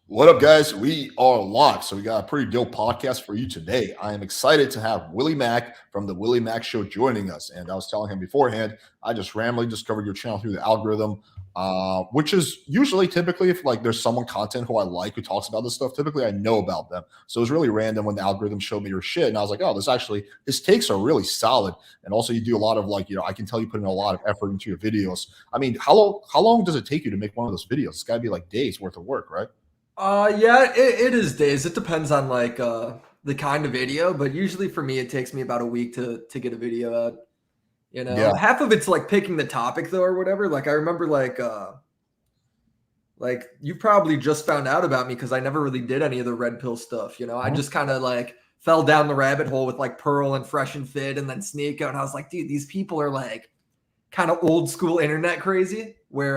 What up, guys? We are live. So we got a pretty dope podcast for you today. I am excited to have Willie Mack from the Willie Mack Show joining us. And I was telling him beforehand, I just randomly discovered your channel through the algorithm, which is usually typically if like there's someone content who I like who talks about this stuff, typically I know about them. So it was really random when the algorithm showed me your shit. And I was like, oh, his takes are really solid. And also you do a lot of I can tell you put in a lot of effort into your videos. I mean, how long does it take you to make one of those videos? It's got to be like days worth of work, right? Yeah, it is days. It depends on the kind of video, but usually for me it takes me about a week to get a video out. Yeah. Half of it's like picking the topic though or whatever. Like I remember like you probably just found out about me because I never really did any of the red pill stuff. I Mhm. just kind of like fell down the rabbit hole with like Pearl and Fresh and Fit and then Sneeko, and I was like, dude, these people are like kind of old school internet crazy where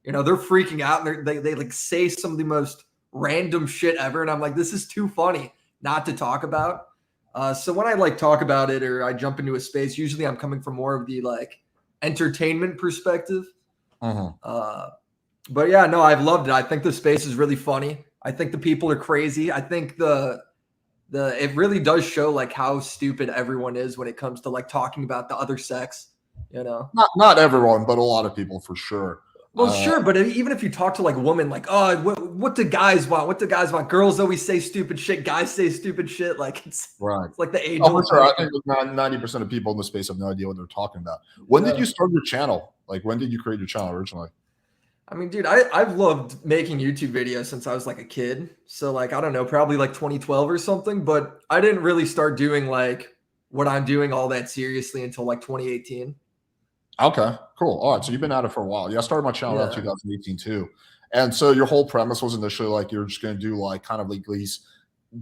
they're freaking out and they like say some of the most random shit ever. And I'm like, this is too funny not to talk about. So when I like talk about it or I jump into a space, usually I'm coming from more of the like entertainment perspective. Mhm. Uh, but yeah, no, I've loved it. I think the space is really funny. I think the people are crazy. I think the it really does show like how stupid everyone is when it comes to like talking about the other sex, you know. Not everyone, but a lot of people for sure. Well, sure, but even if you talk to like a woman, like, oh, what do guys want? What do guys want? Girls always say stupid shit. Guys say stupid shit. Like Right. it's like the age Oh, for old sure. I question. think 90% of people in the space have no idea what they're talking about. When did you Yeah. start your channel? Like, when did you create your channel originally? I mean, dude, I've loved making YouTube videos since I was like a kid. So like, I don't know, probably like 2012 or something. But I didn't really start doing like what I'm doing all that seriously until like 2018. Okay, cool. All right. So you've been at it for a while. Yeah, I started my channel around Yeah. 2018 too. And so your whole premise was initially like you're just going to do like kind of like these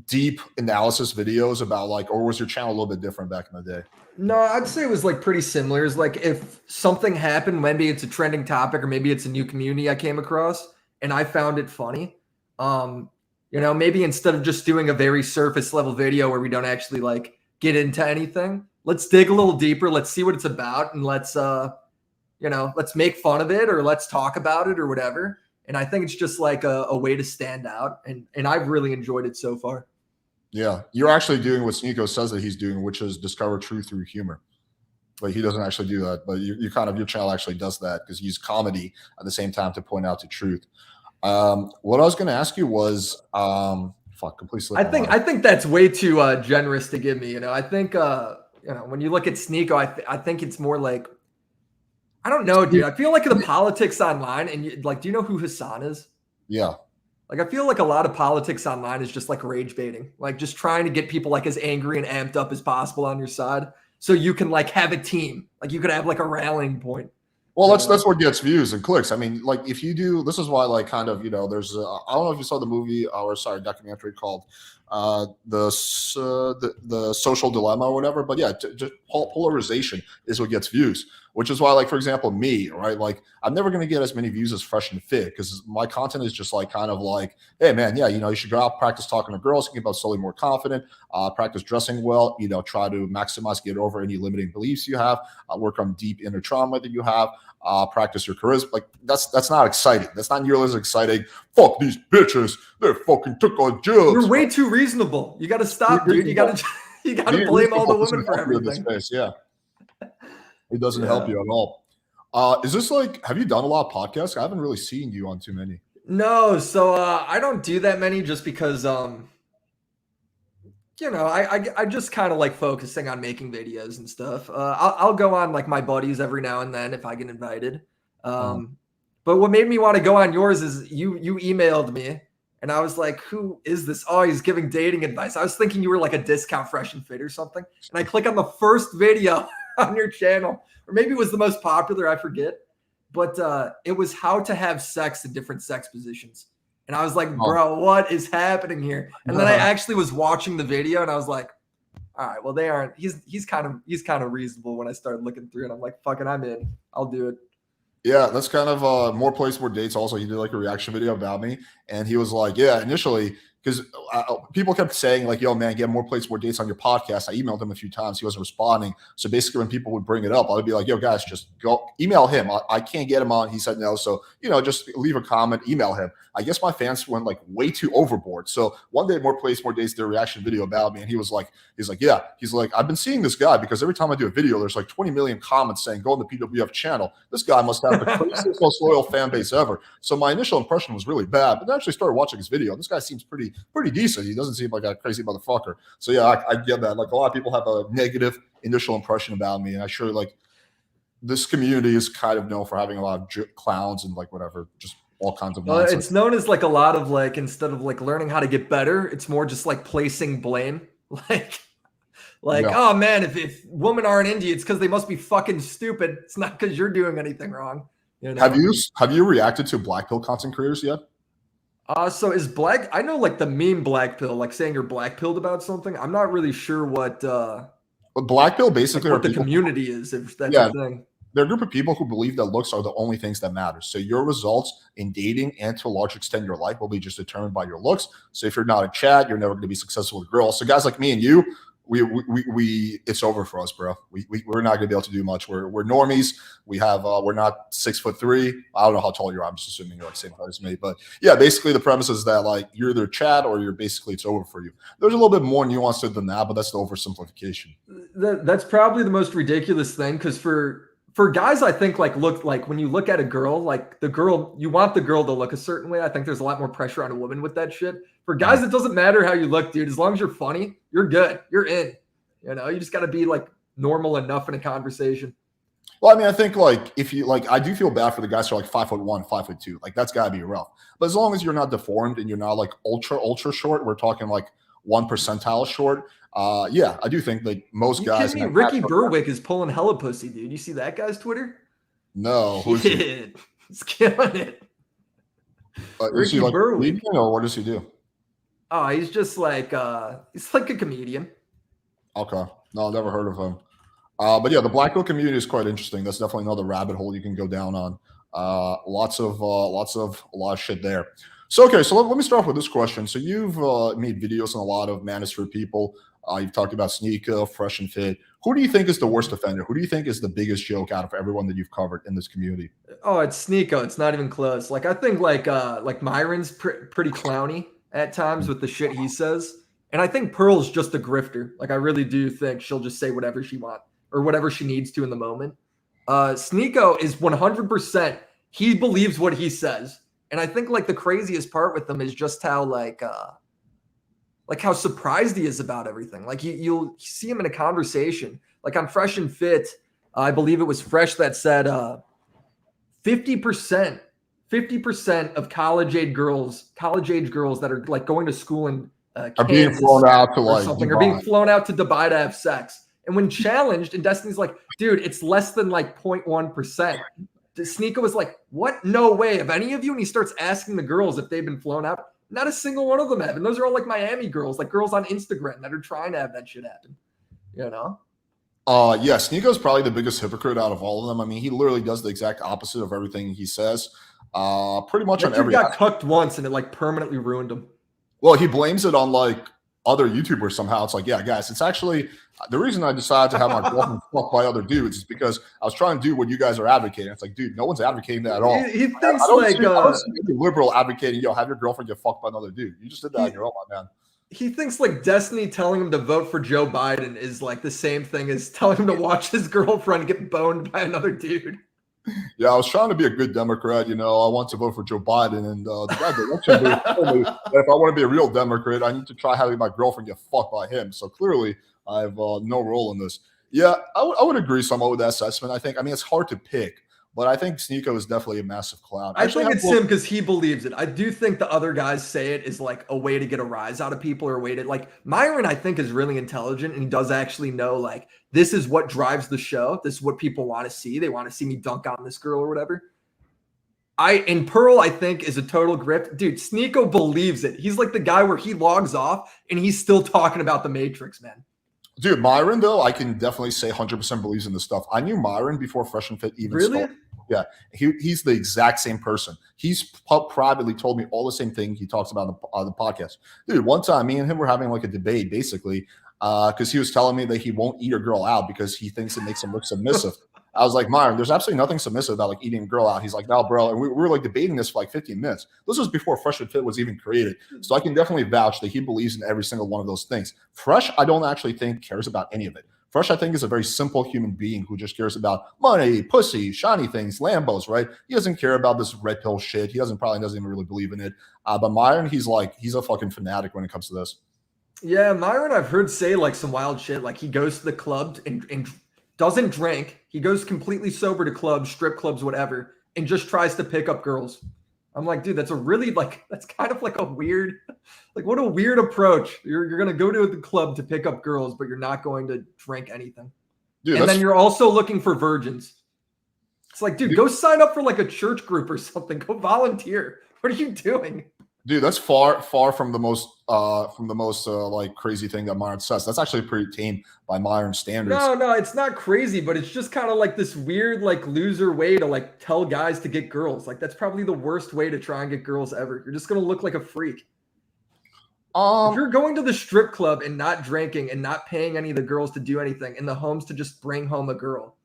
deep analysis videos about like, or was your channel a little bit different back in the day? No, I'd say it was like pretty similar. It's like if something happened, maybe it's a trending topic or maybe it's a new community I came across and I found it funny. Maybe instead of just doing a very surface level video where we don't actually like get into anything, let's dig a little deeper, let's see what it's about and let's make fun of it or let's talk about it or whatever. And I think it's just like a way to stand out and I've really enjoyed it so far. Yeah, you're actually doing what Sneeko says that he's doing, which is discover truth through humor. But he doesn't actually do that. But you kind of your channel actually does that because you use comedy at the same time to point out the truth. What I was going to ask you was, fuck, completely I slipped my think mind. I think that's way too generous to give me. I think when you look at Sneeko, I think it's more like I don't know, dude. I feel like the politics online, and like, do you know who Hassan is? Yeah, Like, I feel like a lot of politics online is just like rage baiting, like just trying to get people like as angry and amped up as possible on your side, so you can like have a team, like you could have like a rallying point. well, You that's know? what gets views and clicks. I mean, like if you do, this is why like kind of there's I don't know if you saw the movie or sorry documentary called the social dilemma or whatever, but yeah, just polarization is what gets views. Which is why, like for example, me, right? Like I'm never gonna get as many views as Fresh and Fit because my content is just like kind of like, hey man, yeah, you should go out practice talking to girls, get about slowly more confident, practice dressing well, try to maximize, get over any limiting beliefs you have, work on deep inner trauma that you have, practice your charisma. Like that's not exciting. That's not nearly as exciting. Fuck these bitches. They fucking took our You're jobs. way too reasonable. You got to stop, dude. You got to you got to Being blame all the reasonable women doesn't for help you in this everything. space. Yeah, it doesn't help Yeah. you at all. Is this like? Have you done a lot of podcasts? I haven't really seen you on too many. No, so I don't do that many just because I just kind of like focusing on making videos and stuff. I'll go on like my buddies every now and then if I get invited. Uh, But what made me want to go on yours is you emailed me and I was like, who is this? Oh, he's giving dating advice. I was thinking you were like a discount Fresh and Fit or something. And I click on the first video on your channel, or maybe it was the most popular, I forget. But it was how to have sex in different sex positions. And I was like, oh. bro, what is happening here? And then I actually was watching the video and I was like, all right, well, they aren't. He's kind of reasonable when I started looking through it. I'm like, fucking, I'm in. I'll do it. Yeah, that's kind of more place, more dates. Also, he did like a reaction video about me, and he was like, "Yeah, initially because people kept saying like, "Yo, man, get more plates, more dates on your podcast." I emailed him a few times; he wasn't responding. So basically, when people would bring it up, I would be like, "Yo, guys, just go email him. I can't get him on." He said no, so just leave a comment, email him. I guess my fans went like way too overboard. So one day, more plates, more dates, did a reaction video about me, and he's like, "Yeah," he's like, "I've been seeing this guy because every time I do a video, there's like 20 million comments saying go on the PWF channel. This guy must have the craziest, most loyal fan base ever." So my initial impression was really bad, but I actually started watching his video. This guy seems pretty decent. He doesn't seem like a crazy motherfucker. So yeah, I get that. Like a lot of people have a negative initial impression about me, and I sure like this community is kind of known for having a lot of clowns and like whatever, just all kinds of nonsense. It's known as like a lot of like, instead of like learning how to get better, it's more just like placing blame. Like, Yeah. oh man, if women aren't into you, it's because they must be fucking stupid. It's not because you're doing anything wrong. Have you reacted to black pill content creators yet? So is black? I know like the meme black pill, like saying you're black pilled about something. I'm not really sure what. But black pill basically like what the community is, if that's a thing. They're a group of people who believe that looks are the only things that matter. So your results in dating and to a large extent your life will be just determined by your looks. So if you're not a Chad, you're never going to be successful with girls. So guys like me and you, we it's over for us, bro. We're not gonna be able to do much. We're normies. We're not 6'3". I don't know how tall you are. I'm just assuming you're like same height as me. But yeah, basically the premise is that like you're either Chad or you're basically it's over for you. There's a little bit more nuance to it than that, but that's the oversimplification. That's probably the most ridiculous thing, because for guys, I think look when you look at a girl, like you want the girl to look a certain way. I think there's a lot more pressure on a woman with that shit. For guys, it doesn't matter how you look, dude. As long as you're funny, you're good. You're in. You just got to be like normal enough in a conversation. Well, I mean, I think like if you like, I do feel bad for the guys who are like 5'1", 5'2". Like that's got to be rough. But as long as you're not deformed and you're not like ultra short, we're talking like 1 percentile short. Yeah, I do think like most guys. Ricky Berwick is pulling hella pussy, dude. You see that guy's Twitter? No, who's he? He's killing it. Is he like Berwick, or what does he do? Oh, he's just like he's like a comedian. Okay, no, I've never heard of him. But yeah, the black pill community is quite interesting. That's definitely another rabbit hole you can go down on. A lot of shit there. So okay, so let me start off with this question. So you've made videos on a lot of Manosphere people. You've talked about Sneako, Fresh and Fit. Who do you think is the worst offender? Who do you think is the biggest joke out of everyone that you've covered in this community? Oh, it's Sneako. It's not even close. Like I think like Myron's pretty clowny at times with the shit he says. And I think Pearl's just a grifter. Like I really do think she'll just say whatever she wants or whatever she needs to in the moment. Sneako is 100%. He believes what he says. And I think like the craziest part with him is just how like how surprised he is about everything. Like you'll see him in a conversation, like on Fresh and Fit. I believe it was Fresh that said 50% of college age girls that are like going to school in Kansas are being flown out to like something, are being flown out to Dubai to have sex. And when challenged, and Destiny's like, dude, it's less than like 0.1%. Sneako was like, what? No way. Have any of you? And he starts asking the girls if they've been flown out. Not a single one of them have. And those are all like Miami girls, like girls on Instagram that are trying to have that shit happen. Yeah, Sneako's probably the biggest hypocrite out of all of them. I mean, he literally does the exact opposite of everything he says. Pretty much on every. He got cucked once and it like permanently ruined him. Well, he blames it on like other YouTubers somehow. It's like, yeah, guys, it's actually the reason I decided to have my girlfriend fucked by other dudes is because I was trying to do what you guys are advocating. It's like, dude, no one's advocating that at all. He thinks I don't see any liberal advocating, have your girlfriend get fucked by another dude. You just did that on your own, my man. He thinks like Destiny telling him to vote for Joe Biden is like the same thing as telling him to watch his girlfriend get boned by another dude. Yeah, I was trying to be a good Democrat. I want to vote for Joe Biden, and the guy that election told me that if I want to be a real Democrat, I need to try having my girlfriend get fucked by him. So clearly, I have no role in this. Yeah, I would agree somewhat with that assessment. I mean, it's hard to pick, but I think Sneako is definitely a massive clown. I think it's him because he believes it. I do think the other guys say it is like a way to get a rise out of people or a way to like Myron, I think, is really intelligent and he does actually know like this is what drives the show. This is what people want to see. They want to see me dunk on this girl or whatever. And Pearl, I think, is a total grip. Dude, Sneako believes it. He's like the guy where he logs off and he's still talking about the Matrix, man. Dude, Myron, though, I can definitely say 100% believes in this stuff. I knew Myron before Fresh and Fit even started. Yeah, he's the exact same person. He's privately told me all the same thing he talks about on the podcast. Dude, one time me and him were having like a debate basically because he was telling me that he won't eat a girl out because he thinks it makes him look submissive. I was like, Myron, there's absolutely nothing submissive about like eating a girl out. He's like, no, bro. And we were like debating this for like 15 minutes. This was before Fresh and Fit was even created. So I can definitely vouch that he believes in every single one of those things. Fresh, I don't actually think cares about any of it. Fresh, I think, is a very simple human being who just cares about money, pussy, shiny things, Lambos, right? He doesn't care about this red pill shit. He probably doesn't even really believe in it. But Myron, he's a fucking fanatic when it comes to this. Yeah, Myron, I've heard say like some wild shit. Like he goes to the club and doesn't drink. He goes completely sober to clubs, strip clubs, whatever, and just tries to pick up girls. I'm like, dude, that's kind of like a weird, like what a weird approach. You're gonna go to the club to pick up girls, but you're not going to drink anything. Dude, and then you're also looking for virgins. It's like, dude, go sign up for like a church group or something. Go volunteer. What are you doing? Dude, that's far from the most like crazy thing that Myron says. That's actually pretty tame by Myron standards. No, it's not crazy, but it's just kind of like this weird like loser way to like tell guys to get girls. Like that's probably the worst way to try and get girls ever. You're just gonna look like a freak. If you're going to the strip club and not drinking and not paying any of the girls to do anything, and the home's to just bring home a girl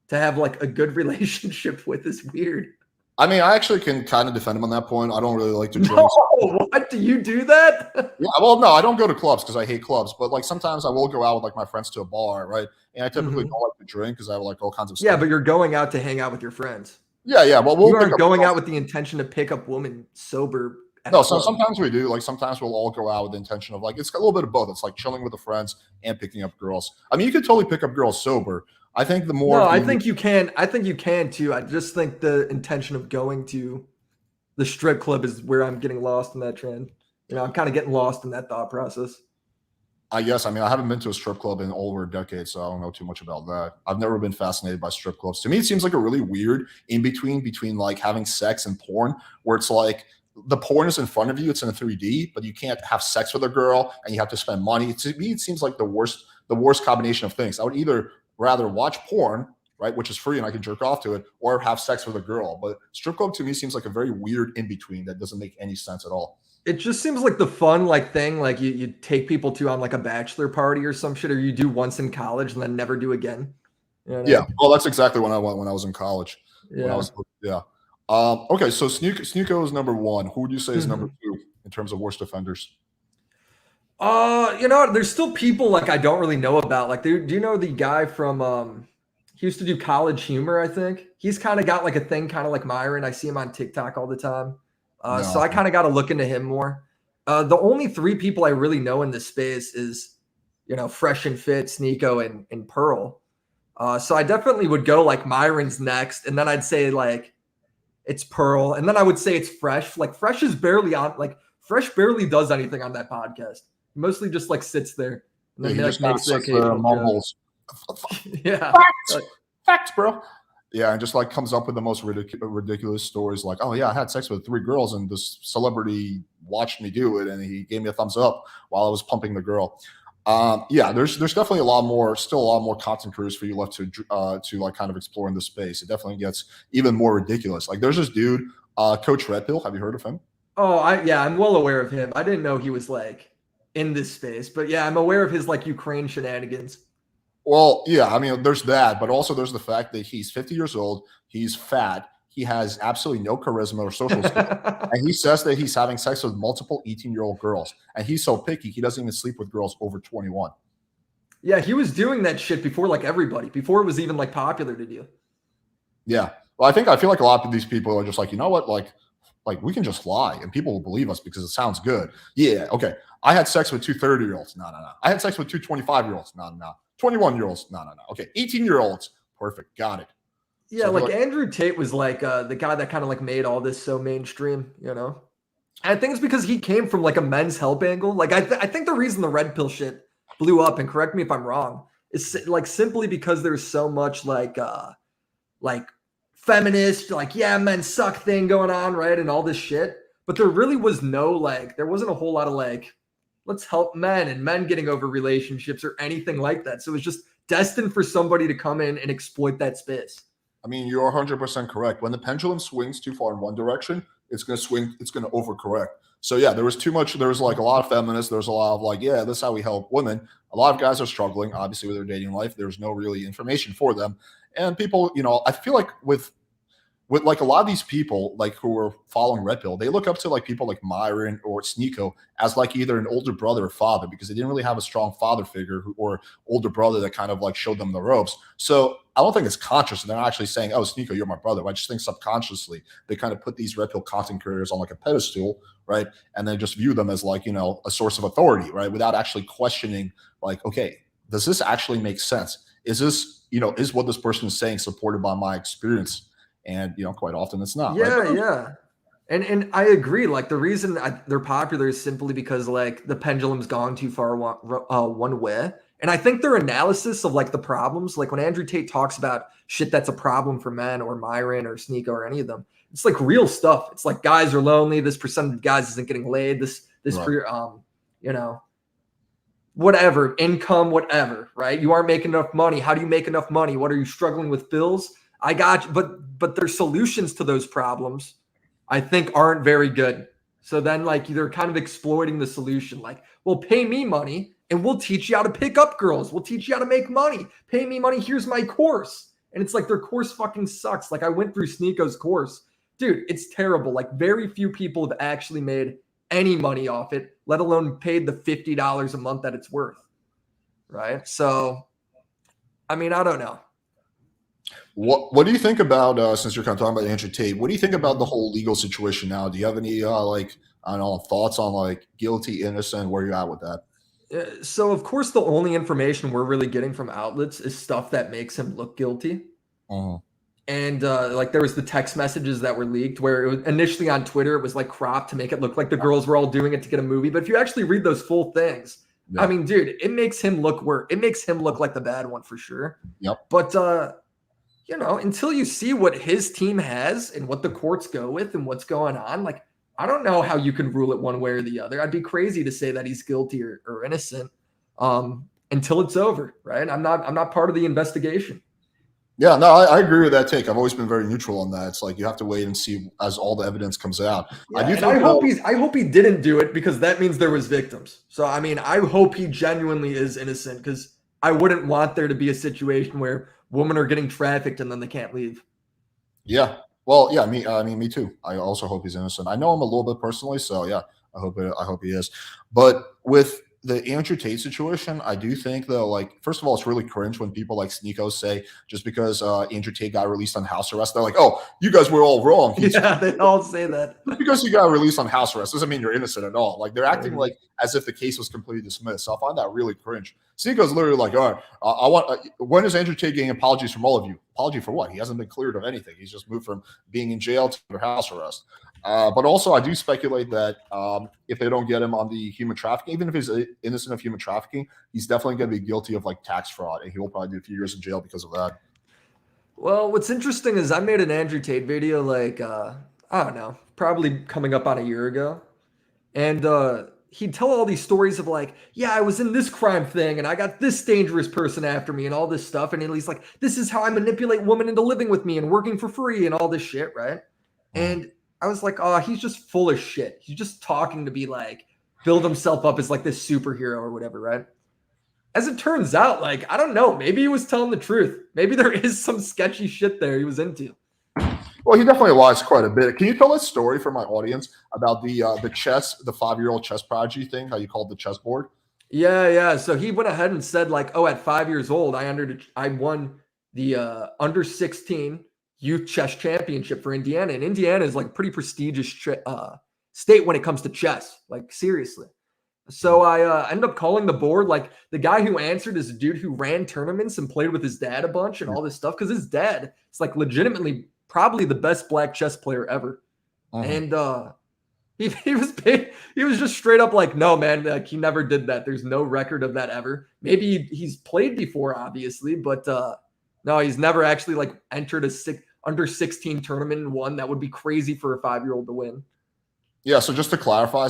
to have like a good relationship with is weird. I mean, I actually can kind of defend him on that point. I don't really like to drink. No, what? Do you do that? Yeah, well, no, I don't go to clubs because I hate clubs. But like sometimes I will go out with like my friends to a bar, right? And I typically don't like to drink because I have like all kinds of stuff. Yeah, but you're going out to hang out with your friends. Yeah. Well, you aren't going out with the intention to pick up women sober. No, so sometimes we do. Like sometimes we'll all go out with the intention of like it's a little bit of both. It's like chilling with the friends and picking up girls. I mean, you could totally pick up girls sober. I think the more. No, I think you can. I think you can too. I just think the intention of going to the strip club is where I'm getting lost in that trend. You know, I'm kind of getting lost in that thought process. I guess. I mean, I haven't been to a strip club in over a decade, so I don't know too much about that. I've never been fascinated by strip clubs. To me, it seems like a really weird in between like having sex and porn, where it's like the porn is in front of you, it's in a 3D, but you can't have sex with a girl and you have to spend money. To me, it seems like the worst combination of things. I would either rather watch porn, right, which is free and I can jerk off to it, or have sex with a girl. But strip club to me seems like a very weird in between that doesn't make any sense at all. It just seems like the fun like thing, like you take people to on like a bachelor party or some shit, or you do once in college and then never do again. You know what I mean? Well, that's exactly when I went when I was in college. Yeah. Okay, so Snuko is number one. Who would you say is number two in terms of worst offenders? You know, there's still people like I don't really know about. Like, do you know the guy from he used to do College Humor, I think? He's kind of got like a thing kind of like Myron. I see him on TikTok all the time. So I kind of got to look into him more. The only three people I really know in this space is, you know, Fresh and Fit, Sneeko, and Pearl. So I definitely would go like Myron's next, and then I'd say like it's Pearl, and then I would say it's Fresh. Like Fresh is barely on. Like Fresh barely does anything on that podcast. He mostly just like sits there and then like makes the occasional mumbles. Yeah, Facts, bro. Yeah, and just like comes up with the most ridiculous stories, like, oh yeah, I had sex with 3 girls, and this celebrity watched me do it, and he gave me a thumbs up while I was pumping the girl. Yeah, there's definitely still a lot more content creators for you left to like kind of explore in this space. It definitely gets even more ridiculous. Like there's this dude, Coach Red Pill. Have you heard of him? Oh, I'm well aware of him. I didn't know he was like in this space, but yeah, I'm aware of his like Ukraine shenanigans. Well, yeah, I mean, there's that, but also there's the fact that he's 50 years old, he's fat, he has absolutely no charisma or social skills, and he says that he's having sex with multiple 18-year-old girls, and he's so picky, he doesn't even sleep with girls over 21. Yeah, he was doing that shit before like everybody, before it was even like popular to do. Yeah, well, I feel like a lot of these people are just like, you know what, like we can just lie, and people will believe us because it sounds good. Yeah, okay, I had sex with 2 30-year-olds. No. I had sex with 2 25-year-olds. No. 21-year-olds. No. Okay. 18-year-olds. Perfect. Got it. Yeah, so like Andrew Tate was like the guy that kind of like made all this so mainstream, you know? And I think it's because he came from like a men's help angle. Like I think the reason the red pill shit blew up, and correct me if I'm wrong, is like simply because there's so much like feminist, like, yeah, men suck thing going on, right? And all this shit. But there really was there wasn't a whole lot of like, let's help men and men getting over relationships or anything like that. So it was just destined for somebody to come in and exploit that space. I mean, you're 100% correct. When the pendulum swings too far in one direction, it's going to swing, it's going to overcorrect. So, yeah, there was too much. There was like a lot of feminists. There's a lot of like, yeah, this is how we help women. A lot of guys are struggling, obviously, with their dating life. There's no really information for them. And people, I feel like with like a lot of these people like who are following Red Pill, they look up to like people like Myron or Sneeko as like either an older brother or father because they didn't really have a strong father figure or older brother that kind of like showed them the ropes. So I don't think it's conscious. And they're not actually saying, "Oh, Sneeko, you're my brother." I just think subconsciously they kind of put these Red Pill content creators on like a pedestal, right? And they just view them as like a source of authority, right? Without actually questioning, like, okay, does this actually make sense? Is this is what this person is saying supported by my experience? And quite often it's not, right? Yeah, yeah. And I agree. Like the reason they're popular is simply because like the pendulum's gone too far one way. And I think their analysis of like the problems, like when Andrew Tate talks about shit that's a problem for men or Myron or Sneeko or any of them, it's like real stuff. It's like guys are lonely. This percent of guys isn't getting laid. This Right. you know, whatever income, whatever. Right? You aren't making enough money. How do you make enough money? What are you struggling with bills? I got you, but their solutions to those problems, I think, aren't very good. So then, like, they're kind of exploiting the solution. Like, well, pay me money, and we'll teach you how to pick up girls. We'll teach you how to make money. Pay me money. Here's my course. And it's like their course fucking sucks. Like, I went through Sneeko's course, dude. It's terrible. Like, very few people have actually made any money off it, let alone paid the $50 a month that it's worth. Right. So, I mean, I don't know. What do you think about since you're kind of talking about Andrew Tate? What do you think about the whole legal situation now? Do you have any like I don't know thoughts on like guilty, innocent? Where you at with that? So of course the only information we're really getting from outlets is stuff that makes him look guilty. Mhm. And like there was the text messages that were leaked where it was initially on Twitter, it was like cropped to make it look like the girls were all doing it to get a movie. But if you actually read those full things, I Yeah. mean, dude, it makes him look worse. It makes him look like the bad one for sure. Yep. But until you see what his team has and what the courts go with and what's going on, like I don't know how you can rule it one way or the other. I'd be crazy to say that he's guilty or innocent until it's over, right? I'm not part of the investigation. Yeah. No, I agree with that take. I've always been very neutral on that. It's like you have to wait and see as all the evidence comes out. I Yeah, do and think though. I hope he didn't do it because that means there was victims. So I mean, I hope he genuinely is innocent because I wouldn't want there to be a situation where women are getting trafficked and then they can't leave. Yeah. Well, yeah. I mean, me too. I also hope he's innocent. I know him a little bit personally, so yeah. I hope he is. But with the Andrew Tate situation, I do think though, like, first of all, it's really cringe when people like Sneeko say just because Andrew Tate got released on house arrest, they're like, "Oh, you guys were all wrong." He's Yeah, they all say that. just because you got released on house arrest doesn't mean you're innocent at all. Like they're acting Mhm. like as if the case was completely dismissed. So I find that really cringe. Sneako's literally like, all right, I want. When is Andrew Tate getting apologies from all of you? Apology for what? He hasn't been cleared of anything. He's just moved from being in jail to under house arrest. But also, I do speculate that if they don't get him on the human trafficking, even if he's innocent of human trafficking, he's definitely going to be guilty of like tax fraud, and he will probably do a few years in jail because of that. Well, what's interesting is I made an Andrew Tate video like I don't know, probably coming up on a year ago. And he'd tell all these stories of like, yeah, I was in this crime thing and I got this dangerous person after me and all this stuff. And he's like, this is how I manipulate women into living with me and working for free and all this shit, right? Mhm. And I was like, oh, he's just full of shit. He's just talking to be like, build himself up as like this superhero or whatever, right? As it turns out, like, I don't know, maybe he was telling the truth. Maybe there is some sketchy shit there he was into. Well, he definitely lies quite a bit. Can you tell a story for my audience about the chess, the 5 year old chess prodigy thing? How you called the chessboard? Yeah, yeah. So he went ahead and said, like, oh, at 5 years old, I won the under 16 youth chess championship for Indiana. And Indiana is like pretty prestigious state when it comes to chess. Like, seriously. So I ended up calling the board. Like the guy who answered is a dude who ran tournaments and played with his dad a bunch and all this stuff. Cause his dad is like legitimately probably the best black chess player ever. Mhm. And he was just straight up like, no, man, like he never did that. There's no record of that ever. Maybe he's played before, obviously, but no, he's never actually like entered a under 16 tournament and won. That would be crazy for a 5-year-old to win. Yeah, so just to clarify,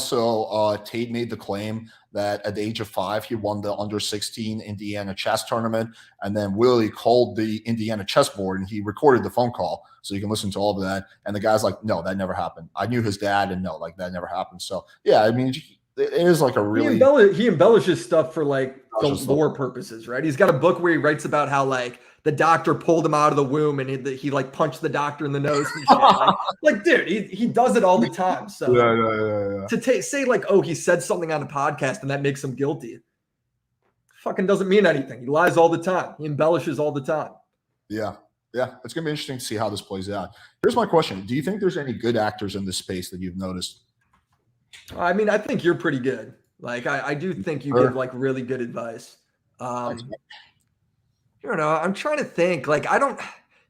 Tate made the claim that at the age of 5, he won the under 16 Indiana chess tournament. And then Willie called the Indiana chessboard and he recorded the phone call. So you can listen to all of that. And the guy's like, no, that never happened. I knew his dad, and no, like that never happened. So yeah, I mean, it is like a really he embellishes stuff for like the lore purposes, right? He's got a book where he writes about how like the doctor pulled him out of the womb and he like punched the doctor in the nose and shit. like dude, he does it all the time. So yeah. To say like, oh, he said something on a podcast and that makes him guilty, fucking doesn't mean anything. He lies all the time. He embellishes all the time. Yeah. It's gonna be interesting to see how this plays out. Here's my question: do you think there's any good actors in this space that you've noticed? I mean, I think you're pretty good. Like, I do think you give like really good advice. I don't know. I'm trying to think. Like,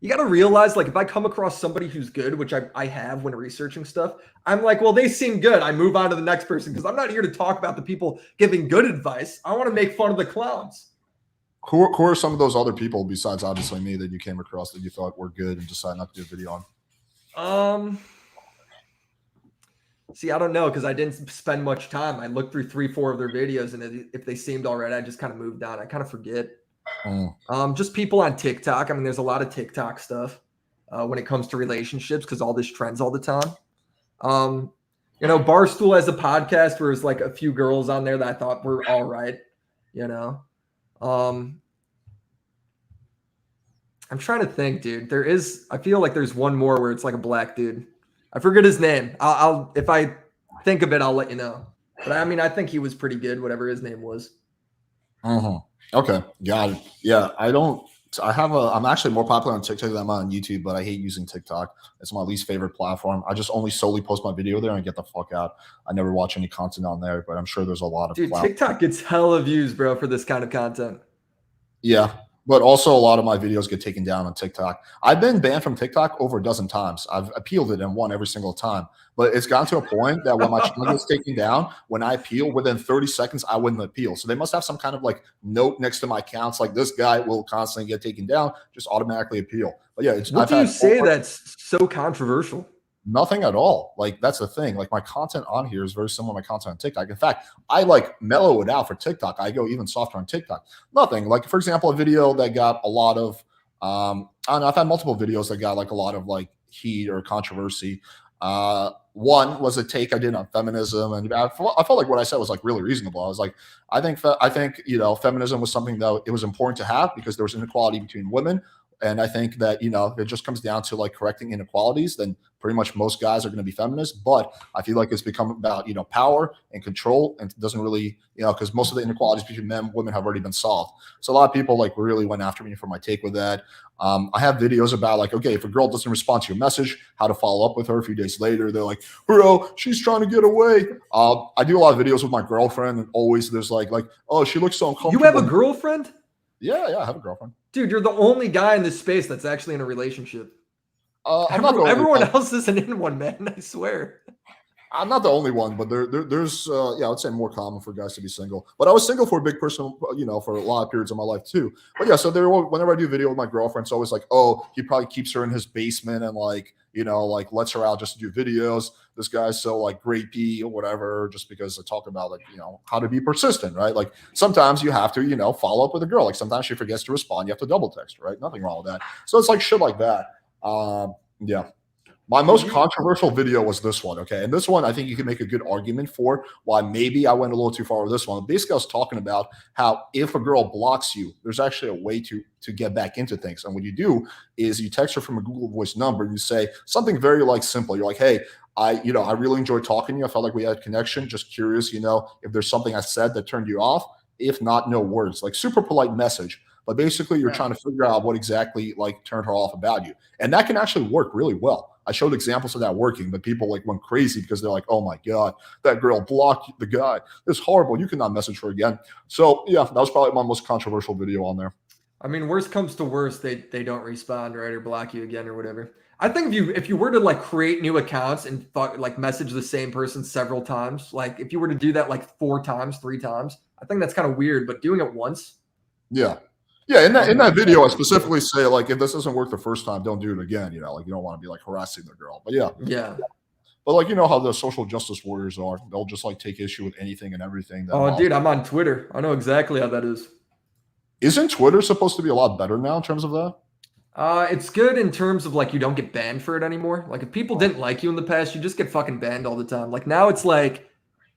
you got to realize, like, if I come across somebody who's good, which I have when researching stuff, I'm like, well, they seem good. I move on to the next person because I'm not here to talk about the people giving good advice. I want to make fun of the clowns. Who are some of those other people besides obviously me that you came across that you thought were good and decided not to do a video on? See, I don't know because I didn't spend much time. I looked through 3-4 of their videos, and if they seemed all right, I just kind of moved on. I kind of forget. Just people on TikTok. I mean, there's a lot of TikTok stuff when it comes to relationships because all this trends all the time. Barstool has a podcast where there's like a few girls on there that I thought were all right. I'm trying to think, dude. I feel like there's one more where it's like a black dude. I forget his name. I'll if I think of it, I'll let you know. But I mean, I think he was pretty good, whatever his name was. Okay, got it. Yeah, I'm actually more popular on TikTok than I'm on YouTube, but I hate using TikTok. It's my least favorite platform. I just only solely post my video there and get the fuck out. I never watch any content on there, but I'm sure there's a lot of TikTok gets hella views, bro, for this kind of content. Yeah. But also a lot of my videos get taken down on TikTok. I've been banned from TikTok over a dozen times. I've appealed it and won every single time. But it's gotten to a point that when my channel gets taken down, when I appeal, within 30 seconds, I wouldn't appeal. So they must have some kind of like note next to my accounts, like this guy will constantly get taken down, just automatically appeal. But yeah, what do you say that's so controversial? Nothing at all. Like that's the thing. Like my content on here is very similar to my content on TikTok. In fact, I like mellow it out for TikTok. I go even softer on TikTok. Nothing. Like for example, a video that got a lot of I don't know, I've had multiple videos that got like a lot of like heat or controversy. One was a take I did on feminism, and I felt like what I said was like really reasonable. I was like, I think feminism was something that it was important to have because there was inequality between women. And I think that, it just comes down to like correcting inequalities, then pretty much most guys are going to be feminists. But I feel like it's become about, power and control. And it doesn't really, because most of the inequalities between men and women have already been solved. So a lot of people like really went after me for my take with that. I have videos about like, okay, if a girl doesn't respond to your message, how to follow up with her a few days later. They're like, bro, she's trying to get away. I do a lot of videos with my girlfriend, and always there's like, oh, she looks so uncomfortable. You have a girlfriend? Yeah, I have a girlfriend. Dude, you're the only guy in this space that's actually in a relationship. Everyone else isn't in one, man. I swear. I'm not the only one, but there's I would say more common for guys to be single. But I was single for a big person, for a lot of periods of my life too. But yeah, so whenever I do video with my girlfriend, it's always like, oh, he probably keeps her in his basement and like lets her out just to do videos. This guy's so like grapey or whatever, just because I talk about like, how to be persistent, right? Like sometimes you have to, follow up with a girl. Like sometimes she forgets to respond. You have to double text, right? Nothing wrong with that. So it's like shit like that. Yeah. My most controversial video was this one, okay? And this one, I think you can make a good argument for why maybe I went a little too far with this one. Basically, I was talking about how if a girl blocks you, there's actually a way to get back into things. And what you do is you text her from a Google Voice number and you say something very like simple. You're like, hey, I really enjoyed talking to you. I felt like we had a connection. Just curious, if there's something I said that turned you off. If not, no words. Like super polite message. But basically, you're trying to figure out what exactly like turned her off about you. And that can actually work really well. I showed examples of that working, but people like went crazy because they're like, oh my God, that girl blocked the guy. It's horrible. You cannot message her again. So yeah, that was probably my most controversial video on there. I mean, worst comes to worst, they don't respond, right? Or block you again or whatever. I think if you were to like create new accounts and like message the same person several times, like if you were to do that like 4 times, 3 times, I think that's kind of weird, but doing it once. Yeah. Yeah, in that video, I specifically say, like, if this doesn't work the first time, don't do it again. Like, you don't want to be, like, harassing the girl. But, yeah. But like you know how the social justice warriors are, they'll just like take issue with anything and everything that Oh, involves. dude, I'm on Twitter. I know exactly how that is. Isn't Twitter supposed to be a lot better now in terms of that? It's good in terms of like you don't get banned for it anymore. Like if people didn't like you in the past, you just get fucking banned all the time. Like now it's like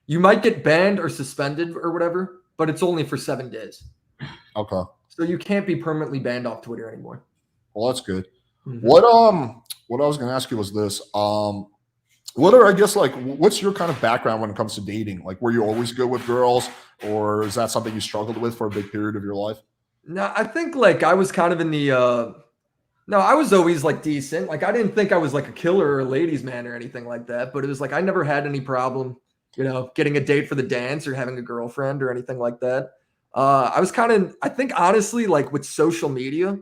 you might get banned or suspended or whatever, but it's only for 7 days. Okay. So you can't be permanently banned off Twitter anymore. Well, that's good. Mhm. What I was going to ask you was this. What are I guess like what's your kind of background when it comes to dating? Like were you always good with girls or is that something you struggled with for a big period of your life? No, I think like I was kind of in the no, I was always like decent. Like I didn't think I was like a killer or a ladies' man or anything like that, but it was like I never had any problem, getting a date for the dance or having a girlfriend or anything like that. I was kind of I think honestly like with social media,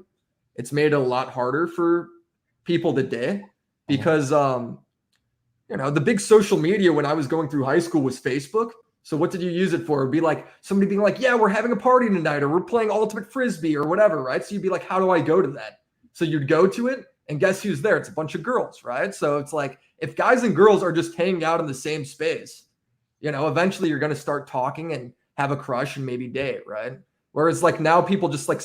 it's made it a lot harder for people today Mhm. because the big social media when I was going through high school was Facebook. So what did you use it for? It'd be like somebody being like, "Yeah, we're having a party tonight, or we're playing ultimate frisbee, or whatever," right? So you'd be like, "How do I go to that?" So you'd go to it, and guess who's there? It's a bunch of girls, right? So it's like if guys and girls are just hanging out in the same space, eventually you're going to start talking and have a crush and maybe date, right? Whereas like now people just like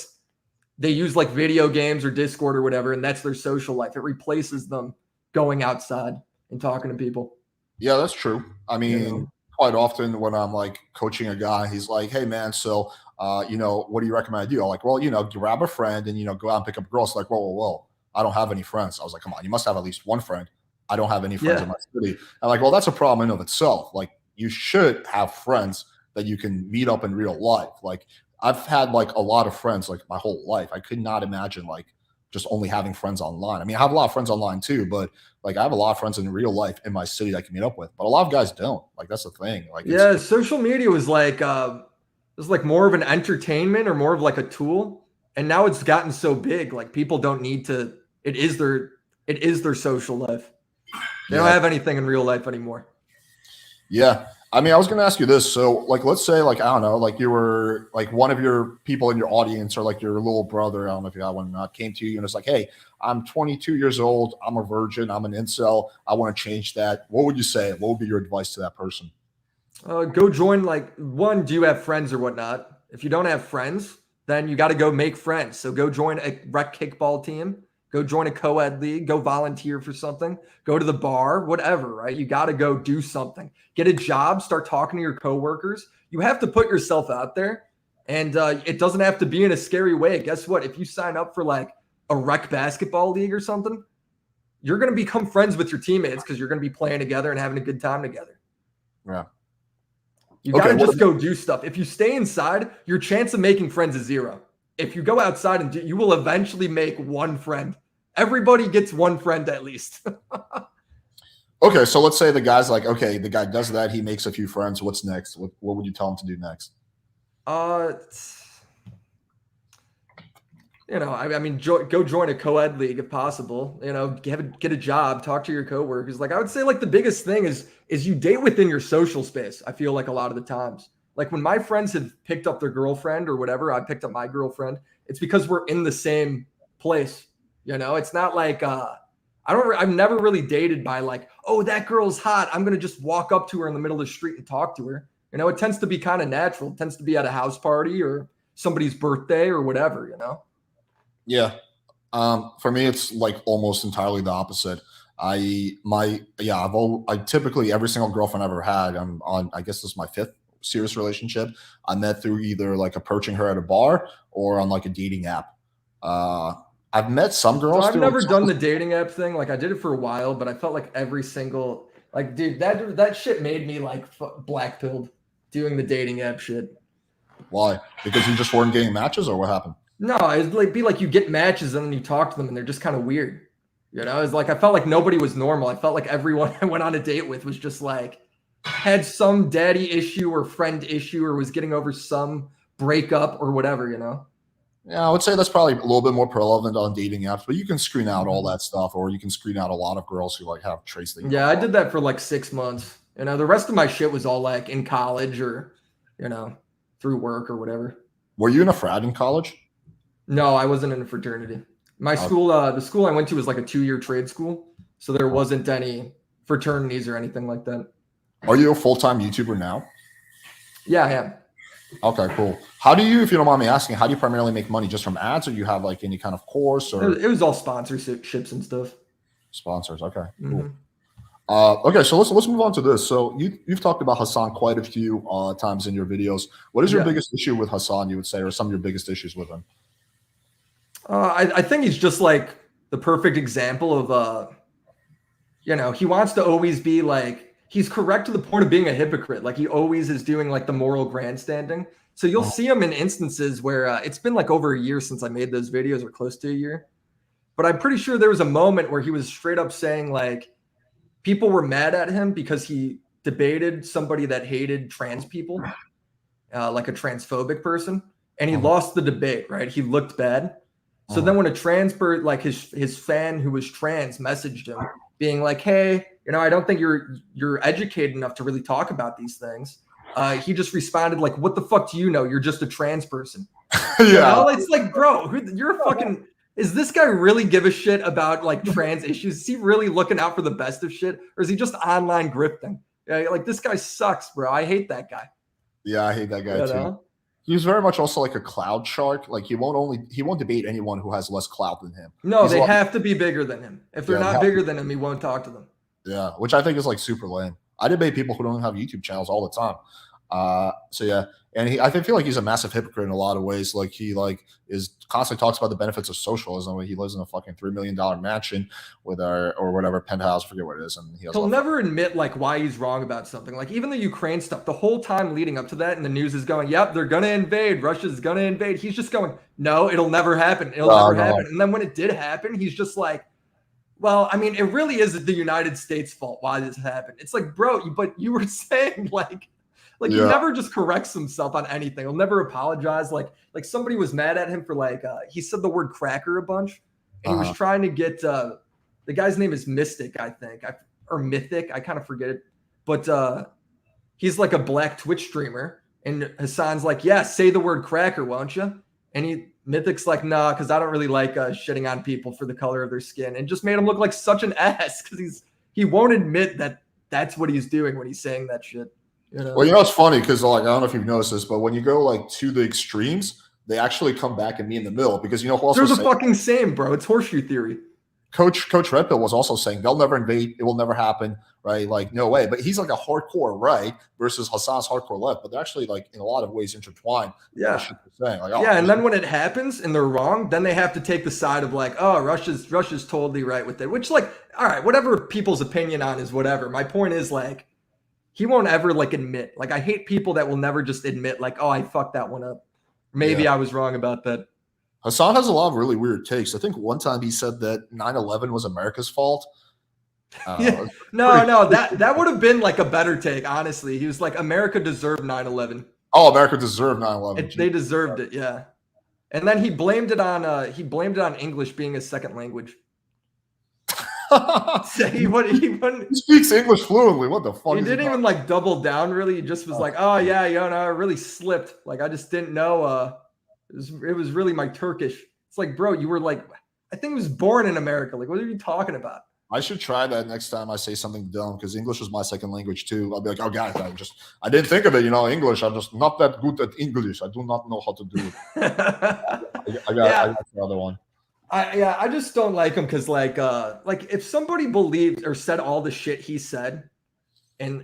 they use like video games or Discord or whatever, and that's their social life. It replaces them going outside and talking to people. Yeah, that's true. I You know, mean, quite often when I'm like coaching a guy, he's like, "Hey, man, so what do you recommend I do?" I'm like, "Well, grab a friend and go out and pick up girls." Like, whoa! I don't have any friends. I was like, "Come on, you must have at least one friend." I don't have any friends in yeah, my city. I'm like, "Well, that's a problem in and of itself. Like, you should have friends that you can meet up in real life." Like, I've had like a lot of friends like my whole life. I could not imagine like just only having friends online. I mean, I have a lot of friends online too, but like I have a lot of friends in real life in my city that I can meet up with, but a lot of guys don't. Like that's the thing. Like yeah. Social media was like more of an entertainment or more of like a tool, and now it's gotten so big. Like people don't need to. It is their social life. They don't yeah, have anything in real life anymore. yeah. I mean, I was gonna ask you this. So, like, let's say, like, I don't know, like you were like one of your people in your audience, or like your little brother. I don't know if you got one or not. Came to you and it's like, "Hey, I'm 22 years old. I'm a virgin. I'm an incel. I want to change that." What would you say? What would be your advice to that person? Go join like one. Do you have friends or whatnot? If you don't have friends, then you got to go make friends. So go join a rec kickball team. Go join a co-ed league. Go volunteer for something. Go to the bar. Whatever. Right? You got to go do something. Get a job. Start talking to your coworkers. You have to put yourself out there, and it doesn't have to be in a scary way. Guess what? If you sign up for like a rec basketball league or something, you're going to become friends with your teammates because you're going to be playing together and having a good time together. Yeah. You got Okay. to What just go do stuff. If you stay inside, your chance of making friends is zero. If you go outside and you will eventually make one friend. Everybody gets one friend at least. Okay, so let's say the guy's like, okay, the guy does that. He makes a few friends. What's next? What would you tell him to do next? uh, I mean, go join a co-ed league if possible. Get a job, talk to your coworkers. Like I would say, like the biggest thing is you date within your social space. I feel like a lot of the times, like when my friends have picked up their girlfriend or whatever, I picked up my girlfriend. It's because we're in the same place. It's not like I've never really dated by like, oh, that girl's hot. I'm gonna just walk up to her in the middle of the street and talk to her. It tends to be kind of natural. It tends to be at a house party or somebody's birthday or whatever. Yeah. For me, it's like almost entirely the opposite. I typically every single girlfriend I've ever had, I'm on. I guess this is my fifth serious relationship. I met through either like approaching her at a bar or on like a dating app. Uh, I've met some So girls I've through. never done the dating app thing. Like I did it for a while, but I felt like every single like, dude, that shit made me like black pilled doing the dating app shit. Why? Because you just weren't getting matches, or what happened? No, it'd like be like you get matches and then you talk to them and they're just kind of weird. It's like I felt like nobody was normal. I felt like everyone I went on a date with was just like had some daddy issue or friend issue or was getting over some breakup or whatever. Yeah, I would say that's probably a little bit more prevalent on dating apps, but you can screen out all Mhm. that stuff, or you can screen out a lot of girls who like have traits that you Yeah, don't I want. did that for like 6 months. The rest of my shit was all like in college or, you know, through work or whatever. Were you in a frat in college? No, I wasn't in a fraternity. My Uh, school, the school I went to was like a 2-year trade school. So there wasn't any. fraternities or anything like that. Are you a full-time YouTuber now? Yeah, I am. Okay, cool. How do you, if you don't mind me asking, how do you primarily make money? Just from ads, or you have like any kind of course or It was all sponsorships and stuff. sponsors? Okay, cool. Mm-hmm. Okay, so let's move on to this. So you've talked about Hassan quite a few times in your videos. What is your biggest issue with Hassan, you would say, or some of your biggest issues with him? I think he's just like the perfect example of he wants to always be like, he's correct to the point of being a hypocrite. Like he always is doing like the moral grandstanding. So you'll see him in instances where it's been like over a year since I made those videos, or close to a year. But I'm pretty sure there was a moment where he was straight up saying like people were mad at him because he debated somebody that hated trans people, like a transphobic person, and he lost the debate, right? He looked bad. So then when a trans bird, like his fan who was trans, messaged him being like, hey, I don't think you're educated enough to really talk about these things. He just responded like, what the fuck do you know? You're just a trans person. Yeah. It's like, bro, you're a fucking, is this guy really give a shit about like trans issues? Is he really looking out for the best of shit? Or is he just online grifting? Like this guy sucks, bro. I hate that guy. Yeah, I hate that guy too. He's very much also like a cloud shark. Like he won't debate anyone who has less clout than him. No, they have to be bigger than him. If they're not bigger than him, he won't talk to them. Yeah, which I think is like super lame. I debate people who don't have YouTube channels all the time. So yeah, and I feel like he's a massive hypocrite in a lot of ways. Like he is constantly talks about the benefits of socialism. He lives in a fucking $3 million mansion with or whatever penthouse, forget what it is, and he'll never admit like why he's wrong about something. Like even the Ukraine stuff, the whole time leading up to that, and the news is going, "Yep, they're gonna invade. Russia's gonna invade." He's just going, "No, it'll never happen. It'll never happen." And then when it did happen, he's just like, well, I mean, it really is the United States' fault why this happened. It's like, bro, but you were saying like he never just corrects himself on anything. He'll never apologize. Like somebody was mad at him for he said the word cracker a bunch, and he was trying to get the guy's name is Mystic, I think, or Mythic. I kind of forget it, but he's like a black Twitch streamer, and Hassan's like, yeah, say the word cracker, won't you? And Mythic's like, nah, because I don't really like shitting on people for the color of their skin, and just made him look like such an ass because he won't admit that that's what he's doing when he's saying that shit. Well, it's funny because I don't know if you've noticed this, but when you go to the extremes, they actually come back and meet in the middle because who also they're the fucking same, bro. It's horseshoe theory. Coach Red Pill was also saying they'll never invade, it will never happen, right? Like no way. But he's like a hardcore right versus Hassan's hardcore left, but they're actually in a lot of ways intertwined. Yeah, saying. And then when it happens and they're wrong, then they have to take the side of Russia's totally right with it. Which all right, whatever people's opinion on is whatever. My point is he won't ever admit. I hate people that will never just admit oh, I fucked that one up. Maybe I was wrong about that. Hassan has a lot of really weird takes. I think one time he said that 9/11 was America's fault. No, that would have been a better take, honestly. He was like, America deserved 9/11. Oh, America deserved 9/11. They deserved it, yeah. And then he blamed it on English being his second language. He speaks English fluently. What the fuck? He didn't even double down really. He just was oh yeah, I really slipped. I just didn't know it was really my Turkish. It's bro, you were I think he was born in America. What are you talking about? I should try that next time I say something dumb because English is my second language too. I'll be like, oh guys, I didn't think of it. English. I'm just not that good at English. I do not know how to do it. I got the other one. I just don't like him because if somebody believed or said all the shit he said and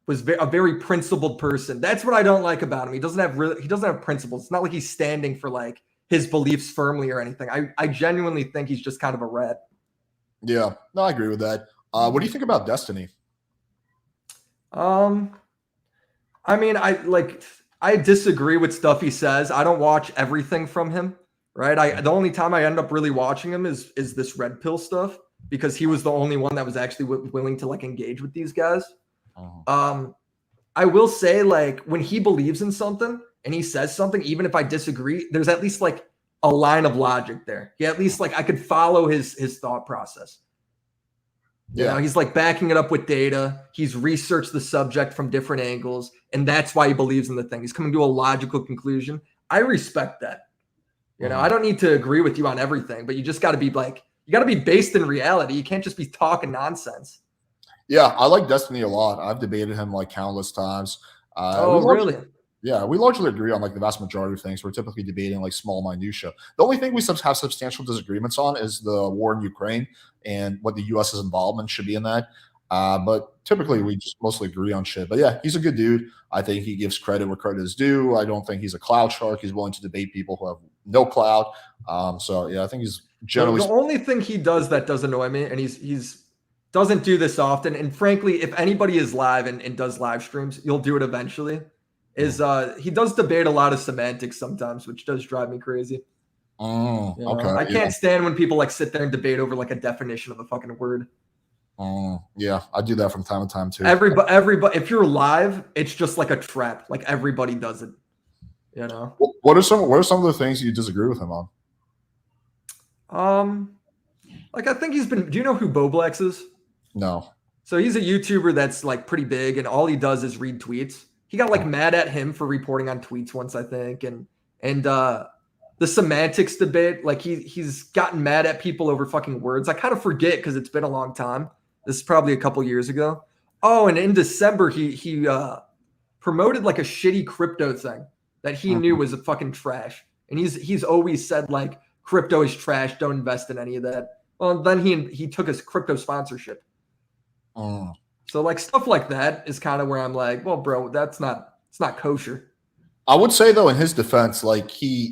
was a very principled person, that's what I don't like about him. He doesn't have principles. It's not like he's standing for his beliefs firmly or anything. I genuinely think he's just kind of a rat. Yeah, no, I agree with that. What do you think about Destiny? I mean, I disagree with stuff he says. I don't watch everything from him. Right. The only time I end up really watching him is this Red Pill stuff because he was the only one that was actually willing to engage with these guys. I will say when he believes in something and he says something, even if I disagree, there's at least a line of logic there. Yeah, at least I could follow his thought process. Yeah, he's backing it up with data. He's researched the subject from different angles, and that's why he believes in the thing. He's coming to a logical conclusion. I respect that. I don't need to agree with you on everything, but you just got to be you got to be based in reality. You can't just be talking nonsense. Yeah, I like Destiny a lot. I've debated him like countless times. We Oh, largely, really? yeah, we largely agree on like the vast majority of things. We're typically debating like small minutia. The only thing we have substantial disagreements on is the war in Ukraine and what the U.S.'s involvement should be in that. But typically, Mhm. we just mostly agree on shit. But yeah, he's a good dude. I think he gives credit where credit is due. I don't think he's a cloud shark. He's willing to debate people who have no clout. So yeah, I think he's The generally. the only thing he does that does annoy me, and he's doesn't do this often, and frankly, if anybody is live and does live streams, you'll do it eventually. Is he does debate a lot of semantics sometimes, which does drive me crazy. You know, Okay, I yeah. can't stand when people like sit there and debate over like a definition of a fucking word. Yeah, I do that from time to time too. Everybody, if you're live, it's just like a trap. Like everybody does it. You know. What are some of the things you disagree with him on? Um, like I think he's been. Do you know who Boblex is? No. So he's a YouTuber that's like pretty big, and all he does is read tweets. He got like mad at him for reporting on tweets once, I think, and the semantics debate. Like he's gotten mad at people over fucking words. I kind of forget because it's been a long time. This is probably a couple years ago. Oh, and in December he promoted like a shitty crypto thing that he knew Mhm. was a fucking trash, and he's always said like crypto is trash. Don't invest in any of that. Well, then he took his crypto sponsorship. Mm. So like stuff like that is kind of where I'm like, well, bro, it's not kosher. I would say though, in his defense, like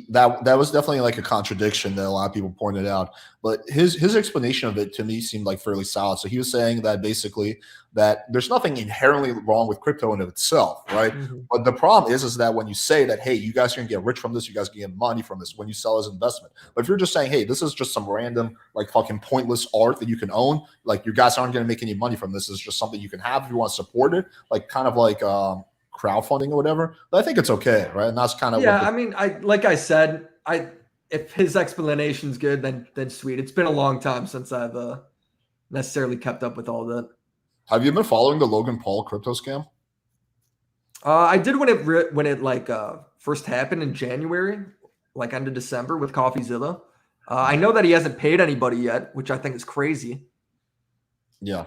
that was definitely like a contradiction that a lot of people pointed out. But his explanation of it to me seemed like fairly solid. So he was saying that basically that there's nothing inherently wrong with crypto in of itself, right? Mm-hmm. But the problem is that when you say that, hey, you guys can get rich from this, you guys can get money from this when you sell as investment. But if you're just saying, hey, this is just some random like fucking pointless art that you can own, like you guys aren't going to make any money from this. It's just something you can have if you want to support it, like kind of like crowdfunding or whatever. But I think it's okay, right? And that's kind of what Yeah, the I mean, I like I said, I if his explanation's good, then sweet. It's been a long time since I've necessarily kept up with all that. have you been following the Logan Paul crypto scam? I did when it like first happened in January, like end of December with CoffeeZilla. I know that he hasn't paid anybody yet, which I think is crazy. Yeah.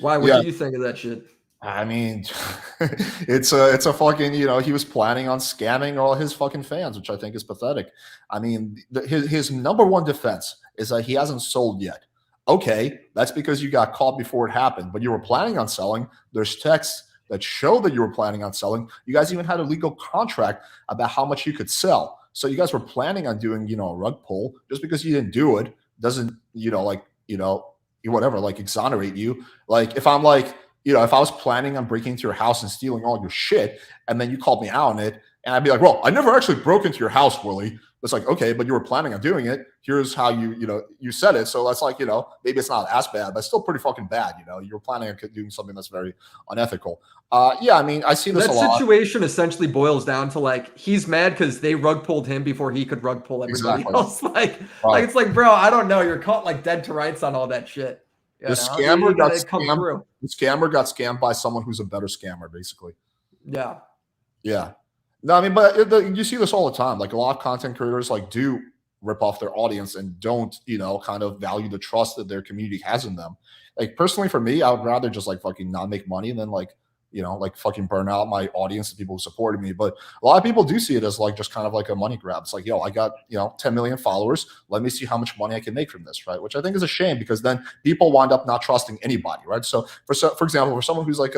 Why? What Yeah. do you think of that shit? I mean, it's a fucking, he was planning on scamming all his fucking fans, which I think is pathetic. I mean, his number one defense is that he hasn't sold yet. Okay, that's because you got caught before it happened, but you were planning on selling. There's texts that show that you were planning on selling. You guys even had a legal contract about how much you could sell. So you guys were planning on doing, a rug pull. Just because you didn't do it doesn't, whatever, like exonerate you. Like if I'm like, if I was planning on breaking into your house and stealing all your shit, and then you called me out on it, and I'd be like, well, I never actually broke into your house, Willie. It's like, okay, but you were planning on doing it. Here's how you said it. So that's like, maybe it's not as bad, but it's still pretty fucking bad. You were planning on doing something that's very unethical. Yeah, I mean, I see this a That lot. situation essentially boils down to like he's mad because they rug pulled him before he could rug pull everybody Exactly. else. Like Right. it's like, bro, I don't know. You're caught like dead to rights on all that shit. The You know, you scammer got gotta come scammed. through. The scammer got scammed by someone who's a better scammer, basically. Yeah. Yeah. No, I mean, but you see this all the time. Like a lot of content creators like do rip off their audience and don't, kind of value the trust that their community has in them. Like personally, for me, I would rather just like fucking not make money than like, like fucking burn out my audience and people who supported me. But a lot of people do see it as like just kind of like a money grab. It's like, yo, I got 10 million followers. Let me see how much money I can make from this, right? Which I think is a shame because then people wind up not trusting anybody, right? So for example, for someone who's like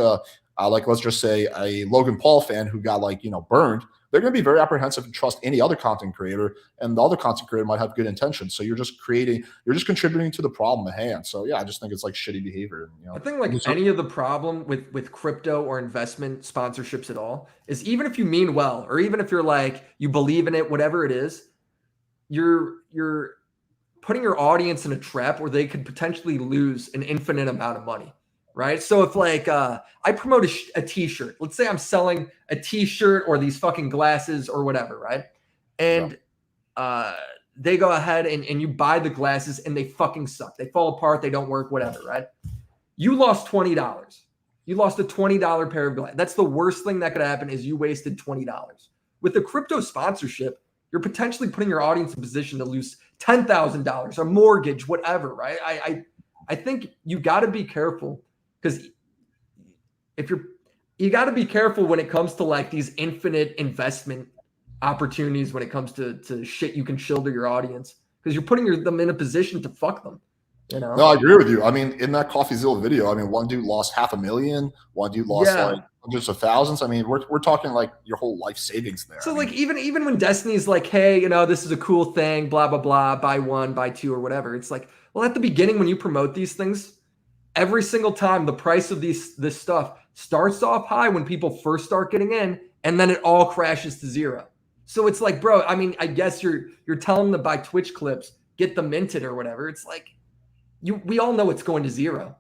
like let's just say a Logan Paul fan who got like burned, they're going to be very apprehensive to trust any other content creator, and the other content creator might have good intentions. So you're just contributing to the problem at hand. So yeah, I just think it's like shitty behavior. I think like any of the problem with crypto or investment sponsorships at all is even if you mean well, or even if you're like you believe in it, whatever it is, you're putting your audience in a trap where they could potentially lose an infinite amount of money. Right. So if like I promote a t-shirt, let's say I'm selling a t-shirt or these fucking glasses or whatever, right? And they go ahead and you buy the glasses and they fucking suck. They fall apart, they don't work, whatever, right? You lost $20. You lost a $20 pair of glasses. That's the worst thing that could happen is you wasted $20. With the crypto sponsorship, you're potentially putting your audience in a position to lose $10,000, a mortgage, whatever, right? I think you got to be careful because if you got to be careful when it comes to like these infinite investment opportunities when it comes to shit you can shoulder your audience, because you're putting them in a position to fuck them. You know? No, I agree with you. I mean, in that CoffeeZilla video, I mean, one dude lost $500,000, one dude lost like hundreds of thousands. I mean, we're talking like your whole life savings there. So like even when Destiny's like, hey, you know, this is a cool thing, blah blah blah, buy one, buy two, or whatever. It's like, well, at the beginning when you promote these things, every single time the price of this stuff starts off high when people first start getting in, and then it all crashes to zero. So it's like, bro, I mean, I guess you're telling them to buy Twitch clips, get them minted or whatever. It's like we all know it's going to zero.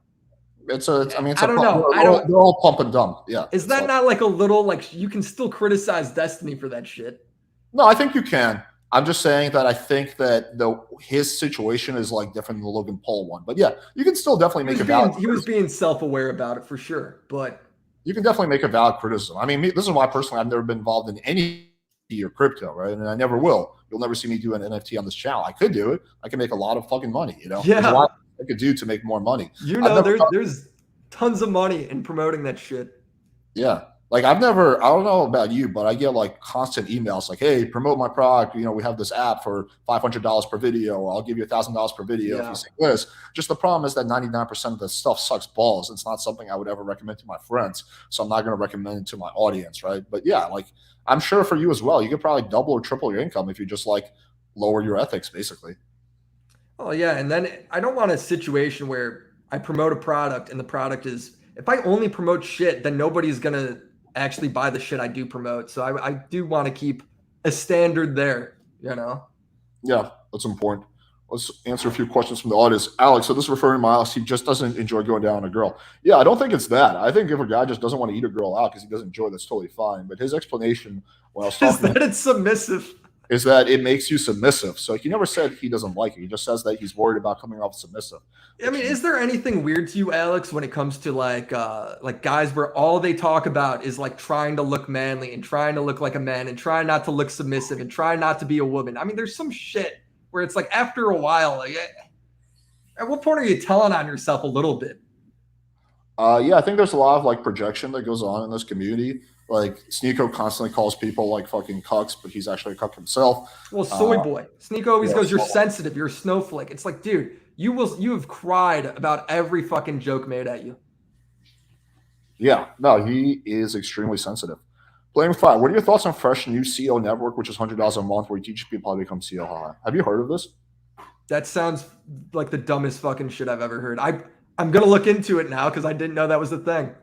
I mean, I don't know. They're all pump and dump. Yeah. Is that not like a little like you can still criticize Destiny for that shit? No, I think you can. I'm just saying that I think that his situation is like different than the Logan Paul one. But yeah, you can still definitely make a valid. He was being self-aware about it for sure, but you can definitely make a valid criticism. I mean, this is why personally I've never been involved in any or crypto, right? And I never will. You'll never see me do an NFT on this channel. I could do it. I can make a lot of fucking money. You know, yeah. There's a lot I could do to make more money. You know, there's tons of money in promoting that shit. Yeah. Like I don't know about you, but I get like constant emails like, hey, promote my product. You know, we have this app for $500 per video, or I'll give you $1,000 per video if you say this. Just the problem is that 99% of the stuff sucks balls. It's not something I would ever recommend to my friends. So I'm not going to recommend it to my audience, right? But yeah, like I'm sure for you as well, you could probably double or triple your income if you just like lower your ethics, basically. Oh yeah. And then I don't want a situation where I promote a product and the product is, if I only promote shit, then nobody's going to actually buy the shit I do promote. So I do want to keep a standard there, you know? Yeah, that's important. Let's answer a few questions from the audience. Alex, so this is referring to Miles. He just doesn't enjoy going down on a girl. Yeah, I don't think it's that. I think if a guy just doesn't want to eat a girl out because he doesn't enjoy, that's totally fine. But his explanation when I was talking is that it's submissive. Is that it makes you submissive. So he never said he doesn't like it. He just says that he's worried about coming off submissive. I mean, is there anything weird to you, Alex, when it comes to like guys where all they talk about is like trying to look manly and trying to look like a man and trying not to look submissive and trying not to be a woman? I mean, there's some shit where it's like after a while, like, at what point are you telling on yourself a little bit? Yeah, I think there's a lot of like projection that goes on in this community. Like Sneeko constantly calls people like fucking cucks, but he's actually a cuck himself. Well, soy boy. Sneeko always goes, "You're sensitive. You're a snowflake." It's like, dude, you have cried about every fucking joke made at you. Yeah, no, he is extremely sensitive. Blame Fire, what are your thoughts on Fresh new CEO Network, which is $100 a month, where you teach people how to become CEO? Have you heard of this? That sounds like the dumbest fucking shit I've ever heard. I'm gonna look into it now because I didn't know that was the thing.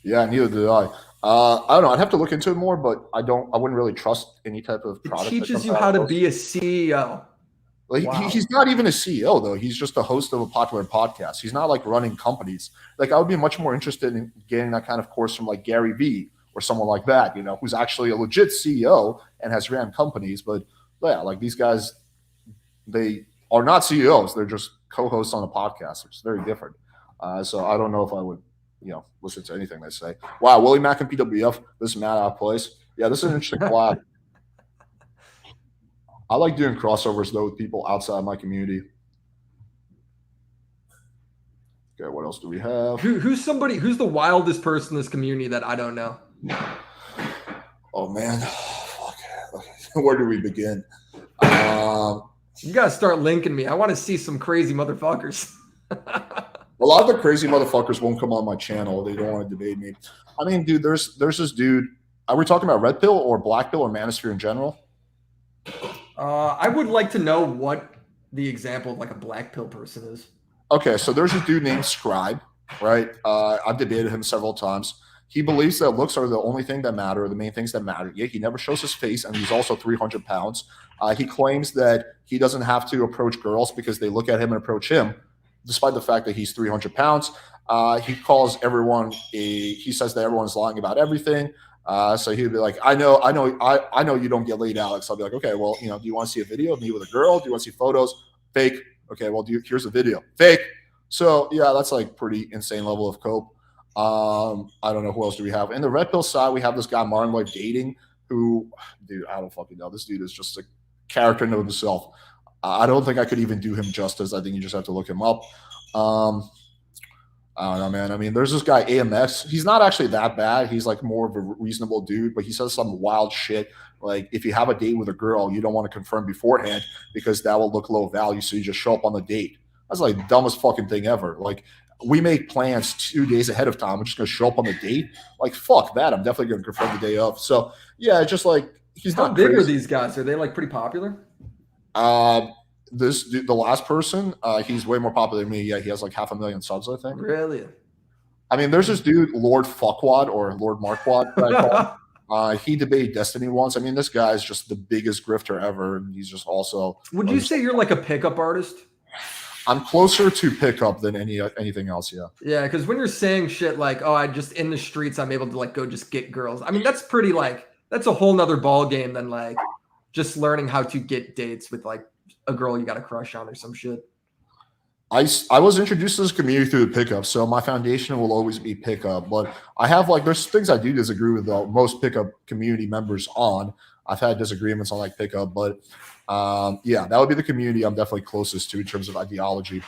Yeah, neither did I. I don't know. I'd have to look into it more, but I wouldn't really trust any type of product. It teaches you how to be a CEO. Like wow. He's not even a CEO though. He's just a host of a popular podcast. He's not like running companies. Like I would be much more interested in getting that kind of course from like Gary Vee or someone like that, you know, who's actually a legit CEO and has ran companies. But yeah, like these guys, they are not CEOs. They're just co-hosts on a podcast, which is very different. So I don't know if I would, you know, listen to anything they say. Wow, Willie Mack and PWF, this is mad out of place. Yeah, this is an interesting collab. I like doing crossovers though with people outside my community. Okay, what else do we have? Who's the wildest person in this community that I don't know? Oh man, fuck. Where do we begin? You gotta start linking me. I want to see some crazy motherfuckers. A lot of the crazy motherfuckers won't come on my channel. They don't want to debate me. I mean, dude, there's this dude. Are we talking about Red Pill or Black Pill or Manosphere in general? I would like to know what the example of like a Black Pill person is. Okay, so there's a dude named Scribe, right? I've debated him several times. He believes that looks are the only thing that matter, the main things that matter. Yeah, he never shows his face, and he's also 300 pounds. He claims that he doesn't have to approach girls because they look at him and approach him, despite the fact that he's 300 pounds. He calls everyone he says that everyone's lying about everything. So he'd be like, I know you don't get laid, Alex. I'll be like, okay, well, you know, do you want to see a video of me with a girl? Do you want to see photos? Fake. Okay, well, here's a video. Fake. So yeah, that's like pretty insane level of cope. I don't know who else do we have. In the Red Pill side, we have this guy Martin Life Dating, who, dude, I don't fucking know. This dude is just a character in himself. I don't think I could even do him justice. I think you just have to look him up. I don't know, man. I mean, there's this guy AMX. He's not actually that bad. He's like more of a reasonable dude, but he says some wild shit. Like if you have a date with a girl, you don't want to confirm beforehand because that will look low value. So you just show up on the date. That's like the dumbest fucking thing ever. Like we make plans 2 days ahead of time. We're just gonna show up on the date. Like fuck that. I'm definitely gonna confirm the day of. So yeah, it's just like he's How not big are crazy. these guys? Are they like pretty popular? Um, the last person, he's way more popular than me. Yeah, he has like 500,000 subs, I think. Really? I mean, there's this dude, Lord Fuckwad or Lord Markwad, that I call him. He debated Destiny once. I mean, this guy is just the biggest grifter ever, and he's just also. Would you say you're like a pickup artist? I'm closer to pickup than anything else. Yeah. Yeah, because when you're saying shit like, "Oh, I just in the streets, I'm able to like go just get girls." I mean, that's pretty like that's a whole nother ball game than like just learning how to get dates with like a girl you got a crush on or some shit. I was introduced to this community through the pickup, so my foundation will always be pickup. But I have like there's things I do disagree with most pickup community members on. I've had disagreements on like pickup, but yeah, that would be the community I'm definitely closest to in terms of ideology.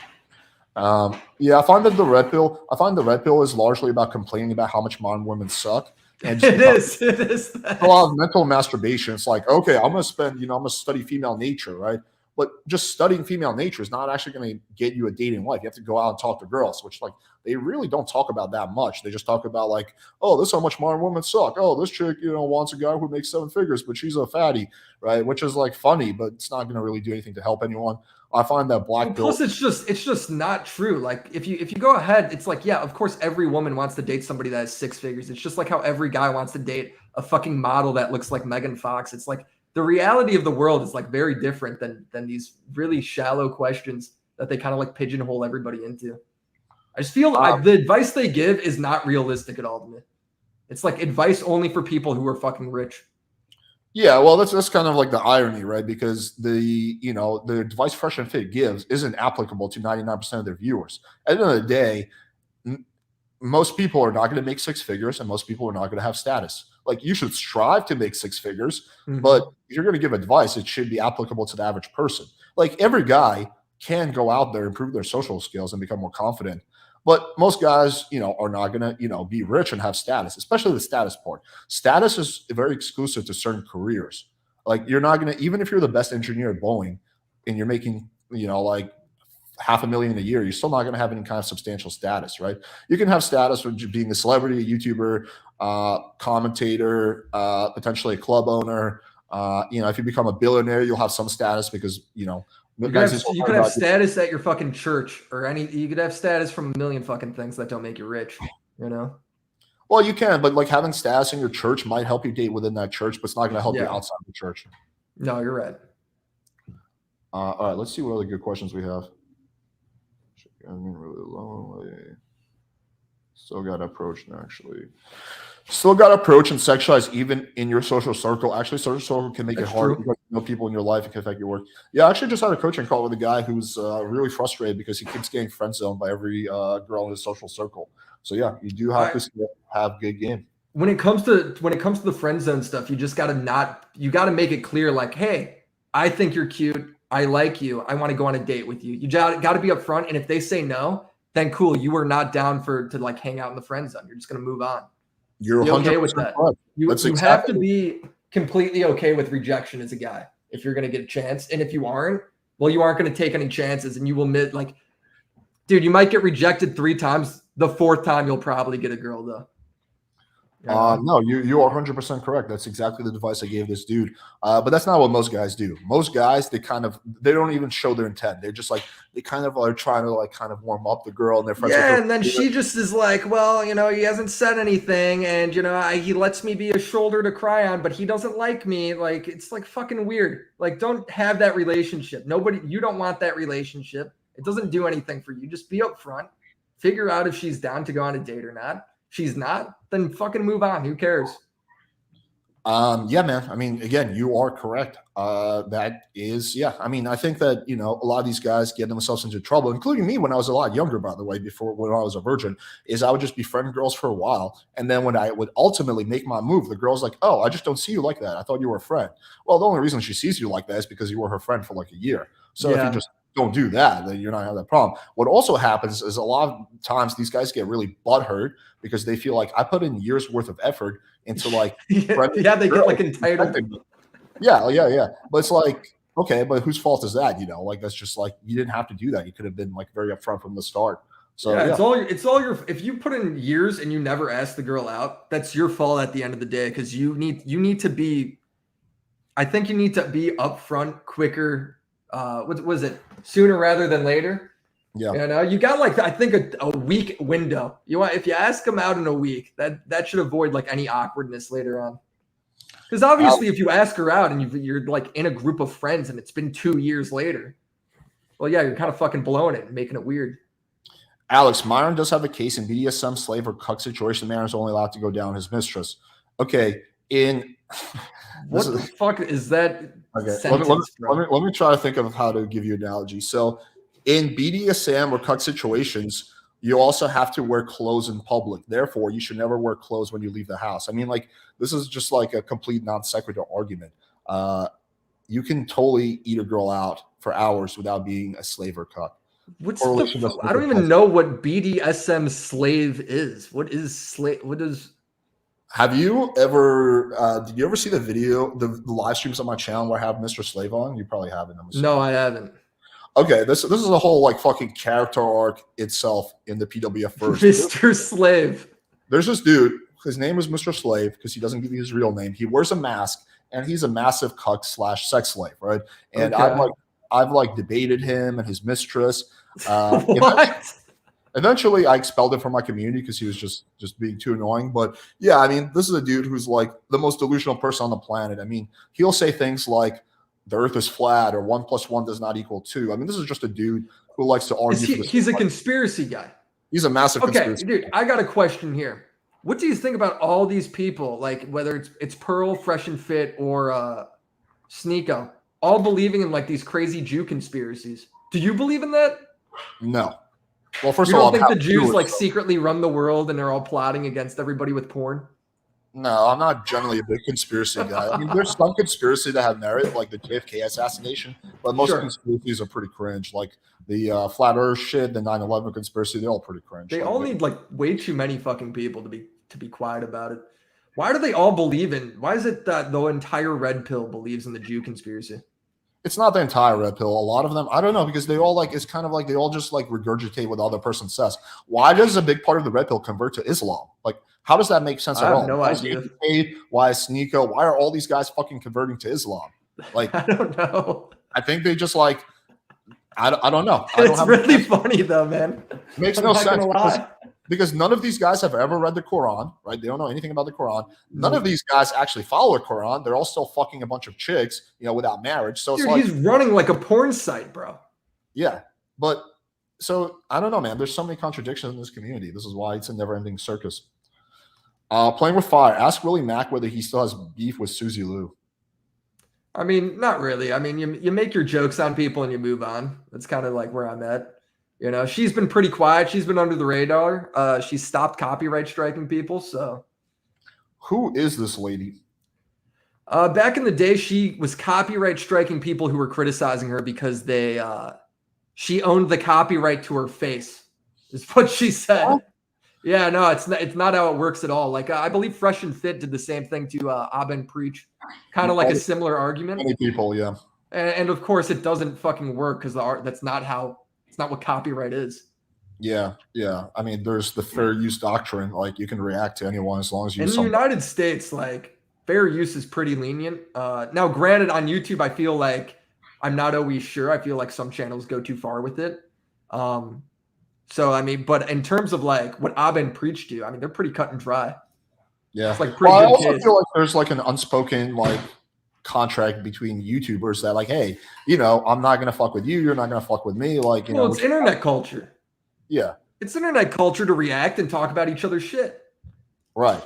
Yeah, I find that the red pill. I find the red pill is largely about complaining about how much modern women suck, and just It is. It is. a lot of mental masturbation. It's like, okay, I'm gonna spend, I'm gonna study female nature, right? But just studying female nature is not actually going to get you a dating life. You have to go out and talk to girls, which like they really don't talk about that much. They just talk about like, oh, this is how much modern women suck. Oh, this chick, wants a guy who makes 7 figures, but she's a fatty, right? Which is like funny, but it's not going to really do anything to help anyone. I find that black pill. Plus, it's just not true. Like if you go ahead, it's like, yeah, of course, every woman wants to date somebody that has 6 figures. It's just like how every guy wants to date a fucking model that looks like Megan Fox. It's like the reality of the world is like very different than these really shallow questions that they kind of like pigeonhole everybody into. I just feel the advice they give is not realistic at all to me. It's like advice only for people who are fucking rich. Yeah, well, that's kind of like the irony, right? Because the advice Fresh and Fit gives isn't applicable to 99% of their viewers. At the end of the day, most people are not going to make 6 figures, and most people are not going to have status. Like you should strive to make 6 figures, but if you're going to give advice, it should be applicable to the average person. Like every guy can go out there, improve their social skills, and become more confident. But most guys, are not going to, be rich and have status, especially the status part. Status is very exclusive to certain careers. Like you're not going to, even if you're the best engineer at Boeing and you're making, like $500,000 a year, you're still not going to have any kind of substantial status, right? You can have status with being a celebrity, a YouTuber, commentator, potentially a club owner. If you become a billionaire, you'll have some status because, you could have status at your fucking church or you could have status from a million fucking things that don't make you rich, Well, you can, but like having status in your church might help you date within that church, but it's not going to help you outside the church. No, you're right. All right, let's see what other good questions we have. I mean, really lonely. Still got approached, actually. Still got approached and sexualized even in your social circle. Actually, social circle can make it hard because people in your life. It can affect your work. Yeah, I actually just had a coaching call with a guy who's really frustrated because he keeps getting friend zoned by every girl in his social circle. So yeah, you do have to have good game. When it comes to the friend zone stuff, you just got to make it clear like, hey, I think you're cute. I like you. I want to go on a date with you. You got to be upfront. And if they say no, then cool. You are not down to like hang out in the friend zone. You're just going to move on. You're okay with that. You have to be completely okay with rejection as a guy if you're going to get a chance. And if you aren't, well, you aren't going to take any chances and you will miss like, dude, you might get rejected 3 times. The 4th time you'll probably get a girl though. No, you are 100% correct. That's exactly the advice I gave this dude. But that's not what most guys do. Most guys, they don't even show their intent. They're just like, they kind of are trying to like kind of warm up the girl and their friends. Yeah, and then she just is like, well, he hasn't said anything, and he lets me be a shoulder to cry on, but he doesn't like me. Like it's like fucking weird. Like don't have that relationship. You don't want that relationship. It doesn't do anything for you. Just be upfront. Figure out if she's down to go on a date or not. She's not, then fucking move on. Who cares? Yeah, man. I mean, again, you are correct. That is, yeah. I mean, I think that, a lot of these guys get themselves into trouble, including me when I was a lot younger, by the way, when I was a virgin, is I would just befriend girls for a while. And then when I would ultimately make my move, the girl's like, oh, I just don't see you like that. I thought you were a friend. Well, the only reason she sees you like that is because you were her friend for like a year. So if you just don't do that, then you're not gonna have that problem. What also happens is a lot of times these guys get really butthurt because they feel like I put in years worth of effort into like Yeah, they get like entitled. Yeah. But it's like, okay, but whose fault is that? Like that's just like you didn't have to do that. You could have been like very upfront from the start. So Yeah, yeah, it's all your if you put in years and you never ask the girl out, that's your fault at the end of the day because you need to be I think you need to be upfront quicker. What was it? Sooner rather than later. yeah. You got like I think a week window. If you ask them out in a week, that should avoid like any awkwardness later on. Because obviously, if you ask her out and you're like in a group of friends and it's been 2 years later, well, yeah, you're kind of fucking blowing it and making it weird. Alex, Myron does have a case in BDSM slave or cuck situation. The man is only allowed to go down his mistress. Okay, what the fuck is that? Okay, sentence, let me try to think of how to give you an analogy. So, in BDSM or cuck situations, you also have to wear clothes in public. Therefore, you should never wear clothes when you leave the house. I mean, like this is just like a complete non sequitur argument. You can totally eat a girl out for hours without being a slave or cuck. I don't even know what BDSM slave is. What is slave? What is? Have you ever? Did you ever see the video, the live streams on my channel where I have Mr. Slave on? You probably haven't. No, I haven't. Okay, this is a whole like fucking character arc itself in the PWF first. Mr. Slave. There's this dude. His name is Mr. Slave because he doesn't give you his real name. He wears a mask and he's a massive cuck / sex slave, right? And Okay. I've like debated him and his mistress. What? Eventually, I expelled him from my community because he was just being too annoying. But yeah, I mean, this is a dude who's like the most delusional person on the planet. I mean, he'll say things like the Earth is flat or 1 + 1 does not equal 2. I mean, this is just a dude who likes to argue. He's a conspiracy guy. He's a massive conspiracy. Dude, I got a question here. What do you think about all these people, like whether it's Pearl, Fresh and Fit, or Sneeko, all believing in like these crazy Jew conspiracies? Do you believe in that? No. Well, first you of all, don't think the Jews like secretly run the world and they're all plotting against everybody with porn? No, I'm not generally a big conspiracy guy. I mean, there's some conspiracy that have merit, like the JFK assassination, but most conspiracies are pretty cringe. Like the Flat Earth shit, the 9/11 conspiracy, they're all pretty cringe. They all need like way too many fucking people to be quiet about it. Why do they all believe in? Why is it that the entire red pill believes in the Jew conspiracy? It's not the entire red pill. A lot of them, I don't know, because they all like, it's kind of like they all just like regurgitate what the other person says. Why does a big part of the red pill convert to Islam? Like, how does that make sense at all? No idea. Why is Sneeko? Why are all these guys fucking converting to Islam? Like, I don't know. I think they just like, I don't know. It's really funny though, man. It makes no sense because none of these guys have ever read the Quran, right? They don't know anything about the Quran. None of these guys actually follow the Quran. They're all still fucking a bunch of chicks, without marriage. So Dude, it's like he's running like a porn site, bro. Yeah, but so I don't know, man. There's so many contradictions in this community. This is why it's a never-ending circus. Playing with fire. Ask Willie Mack whether he still has beef with Susie Lou. I mean, not really. I mean, you make your jokes on people and you move on. That's kind of like where I'm at. She's been pretty quiet. She's been under the radar. She's stopped copyright striking people. So, who is this lady? Back in the day, she was copyright striking people who were criticizing her because she owned the copyright to her face. Is what she said. What? Yeah, no, it's not how it works at all. Like I believe Fresh and Fit did the same thing to Abin Preach, kind of like a similar argument. Many people, yeah. And of course, it doesn't fucking work because the art. That's not how. It's not what copyright is. Yeah. I mean, there's the fair use doctrine. Like you can react to anyone as long as you. In the United States, like fair use is pretty lenient. Now, granted, on YouTube, I feel like I'm not always sure. I feel like some channels go too far with it. So I mean, but in terms of like what Abin Preach do, I mean, they're pretty cut and dry. Yeah, it's like pretty. I also feel like there's like an unspoken like contract between YouTubers that like, hey, I'm not gonna fuck with you, you're not gonna fuck with me. Like, well, it's internet culture. Yeah, it's internet culture to react and talk about each other's shit. Right.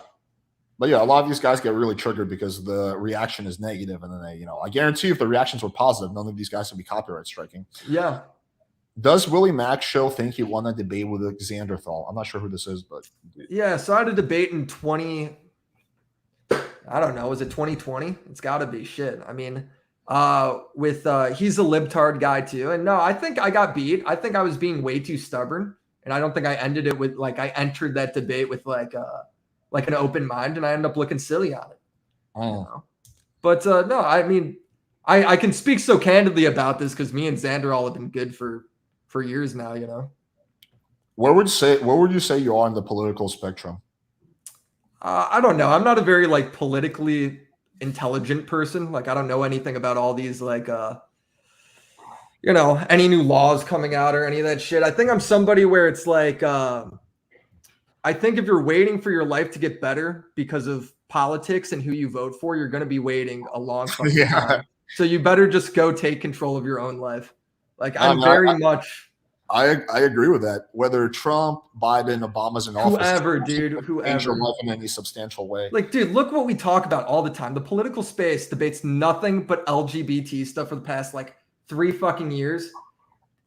But yeah, a lot of these guys get really triggered because the reaction is negative, and then they, I guarantee if the reactions were positive, none of these guys would be copyright striking. Yeah. Does Willie Mack show think he won a debate with Xanderthal? I'm not sure who this is, but yeah, so I had a debate in I don't know, was it 2020? It's got to be shit. I mean, With he's a libtard guy too. And no, I think I got beat. I think I was being way too stubborn, and I don't think I ended it with like I entered that debate with like an open mind, and I ended up looking silly on it. You Mm. know, but no, I mean, I can speak so candidly about this because me and Xander all have been good for years now. You know, Where would you say you are in the political spectrum? I don't know. I'm not a very like politically intelligent person. Like I don't know anything about all these like any new laws coming out or any of that shit. I think I'm somebody where it's like I think if you're waiting for your life to get better because of politics and who you vote for, you're going to be waiting a long fucking Yeah, time. So you better just go take control of your own life. Like I I'm mean, very much I agree with that. Whether Trump, Biden, Obama's in office, whoever, dude, change your whoever. life in any substantial way. Like, dude, look what we talk about all the time. The political space debates nothing but LGBT stuff for the past like 3 fucking years.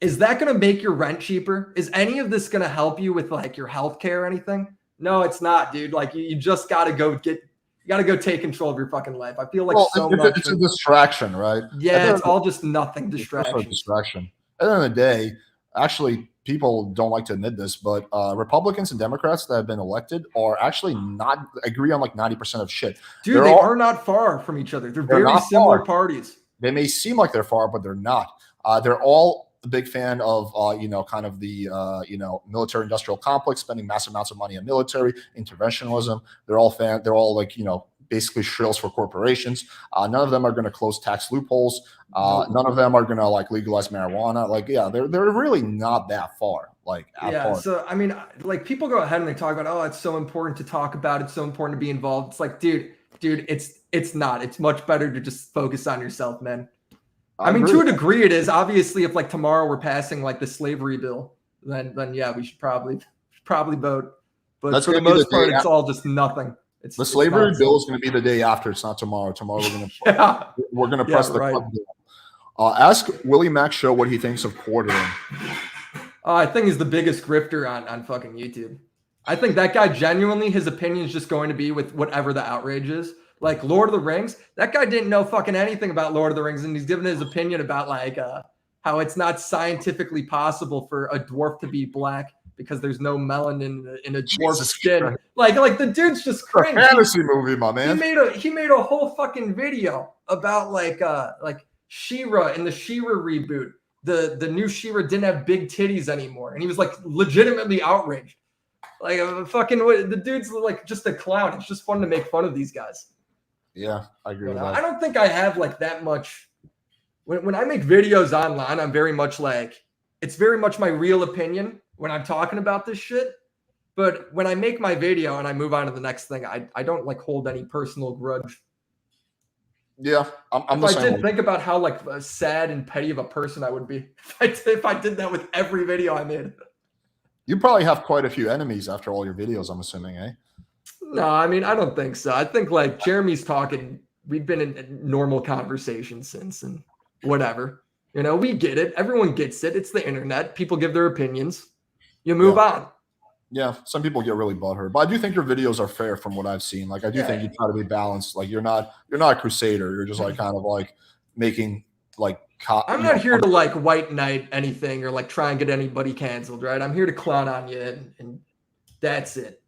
Is that going to make your rent cheaper? Is any of this going to help you with like your health care or anything? No, it's not, dude. Like you just got to go take control of your fucking life. I feel like Well, so much. it's a distraction, right? At Yeah, the it's all just nothing It's also a distractions. distraction. At the end of the day, actually, people don't like to admit this, but Republicans and Democrats that have been elected are actually not agree on like 90% of shit. Dude, They're they all are not far from each other. They're they're very not similar far. parties. They may seem like they're far, but they're not. They're all a big fan of kind of the military industrial complex, spending massive amounts of money on military interventionism. They're all like basically shrills for corporations. None of them are going to close tax loopholes. Nope. None of them are going to like legalize marijuana. Like, yeah, they're really not that far. Like, Yeah, apart. so I mean, like people go ahead and they talk about, oh, it's so important to talk about. It's so important to be involved. It's like, dude, it's not. It's much better to just focus on yourself, man. I I mean, agree. to a degree, it is. Obviously, if like tomorrow we're passing like the slavery bill, then yeah, we should probably vote. But That's for going the to be most part, it's all just nothing. the It's slavery bill is nonsense. going to be the day after. It's not tomorrow. Tomorrow Yeah, we're going to yeah, press the right. button. Ask Willie Mack Show what he thinks of quartering. I think he's the biggest grifter on fucking YouTube. I think that guy genuinely, his opinion is just going to be with whatever the outrage is. Like Lord of the Rings, that guy didn't know fucking anything about Lord of the Rings, and he's giving his opinion about like how it's not scientifically possible for a dwarf to be black because there's no melanin in a dwarf's Jesus skin. Christ. Like the dude's just A cringe. fantasy movie, my He man. made a whole fucking video about like She-Ra in the She-Ra reboot. The new She-Ra didn't have big titties anymore, and he was like legitimately outraged. Like the dude's like just a clown. It's just fun to make fun of these guys. Yeah, I agree with I that. don't think I have like that much. When I make videos online, I'm very much like it's very much my real opinion when I'm talking about this shit. But when I make my video and I move on to the next thing, I don't like hold any personal grudge. Yeah, I'm If the I same did way. think about how like sad and petty of a person I would be if I did that with every video I made. You probably have quite a few enemies after all your videos, I'm assuming, eh? No, I mean I don't think so. I think like Jeremy's talking. We've been in normal conversation since, and whatever. We get it. Everyone gets it. It's the internet. People give their opinions. You move Yeah. on. Yeah, some people get really butthurt, but I do think your videos are fair from what I've seen. Like, I do think Yeah. you try to be balanced. Like, you're not a crusader. You're just like kind of like making like I'm not here to like white knight anything or like try and get anybody canceled, right? I'm here to clown on you, and that's it.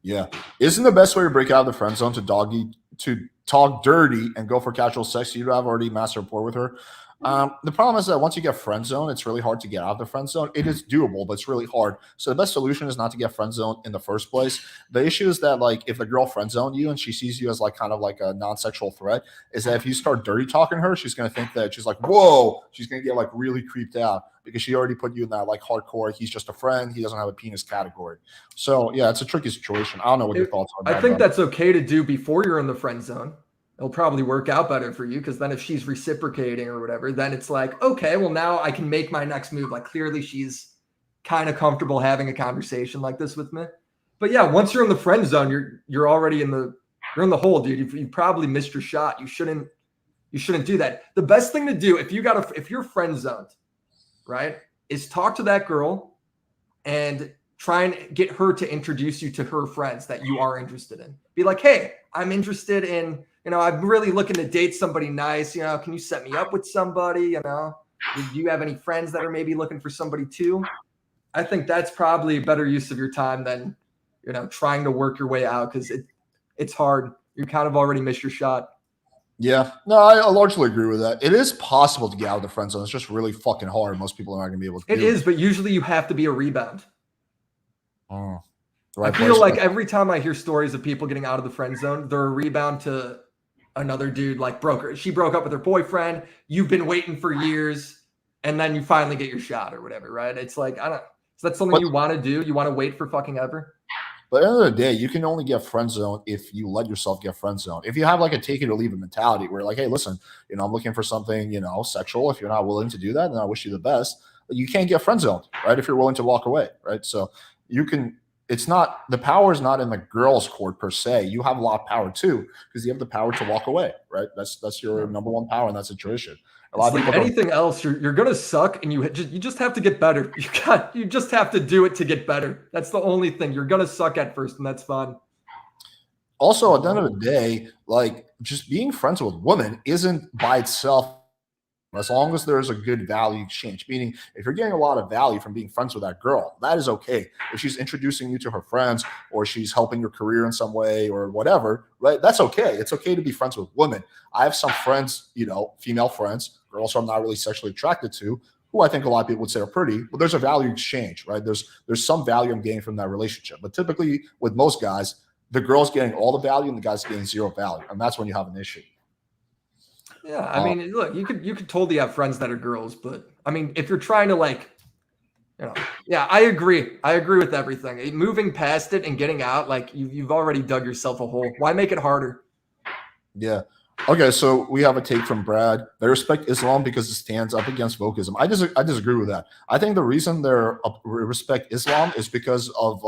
Yeah, isn't the best way to break out of the friend zone to talk dirty and go for casual sex? You'd have already master rapport with her. The problem is that once you get friend zone, it's really hard to get out of the friend zone. It is doable, but it's really hard. So the best solution is not to get friend zone in the first place. The issue is that like if the girl friend zoned you and she sees you as like kind of like a non-sexual threat, is that if you start dirty talking her, she's gonna think that she's like, whoa, she's gonna get like really creeped out because she already put you in that like hardcore, he's just a friend, he doesn't have a penis category. So yeah, it's a tricky situation. I don't know what your thoughts are. I think that's okay to do before you're in the friend zone. It'll probably work out better for you because then if she's reciprocating or whatever, then it's like, okay, well now I can make my next move. Like clearly she's kind of comfortable having a conversation like this with me. But yeah, once you're in the friend zone, you're already in the hole, dude. You probably missed your shot. You shouldn't do that. The best thing to do if you're friend zoned, right, is talk to that girl and try and get her to introduce you to her friends that you are interested in. Be like, hey, I'm interested in I'm really looking to date somebody nice. Can you set me up with somebody? Do you have any friends that are maybe looking for somebody too? I think that's probably a better use of your time than, trying to work your way out, because it's hard. You kind of already missed your shot. Yeah, no, I largely agree with that. It is possible to get out of the friend zone. It's just really fucking hard. Most people are not going to be able to It do is, but usually you have to be a rebound. Oh, the I right feel place. like every time I hear stories of people getting out of the friend zone, they're a rebound to another dude, like she broke up with her boyfriend. You've been waiting for years, and then you finally get your shot or whatever, right? It's like, I don't. Is that something you want to do? You want to wait for fucking ever? But at the end of the day, you can only get friend zone if you let yourself get friend zone. If you have like a take it or leave it mentality where like, hey, listen, I'm looking for something, sexual. If you're not willing to do that, then I wish you the best. But you can't get friend zoned, right? If you're willing to walk away, right? So you can, it's not, the power is not in the girls' court per se. You have a lot of power too, because you have the power to walk away, right? That's your number one power in that situation. A lot It's of like people anything else, you're gonna suck, and you just have to get better. You just have to do it to get better. That's the only thing. You're gonna suck at first, and that's fun. also, at the end of the day, like just being friends with women isn't by itself, as long as there's a good value exchange. Meaning, if you're getting a lot of value from being friends with that girl, that is okay. If she's introducing you to her friends or she's helping your career in some way or whatever, right? That's okay. It's okay to be friends with women. I have some friends, female friends, girls who I'm not really sexually attracted to, who I think a lot of people would say are pretty, but there's a value exchange, right? There's some value I'm getting from that relationship. But typically with most guys, the girl's getting all the value and the guy's getting zero value. And that's when you have an issue. Yeah, I mean, look, you could totally have friends that are girls, but I mean, if you're trying to yeah, I agree. I agree with everything. Moving past it and getting out, like you've already dug yourself a hole. Why make it harder? Yeah. Okay, so we have a take from Brad. They respect Islam because it stands up against wokeism. I disagree with that. I think the reason they respect Islam is because of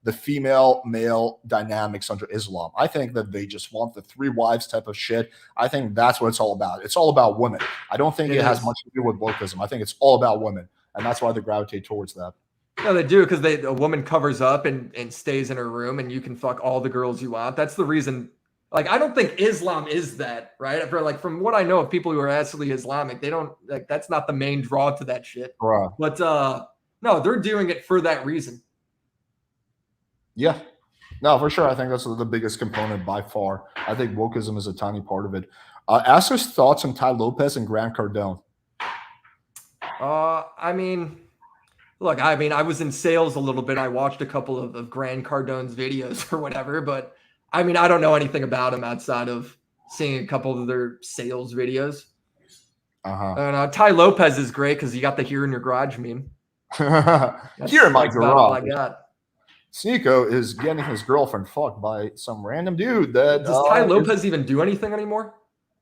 the female male dynamics under Islam. I think that they just want the three wives type of shit. I think that's what it's all about. It's all about women. I don't think it has much to do with wokeism. I think it's all about women, and that's why they gravitate towards that. Yeah, they do, because a woman covers up and stays in her room, and you can fuck all the girls you want. That's the reason. Like, I don't think Islam is that, right? From what I know of people who are actually Islamic, they don't like, that's not the main draw to that shit. Bruh. But no, they're doing it for that reason. Yeah. No, for sure. I think that's the biggest component by far. I think wokeism is a tiny part of it. Ask us thoughts on Ty Lopez and Grant Cardone. I mean, look, I was in sales a little bit. I watched a couple of Grant Cardone's videos or whatever, but I mean, I don't know anything about him outside of seeing a couple of their sales videos. And Ty Lopez is great because you got the "here in your garage" meme. Here in my garage. I got. Sneeko is getting his girlfriend fucked by some random dude. Does Ty Lopez even do anything anymore?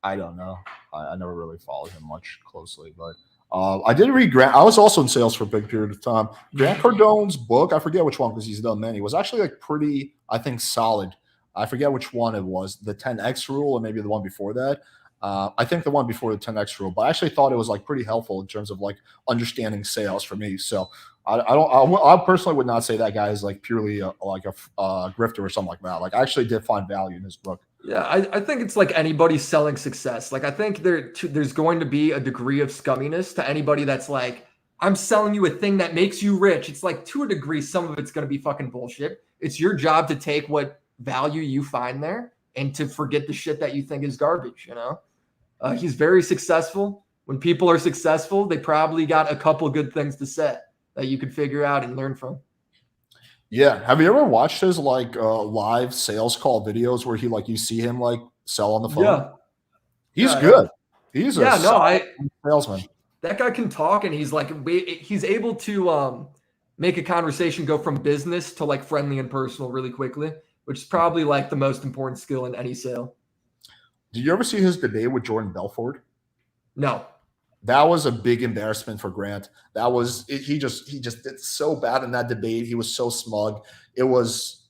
I don't know. I never really followed him much closely, but I did read Grant. I was also in sales for a big period of time. Grant Cardone's book, I forget which one because he's done many, was actually like pretty, I think, solid. I forget which one it was, the 10X rule or maybe the one before that. I think the one before the 10X rule, but I actually thought it was like pretty helpful in terms of like understanding sales for me. So I personally would not say that guy is like purely like a grifter or something like that. Like I actually did find value in his book. Yeah, I think it's like anybody selling success. Like I think there's going to be a degree of scumminess to anybody that's like, I'm selling you a thing that makes you rich. It's like, to a degree, some of it's going to be fucking bullshit. It's your job to take what value you find there and to forget the shit that you think is garbage, He's very successful. When people are successful, they probably got a couple good things to say that you could figure out and learn from. Yeah. Have you ever watched his like live sales call videos where he like you see him like sell on the phone? Yeah. He's good. He's a salesman. That guy can talk, and he's able to make a conversation go from business to like friendly and personal really quickly, which is probably like the most important skill in any sale. Did you ever see his debate with Jordan Belfort? No. That was a big embarrassment for Grant. He just did so bad in that debate. He was so smug. It was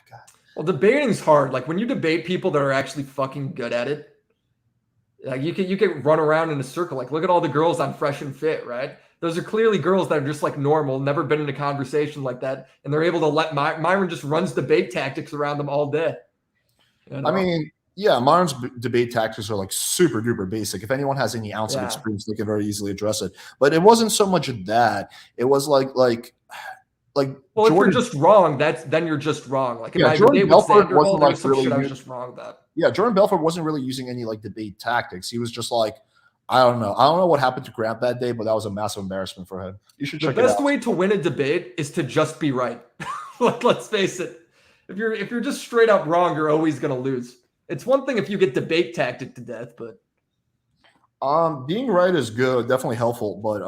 God. Well, debating's hard. Like when you debate people that are actually fucking good at it, like you can run around in a circle. Like look at all the girls on Fresh and Fit, right? Those are clearly girls that are just like normal, never been in a conversation like that, and they're able to let Myron just runs debate tactics around them all day. I mean, Yeah, modern debate tactics are like super duper basic. If anyone has any ounce of Yeah. experience, they can very easily address it. But it wasn't so much of that. It was like Well, if you're Jordan. just wrong, then you're just wrong. Like in Yeah, my Jordan debate with Belfort Vanderbilt, wasn't there like was some really. shit I was just wrong about. Yeah, Jordan Belfort wasn't really using any like debate tactics. He was just like, I don't know. I don't know what happened to Grant that day, but that was a massive embarrassment for him. You should The check it best out. way to win a debate is to just be right. Let's face it. If you're just straight up wrong, you're always gonna lose. It's one thing if you get debate tactic to death, but Being right is good, definitely helpful. But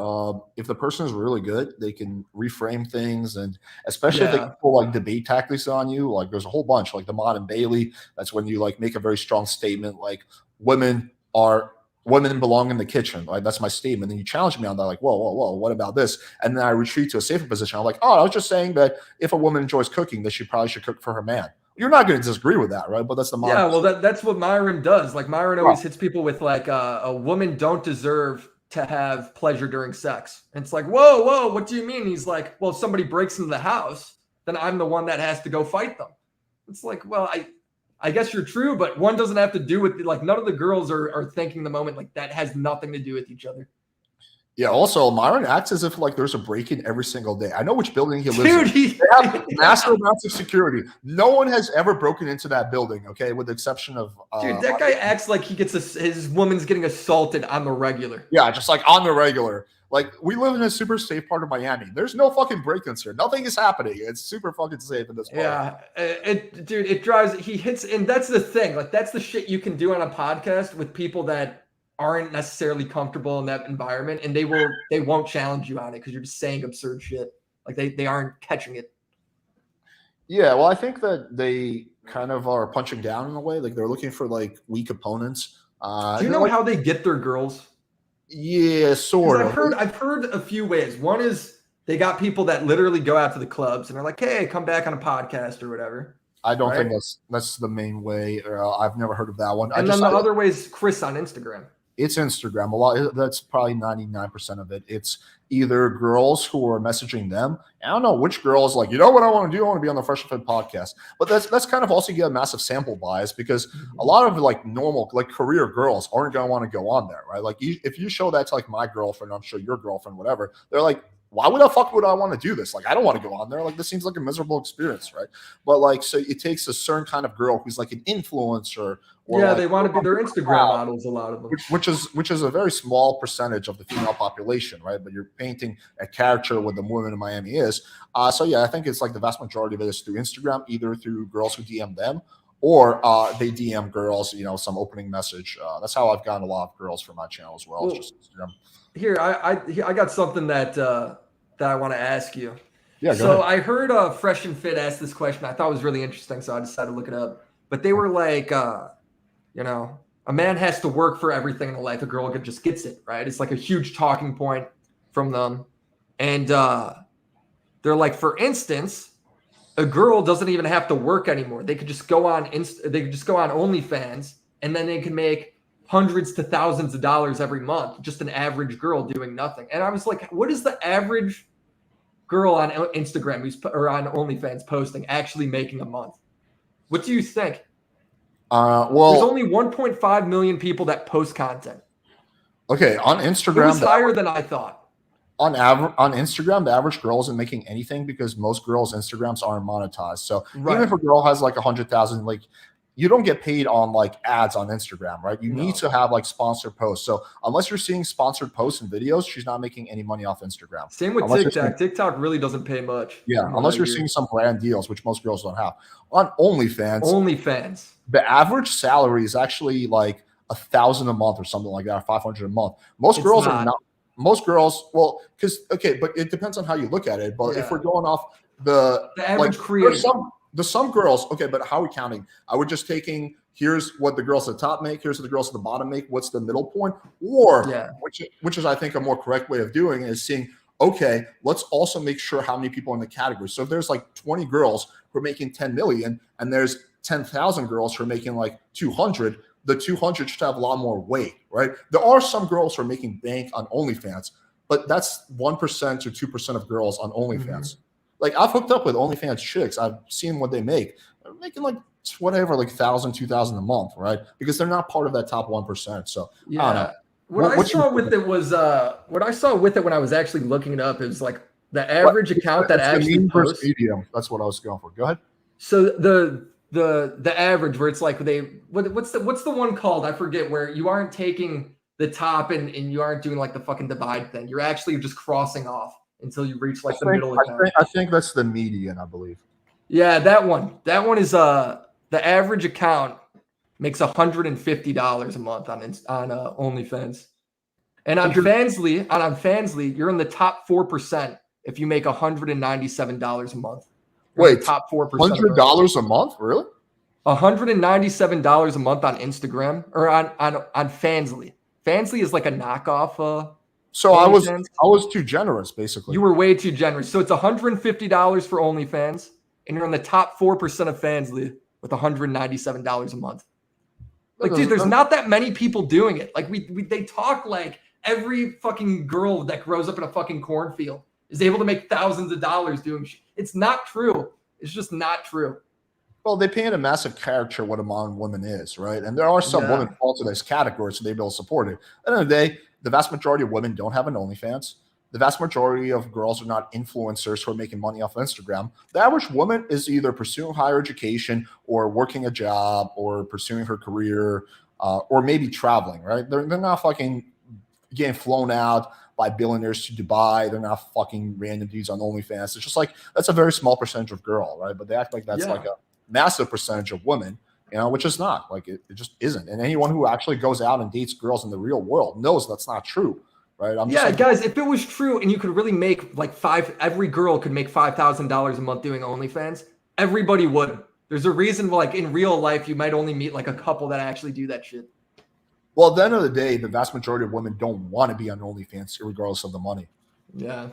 if the person is really good, they can reframe things, and especially if they can yeah. pull like debate tactics on you. Like there's a whole bunch, like the Mod and Bailey. That's when you like make a very strong statement, like women are women belong in the kitchen. Like that's my statement. Then you challenge me on that, like, whoa, whoa, whoa, what about this? And then I retreat to a safer position. I'm like, oh, I was just saying that if a woman enjoys cooking, that she probably should cook for her man. You're not going to disagree with that, right? But that's the mod. Yeah, well that's what Myron does. Like Myron Right. always hits people with like a woman don't deserve to have pleasure during sex. And it's like, whoa, whoa, what do you mean? He's like, well, if somebody breaks into the house, then I'm the one that has to go fight them. It's like, well, I guess you're true, but one doesn't have to do with like none of the girls are thinking the moment like that has nothing to do with each other. Yeah, also Myron acts as if like there's a break-in every single day. I know which building he lives Dude, in. They have massive amounts of security. No one has ever broken into that building, okay, with the exception of dude, that guy acts like he gets his woman's getting assaulted on the regular. yeah, just like on the regular. Like we live in a super safe part of Miami. There's no fucking break-ins here. Nothing is happening. It's super fucking safe in this part. Yeah, it drives. He hits, and that's the thing. Like that's the shit you can do on a podcast with people that aren't necessarily comfortable in that environment, and they won't challenge you on it because you're just saying absurd shit. Like they aren't catching it. Yeah, well, I think that they kind of are punching down in a way. Like they're looking for like weak opponents. Do you They're know like, how they get their girls? yeah, Because sort of. I've heard a few ways. One is they got people that literally go out to the clubs and are like, "Hey, come back on a podcast or whatever." I don't think Right? that's the main way. I've never heard of that one. And then the other way is Chris on Instagram. It's Instagram. A lot. That's probably 99% of it. It's either girls who are messaging them. I don't know which girls like, you know what I want to do? I want to be on the Fresh and Fit podcast. But that's kind of also get a massive sample bias because a lot of like normal like career girls aren't going to want to go on there, right? Like if you show that to like my girlfriend, I'm sure your girlfriend, whatever, they're like, why would the fuck would I want to do this? Like, I don't want to go on there. Like, this seems like a miserable experience, right? But like, so it takes a certain kind of girl who's like an influencer or Yeah, like they want to be their Instagram models. A lot of them. which is a very small percentage of the female population, right? But you're painting a caricature what the woman in Miami is. So yeah, I think it's like the vast majority of it is through Instagram, either through girls who DM them or they DM girls, you know, some opening message. That's how I've gotten a lot of girls for my channel as well. Well, It's just Instagram. here I got something that I want to ask you. Yeah, go So ahead. I heard Fresh and Fit ask this question. I thought it was really interesting, so I decided to look it up. But they were like, you know, a man has to work for everything in life. A girl just gets it, right? It's like a huge talking point from them. And they're like, for instance, a girl doesn't even have to work anymore. They could just go on they could just go on OnlyFans, and then they can make hundreds to thousands of dollars every month. Just an average girl doing nothing. And I was like, what is the average girl on Instagram or on OnlyFans posting actually making a month? What do you think? There's Well, only 1.5 million people that post content. okay, on It Instagram, was higher than I thought. on Instagram, the average girl isn't making anything because most girls' Instagrams aren't monetized. So even if Right. a girl has like 100,000, like you don't get paid on like ads on Instagram, right? You need No. to have like sponsored posts. So unless you're seeing sponsored posts and videos, she's not making any money off Instagram. Same with Unless you're TikTok. seeing, TikTok really doesn't pay much. yeah, From what unless I you're hear. seeing some brand deals, which most girls don't have. On OnlyFans, OnlyFans. the average salary is actually like 1,000 a month or something like that, or 500 a month. Most It's girls not. are not. Most girls, well, because okay, but it depends on how you look at it. But if Yeah. we're going off the average like, creator. there's some girls, okay, but how are we counting? I would just taking here's what the girls at the top make, here's what the girls at the bottom make, what's the middle point, or Yeah. which is I think a more correct way of doing it is seeing. Okay, let's also make sure how many people in the category. So if there's like 20 girls who are making 10 million and there's 10,000 girls who are making like 200, the 200 should have a lot more weight, right? There are some girls who are making bank on OnlyFans, but that's 1% or 2% of girls on OnlyFans. Like I've hooked up with OnlyFans chicks. I've seen what they make. They're making like it's whatever, like 1,000, 2,000 a month, right? Because they're not part of that top 1%. So I don't know. Yeah. What I What's your saw with it was what I saw with it when I was actually looking it up, it was like the average account that it's the actually mean versus posts. medium. That's what I was going for. Go ahead. So the average where it's like what's the one called? I forget, where you aren't taking the top and you aren't doing like the fucking divide thing. You're actually just crossing off until you reach like the middle account. I think that's the median, I believe. Yeah, that one. That one is the average account makes $150 a month on OnlyFans. And on Fansly, you're in the top 4% if you make $197 a month. You're in Wait, the top 4%. $100 a month, really? $197 a month on Instagram or on Fansly. Fansly is like a knockoff. So I was too generous, basically. You were way too generous. So it's $150 for OnlyFans, and you're in the top 4% of Fansly with $197 a month. Like, dude, there's not that many people doing it. Like, they talk like every fucking girl that grows up in a fucking cornfield is able to make thousands of dollars doing shit. It's not true. It's just not true. Well, they paint a massive caricature what a modern woman is, right? And there are some women who fall to this category, so they will support it. At the end of the day, the vast majority of women don't have an OnlyFans. The vast majority of girls are not influencers who are making money off of Instagram. The average woman is either pursuing higher education or working a job or pursuing her career or maybe traveling, right? They're not fucking getting flown out by billionaires to Dubai. They're not fucking random dudes on OnlyFans. It's just like, that's a very small percentage of girl, right? But they act like that's like a massive percentage of women, which is not. Like, it just isn't. And anyone who actually goes out and dates girls in the real world knows that's not true, right? Guys, if it was true and you could really make like every girl could make $5,000 a month doing OnlyFans, everybody would. There's a reason, like, in real life, you might only meet like a couple that actually do that shit. Well, at the end of the day, the vast majority of women don't want to be on OnlyFans regardless of the money. Yeah.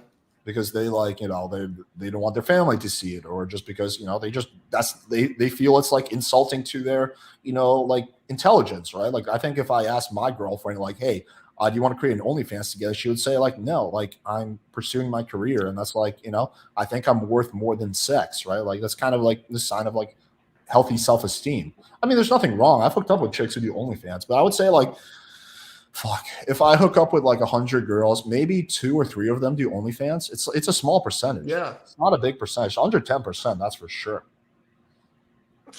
Because they like, they don't want their family to see it, or just because, they feel it's like insulting to their, like intelligence, right? Like, I think if I asked my girlfriend, like, hey, do you want to create an OnlyFans together? She would say like, no, like, I'm pursuing my career. And that's like, I think I'm worth more than sex, right? Like, that's kind of like the sign of like healthy self-esteem. I mean, there's nothing wrong. I've hooked up with chicks who do OnlyFans, but I would say like, fuck, if I hook up with like 100 girls, maybe 2 or 3 of them do OnlyFans. It's a small percentage. Yeah. It's not a big percentage. Under 10%, that's for sure.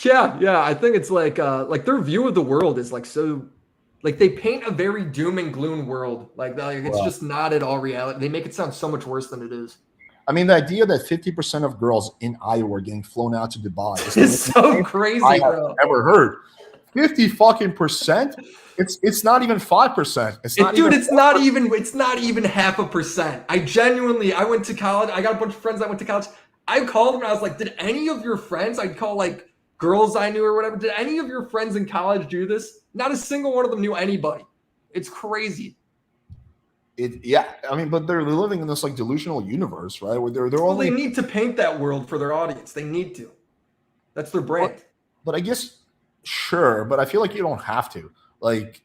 Yeah. I think it's like their view of the world is like so, like, they paint a very doom and gloom world. Like it's just not at all reality. They make it sound so much worse than it is. I mean, the idea that 50% of girls in Iowa are getting flown out to Dubai is so crazy, I have bro. Ever heard 50 fucking percent? It's not even 5%. It's not even 0.5%. I went to college. I got a bunch of friends that went to college. I called them and I was like, did any of your friends, I'd call like girls I knew or whatever, did any of your friends in college do this? Not a single one of them knew anybody. It's crazy. I mean, but they're living in this like delusional universe, right? Where they're only, they need to paint that world for their audience. They need to. That's their brand. But I guess, sure, but I feel like you don't have to. Like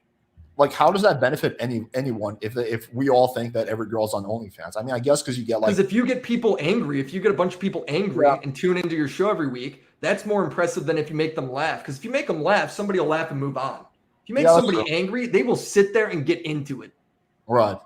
how does that benefit anyone if we all think that every girl's on OnlyFans? I mean, I guess because you get like, because if you get people angry, if you get a bunch of people angry and tune into your show every week, that's more impressive than if you make them laugh. Because if you make them laugh, somebody will laugh and move on. If you make somebody angry, they will sit there and get into it. Right.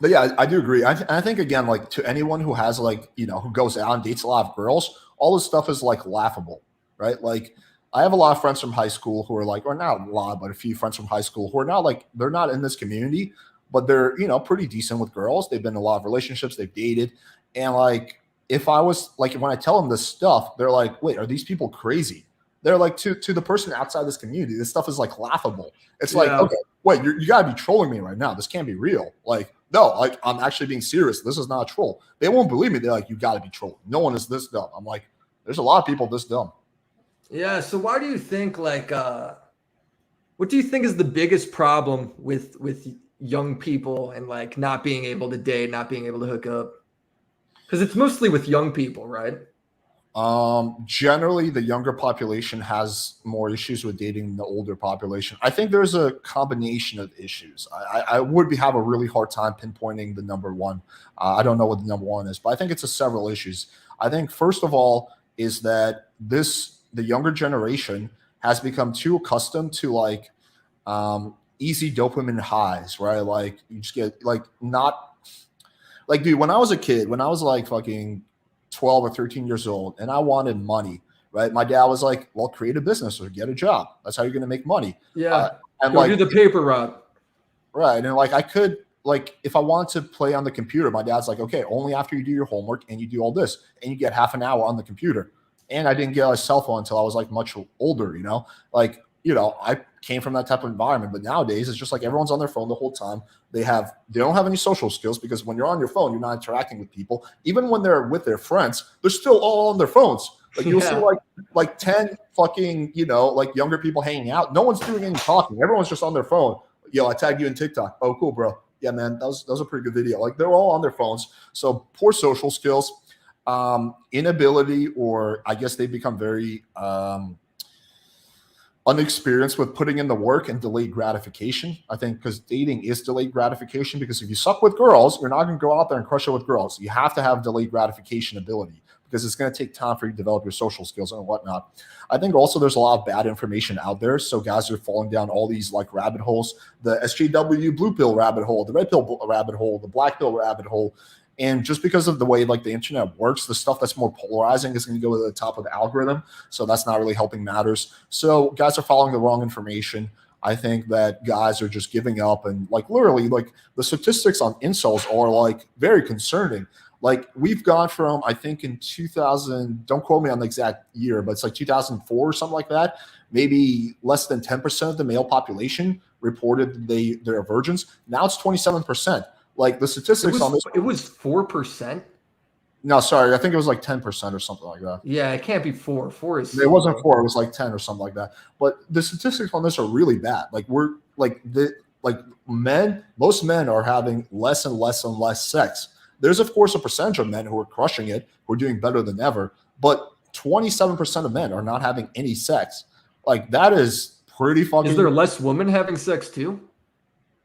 But yeah, I do agree. I think, again, like, to anyone who has like, who goes out and dates a lot of girls, all this stuff is like laughable, right? Like, I have a lot of friends from high school who are like, or not a lot, but a few friends from high school who are not like, they're not in this community, but they're, pretty decent with girls. They've been in a lot of relationships, they've dated. And like, if I was like, when I tell them this stuff, they're like, wait, are these people crazy? They're like, to the person outside this community, this stuff is like laughable. It's like, okay, wait, you gotta be trolling me right now. This can't be real. Like, no, like, I'm actually being serious. This is not a troll. They won't believe me. They're like, you gotta be trolling. No one is this dumb. I'm like, there's a lot of people this dumb. Yeah. So why do you think what do you think is the biggest problem with young people and like not being able to date, not being able to hook up? Because it's mostly with young people, right? Generally, the younger population has more issues with dating than the older population. I think there's a combination of issues. I would have a really hard time pinpointing the number one. I don't know what the number one is, but I think it's several issues. I think, first of all, is that the younger generation has become too accustomed to like easy dopamine highs, right? Like you just get like not like, dude, when I was a kid, when I was like fucking 12 or 13 years old and I wanted money, right? My dad was like, well, create a business or get a job. That's how you're going to make money. Uh, Yeah. and Go do like, the paper route. right. And like, I could, like, if I wanted to play on the computer, my dad's like, okay, only after you do your homework and you do all this and you get half an hour on the computer. And I didn't get a cell phone until I was like much older, like, I came from that type of environment. But nowadays it's just like everyone's on their phone the whole time. They don't have any social skills because when you're on your phone, you're not interacting with people. Even when they're with their friends, they're still all on their phones. Like you'll see Yeah. like 10 fucking, like younger people hanging out. No one's doing any talking. Everyone's just on their phone. Yo, I tagged you in TikTok. Oh, cool, bro. Yeah, man, that was a pretty good video. Like they're all on their phones. So poor social skills, inability, or I guess they become very unexperienced with putting in the work and delayed gratification. I think because dating is delayed gratification, because if you suck with girls, you're not going to go out there and crush it with girls. You have to have delayed gratification ability because it's going to take time for you to develop your social skills and whatnot. I think also there's a lot of bad information out there. So guys are falling down all these like rabbit holes, the SJW blue pill rabbit hole, the red pill rabbit hole, the black pill rabbit hole. And just because of the way like the internet works, the stuff that's more polarizing is going to go to the top of the algorithm. So that's not really helping matters. So guys are following the wrong information. I think that guys are just giving up, and like literally like the statistics on incels are like very concerning. Like we've gone from, I think in 2000, don't quote me on the exact year, but it's like 2004 or something like that. Maybe less than 10% of the male population reported they're virgins. Now it's 27%. Like the statistics on this, It was 4%. no, sorry, I think it was like 10% or something like that. Yeah, it can't be 4. 4 is It so wasn't low. 4, it was like 10 or something like that. But the statistics on this are really bad. Like we're like most men are having less and less and less sex. There's of course a percentage of men who are crushing it, who are doing better than ever, but 27% of men are not having any sex. Like that is pretty Is there fucking. less women having sex too?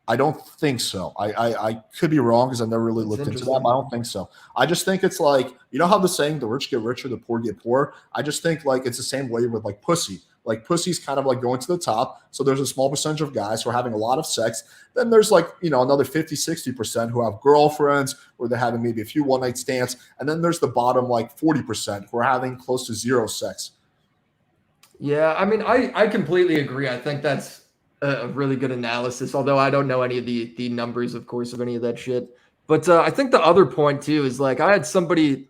I don't think so. I could be wrong because I've never really That's looked into that, but interesting. I don't think so. I just think it's like, you know how the saying, the rich get richer, the poor get poor? I just think like it's the same way with like pussy. Like pussy's kind of like going to the top. So there's a small percentage of guys who are having a lot of sex. Then there's like, another 50-60% who have girlfriends, or they're having maybe a few one night stands. And then there's the bottom like 40% who are having close to zero sex. Yeah, I mean, I completely agree. I think that's a really good analysis, although I don't know any of the numbers, of course, of any of that shit. But I think the other point too is like I had somebody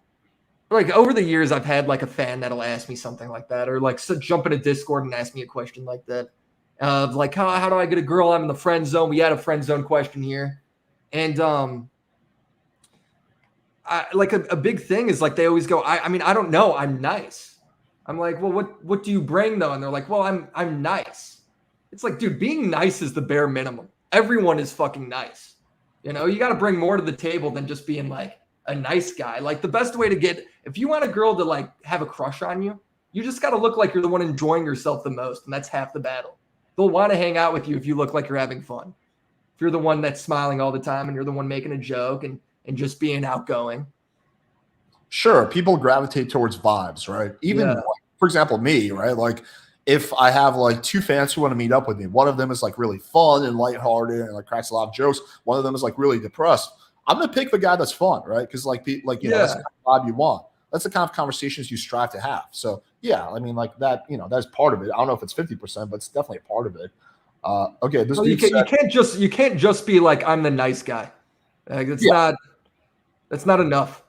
like over the years I've had like a fan that'll ask me something like that, or like jump in a Discord and ask me a question like that, of like how do I get a girl? I'm in the friend zone. We had a friend zone question here, and like a big thing is like they always go, I mean I don't know, I'm nice. I'm like, well, what do you bring though? And they're like, well, I'm nice. It's like, dude, being nice is the bare minimum. Everyone is fucking nice. You got to bring more to the table than just being like a nice guy. Like the best way to get, if you want a girl to like have a crush on you, you just got to look like you're the one enjoying yourself the most. And that's half the battle. They'll want to hang out with you if you look like you're having fun. If you're the one that's smiling all the time and you're the one making a joke and just being outgoing. Sure, people gravitate towards vibes, right? Even Yeah. like, for example, me, right? Like if I have like two fans who want to meet up with me, one of them is like really fun and lighthearted and like cracks a lot of jokes. One of them is like really depressed. I'm gonna pick the guy that's fun, right? Because like that's the kind of vibe you want. That's the kind of conversations you strive to have. So yeah, I mean like that, that's part of it. I don't know if it's 50%, but it's definitely a part of it. Okay, this Well, dude said, you can't just be like I'm the nice guy. Like yeah. that's not enough.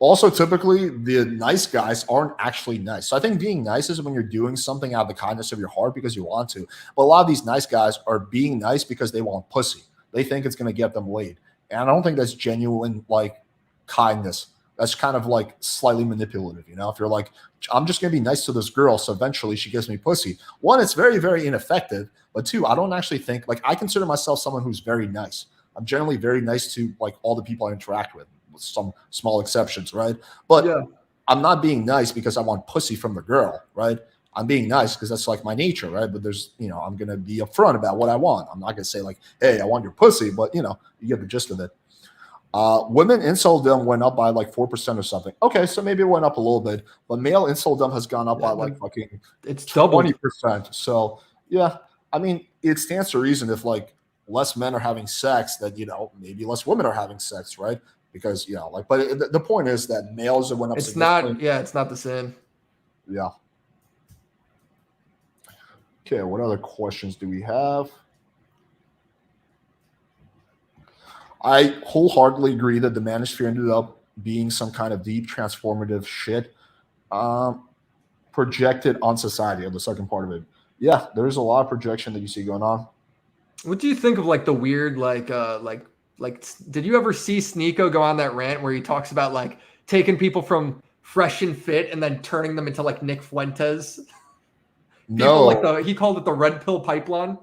Also, typically, the nice guys aren't actually nice. So I think being nice is when you're doing something out of the kindness of your heart because you want to. But a lot of these nice guys are being nice because they want pussy. They think it's going to get them laid. And I don't think that's genuine, like, kindness. That's kind of like slightly manipulative, If you're like, I'm just going to be nice to this girl, so eventually she gives me pussy. One, it's very, very ineffective. But two, I don't actually think, like, I consider myself someone who's very nice. I'm generally very nice to, like, all the people I interact with some small exceptions, right? But Yeah. I'm not being nice because I want pussy from the girl, right? I'm being nice because that's like my nature, right? But there's, I'm gonna be upfront about what I want. I'm not gonna say like, hey, I want your pussy, but you get the gist of it. Women inceldom went up by like 4% or something. Okay, so maybe it went up a little bit, but male inceldom has gone up by like fucking It's doubled. 20%. So yeah, I mean, it stands to reason if like less men are having sex, that maybe less women are having sex, right? Because like, but the point is that males it went up It's significantly. not. Yeah, it's not the same. Yeah. Okay, what other questions do we have? I wholeheartedly agree that the Manosphere ended up being some kind of deep transformative shit projected on society. On the second part of it, yeah, there's a lot of projection that you see going on. What do you think of like the weird did you ever see Sneeko go on that rant where he talks about like taking people from fresh and fit and then turning them into like Nick Fuentes? People like he called it the red pill pipeline.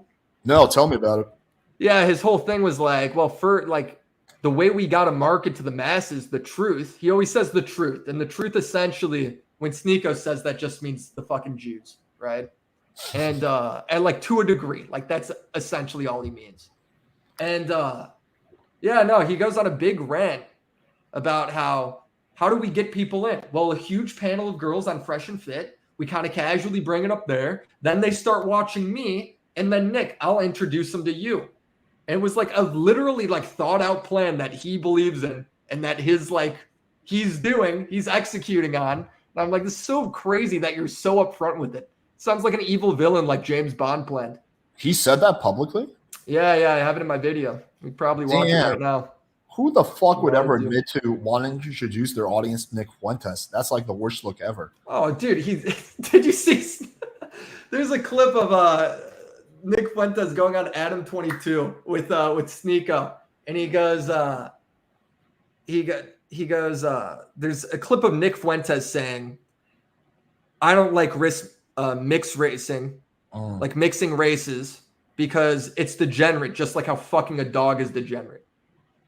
No, tell me about it. Yeah, his whole thing was like, well, for like the way we got to market to the masses, the truth. He always says the truth, and the truth essentially, when Sneeko says that, just means the fucking Jews, right? And like to a degree, like that's essentially all he means. And yeah, no, he goes on a big rant about how do we get people in? Well, a huge panel of girls on Fresh and Fit. We kind of casually bring it up there. Then they start watching me, and then Nick, I'll introduce them to you. And it was like a literally like thought out plan that he believes in and that he's executing on. And I'm like, this is so crazy that you're so upfront with it. Sounds like an evil villain like James Bond planned. He said that publicly? Yeah, I have it in my video. We probably watch it right now. Who the fuck would ever admit to wanting to introduce their audience to Nick Fuentes? That's like the worst look ever. Oh, dude, did you see? There's a clip of Nick Fuentes going on Adam 22 with Sneeko, and he goes, there's a clip of Nick Fuentes saying, "I don't like mixed racing, like mixing races, because it's degenerate, just like how fucking a dog is degenerate."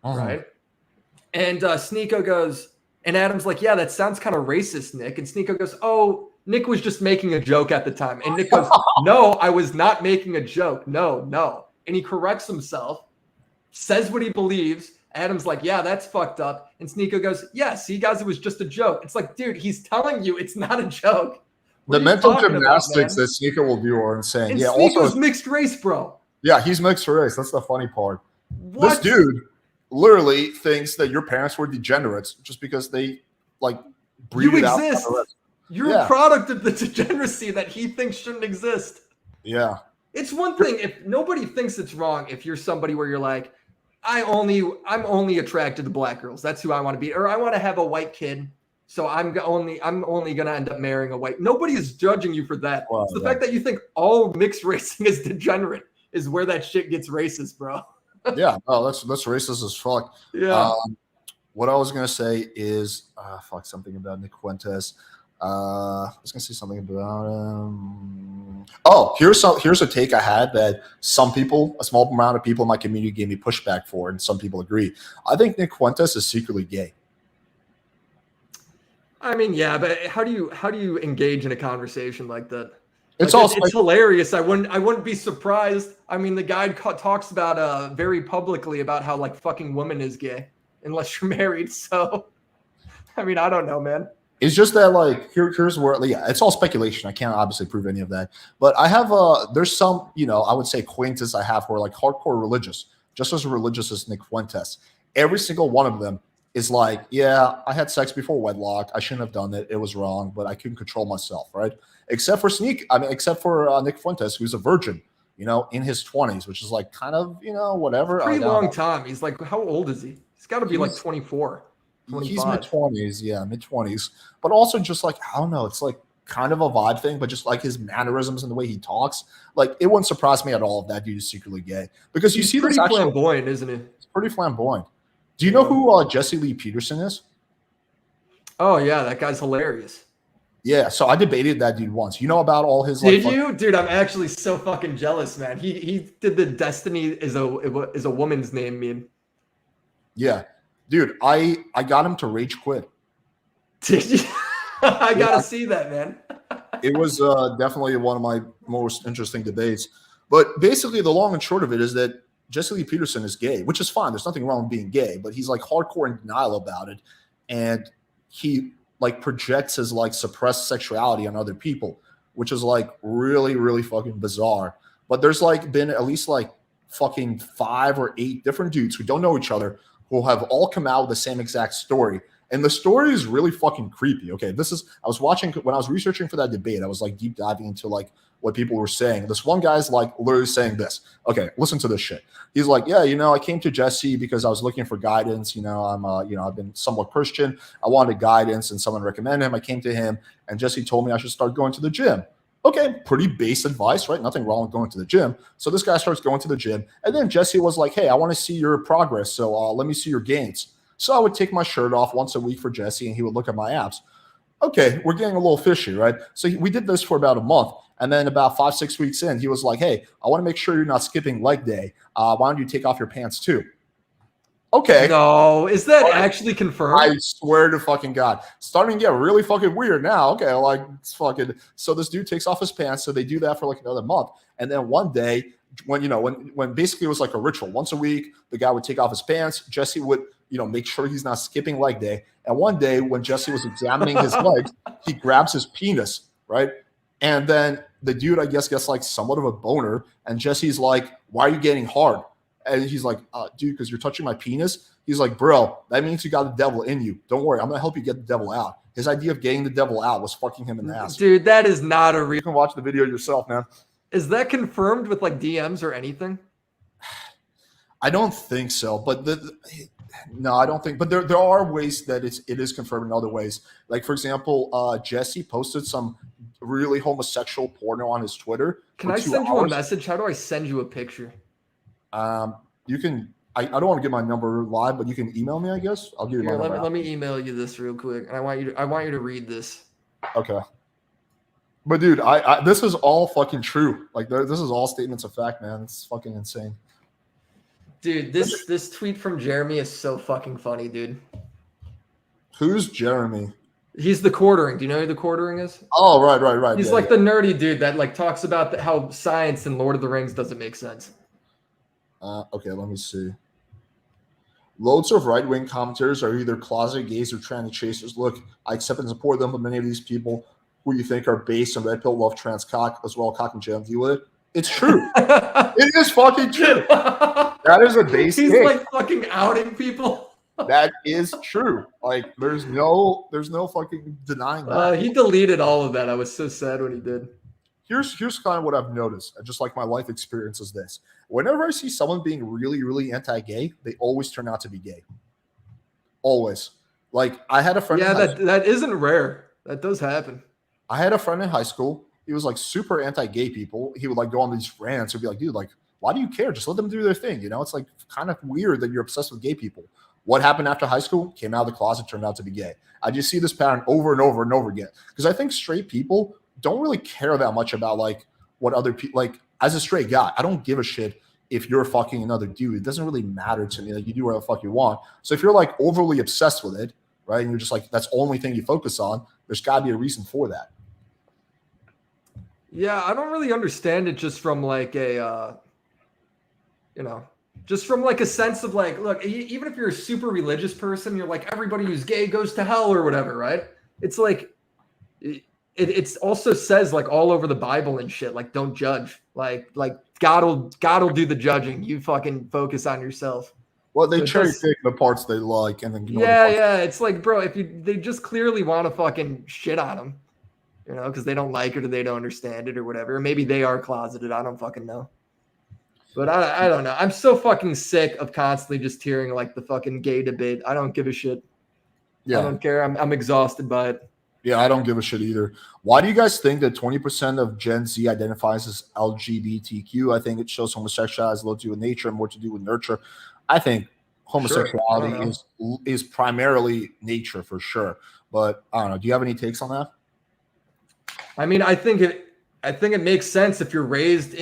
Right? And Sneeko goes, and Adam's like, "Yeah, that sounds kind of racist, Nick." And Sneeko goes, "Oh, Nick was just making a joke at the time." And Nick goes, "No, I was not making a joke. No." And he corrects himself, says what he believes. Adam's like, "Yeah, that's fucked up." And Sneeko goes, "Yeah, see, guys, it was just a joke." It's like, dude, he's telling you it's not a joke. The mental gymnastics that Sneeko will do are insane. And yeah, Sneeko's also mixed race, bro. Yeah, he's mixed race. That's the funny part. What? This dude literally thinks that your parents were degenerates just because they like breed out. You exist. You're a product of the degeneracy that he thinks shouldn't exist. Yeah. It's one thing if nobody thinks it's wrong if you're somebody where you're like, I'm only attracted to black girls. That's who I want to be. Or I want to have a white kid. So I'm only gonna end up marrying a white. Nobody is judging you for that. Well, it's the fact that you think all mixed racing is degenerate is where that shit gets racist, bro. Yeah, no, that's racist as fuck. Yeah. What I was gonna say is something about Nick Fuentes. I was gonna say something about him. Oh, here's a take I had that some people, a small amount of people in my community gave me pushback for, and some people agree. I think Nick Fuentes is secretly gay. I mean, yeah, but how do you engage in a conversation like that? It's hilarious. I wouldn't be surprised. I mean, the guy talks about very publicly about how like fucking woman is gay unless you're married. So, I mean, I don't know, man. It's just that like here's where it's all speculation. I can't obviously prove any of that, but I have there's some I would say acquaintances I have who are like hardcore religious, just as religious as Nick Fuentes. Every single one of them is like, yeah, I had sex before wedlock. I shouldn't have done it. It was wrong, but I couldn't control myself, right? Except for Nick Fuentes, who's a virgin, in his 20s, which is like kind of, whatever. Pretty long time. He's like, how old is he? He's got to be like 24. 25. He's mid-20s, yeah, mid-20s. But also just like, I don't know, it's like kind of a vibe thing, but just like his mannerisms and the way he talks, like it wouldn't surprise me at all if that dude is secretly gay. Because he's pretty flamboyant, isn't he? He's pretty flamboyant. Do you know who Jesse Lee Peterson is? Oh, yeah, that guy's hilarious. Yeah, so I debated that dude once. You know about all his Did you? Dude, I'm actually so fucking jealous, man. He did the Destiny is a woman's name meme. Yeah. Dude, I got him to rage quit. Did you? I gotta see that, man. It was definitely one of my most interesting debates. But basically, the long and short of it is that Jesse Lee Peterson is gay, which is fine. There's nothing wrong with being gay, but he's like hardcore in denial about it. And he like projects his like suppressed sexuality on other people, which is like really, really fucking bizarre. But there's like been at least like fucking 5 or 8 different dudes who don't know each other who have all come out with the same exact story. And the story is really fucking creepy. Okay, I was watching when I was researching for that debate, I was like deep diving into like what people were saying. This one guy's like literally saying this. Okay, listen to this shit. He's like, yeah, I came to Jesse because I was looking for guidance. I've been somewhat Christian. I wanted guidance and someone recommended him. I came to him and Jesse told me I should start going to the gym. Okay, pretty base advice, right? Nothing wrong with going to the gym. So this guy starts going to the gym. And then Jesse was like, hey, I want to see your progress. So let me see your gains. So I would take my shirt off once a week for Jesse and he would look at my abs. Okay, we're getting a little fishy, right? So we did this for about a month. And then about 5-6 weeks in, he was like, hey, I want to make sure you're not skipping leg day. Why don't you take off your pants too? Okay. No, is that actually confirmed? I swear to fucking God. Starting to get really fucking weird now. Okay, like it's fucking. So this dude takes off his pants. So they do that for like another month. And then one day, when basically it was like a ritual, once a week, the guy would take off his pants. Jesse would, make sure he's not skipping leg day. And one day when Jesse was examining his legs, he grabs his penis, right? And then the dude, I guess, gets like somewhat of a boner. And Jesse's like, why are you getting hard? And he's like, dude, because you're touching my penis. He's like, bro, that means you got the devil in you. Don't worry. I'm going to help you get the devil out. His idea of getting the devil out was fucking him in the ass. Dude, that is not a real. You can watch the video yourself, man. Is that confirmed with like DMs or anything? I don't think so. But no, I don't think. But there are ways that it is confirmed in other ways. Like, for example, Jesse posted some really homosexual porno on his Twitter. Can I send you a message? How do I send you a picture? You can. I don't want to get my number live, but you can email me. I guess I'll give you my number. Let me email you this real quick, and I want you to read this. Okay. But dude, I this is all fucking true. Like this is all statements of fact, man. It's fucking insane. Dude, this tweet from Jeremy is so fucking funny, dude. Who's Jeremy? He's the quartering. Do you know who the quartering is? Oh, right. He's the nerdy dude that like talks about how science in Lord of the Rings doesn't make sense. Okay, let me see. Loads of right-wing commentators are either closet gays or tranny chasers. Look, I accept and support them, but many of these people who you think are based on red pill love trans cock as well, cock and jam. Deal with it. It's true. It is fucking true. That is a base. He's like fucking outing people. That is true. Like there's no fucking denying that. He deleted all of that. I was so sad when he did. Here's kind of what I've noticed, and just like my life experience is this. Whenever I see someone being really, really anti-gay, they always turn out to be gay. Always. Like I had a friend. Yeah, that isn't rare. That does happen. I had a friend in high school. He was like super anti-gay people. He would like go on these rants and be like, dude, like, why do you care? Just let them do their thing. It's like kind of weird that you're obsessed with gay people. What happened after high school? Came out of the closet, turned out to be gay. I just see this pattern over and over and over again. Because I think straight people don't really care that much about like what other people like. As a straight guy, I don't give a shit if you're fucking another dude. It doesn't really matter to me. Like you do whatever the fuck you want. So if you're like overly obsessed with it, right, and you're just like that's the only thing you focus on, there's got to be a reason for that. Yeah, I don't really understand it just from like a, just from like a sense of like, look, even if you're a super religious person, you're like everybody who's gay goes to hell or whatever, right? It's like. It also says like all over the Bible and shit, like don't judge. Like God will do the judging. You fucking focus on yourself. Well, they cherry pick the parts they like, and then yeah. It's like, bro, they just clearly want to fucking shit on them, because they don't like it or they don't understand it or whatever. Or maybe they are closeted. I don't fucking know. But I don't know. I'm so fucking sick of constantly just hearing like the fucking gay debate. I don't give a shit. Yeah. I don't care. I'm exhausted by it. Yeah, I don't give a shit either. Why do you guys think that 20% of Gen Z identifies as LGBTQ? I think it shows homosexuality has little to do with nature and more to do with nurture. I think homosexuality is primarily nature for sure. But I don't know. Do you have any takes on that? I mean, I think it makes sense if I'm raised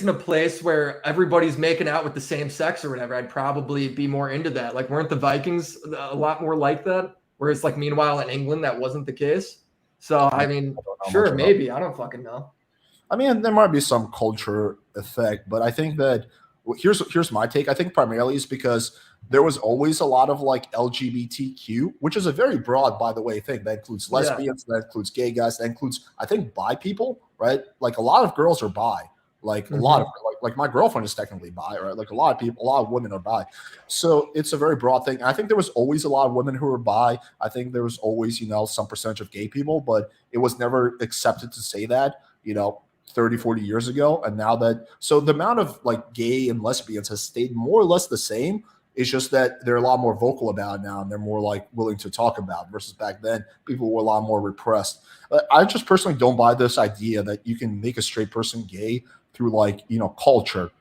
in a place where everybody's making out with the same sex or whatever, I'd probably be more into that. Like, weren't the Vikings a lot more like that? Whereas, meanwhile, in England, that wasn't the case. So, I mean, sure, maybe. I don't fucking know. I mean, there might be some culture effect, but I think that here's my take. I think primarily is because there was always a lot of like LGBTQ, which is a very broad, by the way, thing that includes Yeah. lesbians, that includes gay guys, that includes I think bi people, right? Like a lot of girls are bi, like a lot of Hmm. like my girlfriend is technically bi, right? Like a lot of people, a lot of women are bi, so it's a very broad thing. I think there was always a lot of women who were bi. I think there was always some percentage of gay people, but it was never accepted to say that. 30, 40 years ago. And now that, so the amount of like gay and lesbians has stayed more or less the same. It's just that they're a lot more vocal about it now and they're more like willing to talk about it, versus back then people were a lot more repressed. I just personally don't buy this idea that you can make a straight person gay through like, culture.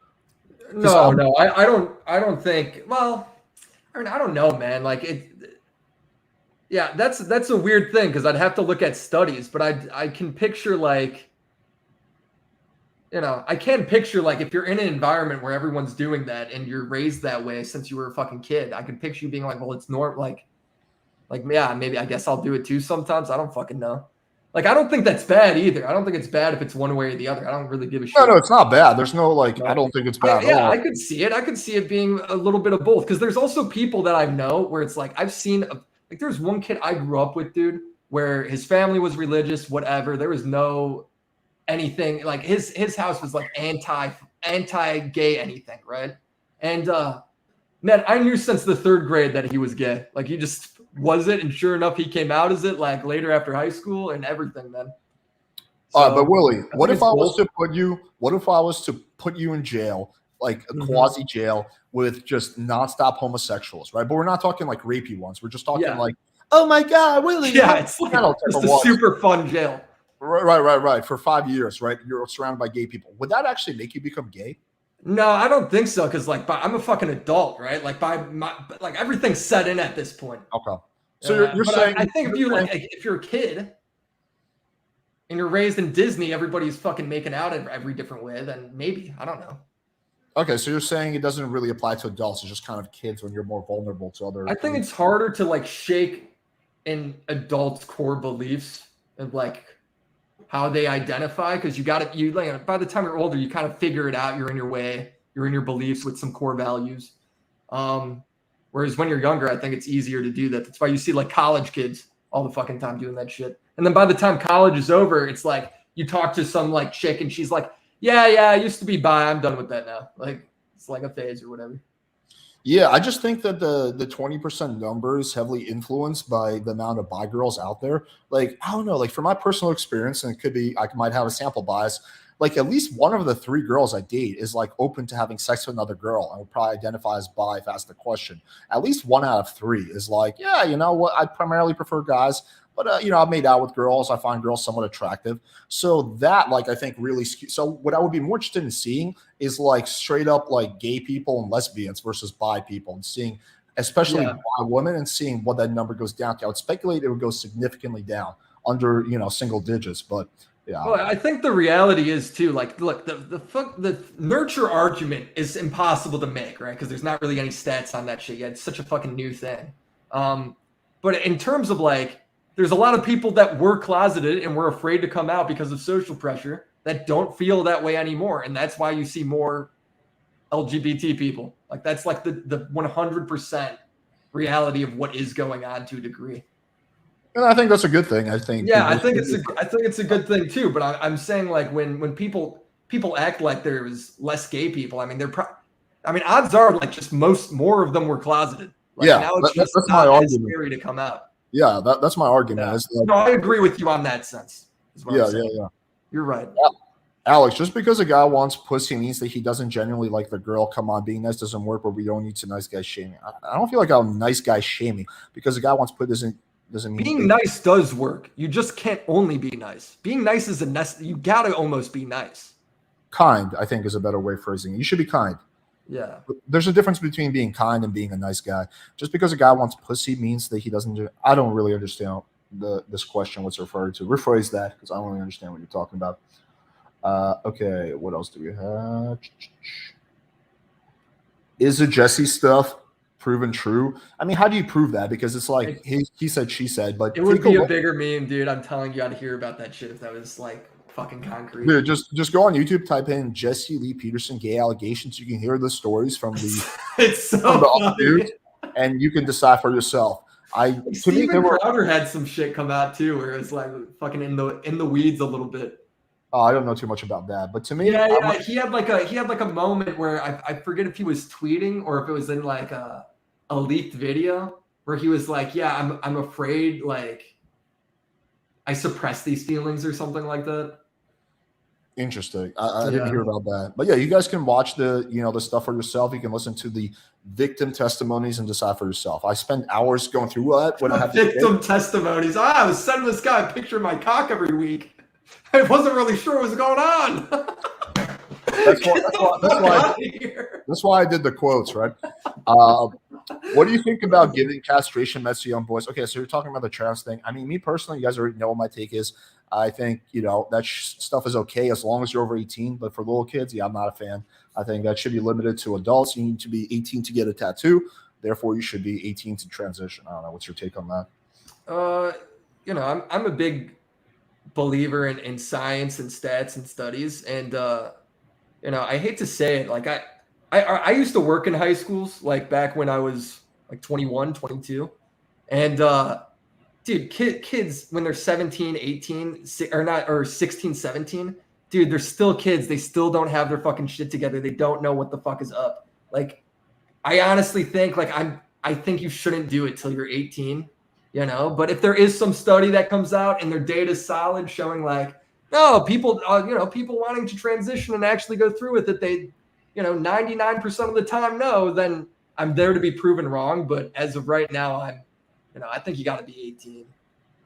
Because No, no, I don't think. Well, I mean, I don't know, man. Like it. Yeah, that's a weird thing because I'd have to look at studies, but I can picture like I can picture like if you're in an environment where everyone's doing that and you're raised that way since you were a fucking kid, I can picture you being like, well, it's normal. Like yeah, maybe I guess I'll do it too sometimes. I don't fucking know. Like I don't think that's bad either. I don't think it's bad if it's one way or the other. I don't really give a no, shit. it's not bad. There's no like, I No. don't think it's bad at Yeah, I all. could see it. I could see it being a little bit of both because there's also people that I know where it's like I've seen like there's one kid I grew up with, dude, where his family was religious, whatever. There was no anything like his house was like anti gay anything, right? And man, I knew since the third grade that he was gay. Like he just was it, and sure enough, he came out as it like later after high school and everything, man. All right, but So Willie, I think it's both. what if I was to put you in jail, like a Mhm. quasi jail with just nonstop homosexuals, right? But we're not talking like rapey ones. We're just talking Yeah. like, oh my God, Willie, you Yeah, have it's like type just of a ones. super fun jail. Right. For 5 years, right? You're surrounded by gay people. Would that actually make you become gay? No, I don't think so. Because I'm a fucking adult, right? Like like everything's set in at this point. Okay. So you're But saying I think if you're you saying like if you're a kid and you're raised in Disney, everybody's fucking making out every different way. Then maybe I don't know. okay, so you're saying it doesn't really apply to adults, it's just kind of kids when you're more vulnerable to I other think it's harder to like shake an adult's core beliefs and like how they identify because you got it. You like by the time you're older, you kind of figure it out. You're in your way. You're in your beliefs with some core values. Um, Whereas when you're younger, I think it's easier to do that. That's why you see like college kids all the fucking time doing that shit. And then by the time college is over, it's like you talk to some like chick and she's like, yeah, I used to be bi. I'm done with that now. Like it's like a phase or whatever. Yeah, I just think that the 20% number is heavily influenced by the amount of bi girls out there. Like, I don't know, like from my personal experience, and it could be I might have a sample bias, like at least one of the three girls I date is like open to having sex with another girl and would probably identify as bi if asked the question. At least one out of three is like, yeah, you know what, I primarily prefer guys, but I've made out with girls. I find girls somewhat attractive. So that, like, I think really so what I would be more interested in seeing is like straight up like gay people and lesbians versus bi people, and seeing especially Yeah. bi women and seeing what that number goes down to. I would speculate it would go significantly down under single digits, but yeah. Well, I think the reality is too. Like, look, the nurture argument is impossible to make, right? Because there's not really any stats on that shit yet. It's such a fucking new thing. Um, but in terms of like, there's a lot of people that were closeted and were afraid to come out because of social pressure that don't feel that way anymore, and that's why you see more LGBT people. Like, that's like the 100% reality of what is going on to a degree. And I think that's a good thing. I think Yeah, I people think should it's be. a good thing too. But I'm saying like when people act like there's less gay people. I mean I mean odds are like just more of them were closeted. Like Yeah, now it's just that's my not as argument. scary to come out. Yeah, that's my argument. Yeah. Is that No, I agree with you on that sense. Is what I'm saying. yeah. You're right. Alex, just because a guy wants pussy means that he doesn't genuinely like the girl. Come on, being nice doesn't work, but we don't need to nice guy shaming. I don't feel like I'm nice guy shaming because a guy wants put doesn't mean Being nice does work. You just can't only be nice. Being nice is you gotta almost be nice. kind. I think is a better way of phrasing it. You should be kind. Yeah. There's a difference between being kind and being a nice guy. Just because a guy wants pussy means that he doesn't. I don't really understand this question. What's referred to? Rephrase that because I don't really understand what you're talking about. Okay, what else do we have? Is the Jesse stuff proven true? I mean, how do you prove that? Because it's like he said, she said, but It would be a bigger meme, dude. I'm telling you, I'd hear about that shit if that was like fucking concrete. Dude, just go on YouTube, type in Jesse Lee Peterson gay allegations. You can hear the stories from the It's so from the other funny. dudes, and you can decide for yourself. To me, Steven Crowder had some shit come out too, where it's like fucking in the weeds a little bit. I don't know too much about that, but to me, yeah, he had like a moment where I forget if he was tweeting or if it was in like a leaked video where he was like, "Yeah, I'm afraid like I suppress these feelings or something like that." Interesting. I didn't hear about that, but yeah, you guys can watch the the stuff for yourself. You can listen to the victim testimonies and decide for yourself. I spend hours going through that when I have victim testimonies. I was sending this guy a picture of my cock every week. I wasn't really sure what was going on. That's why I did the quotes, right? What do you think about giving castration meds to young boys? Okay, so you're talking about the trans thing. I mean, me personally, you guys already know what my take is. I think that stuff is okay as long as you're over 18. But for little kids, yeah, I'm not a fan. I think that should be limited to adults. You need to be 18 to get a tattoo. Therefore, you should be 18 to transition. I don't know. What's your take on that? I'm a big believer in science and stats and studies, and I hate to say it, like I used to work in high schools, like back when I was like 21, 22, and dude, kids when they're 17, 18 or 16, 17, dude, they're still kids. They still don't have their fucking shit together. They don't know what the fuck is up. Like, I honestly think I think you shouldn't do it till you're 18. But if there is some study that comes out and their data is solid, showing like, no, people wanting to transition and actually go through with it, they, 99% of the time, no, then I'm there to be proven wrong. But as of right now, I think you got to be 18.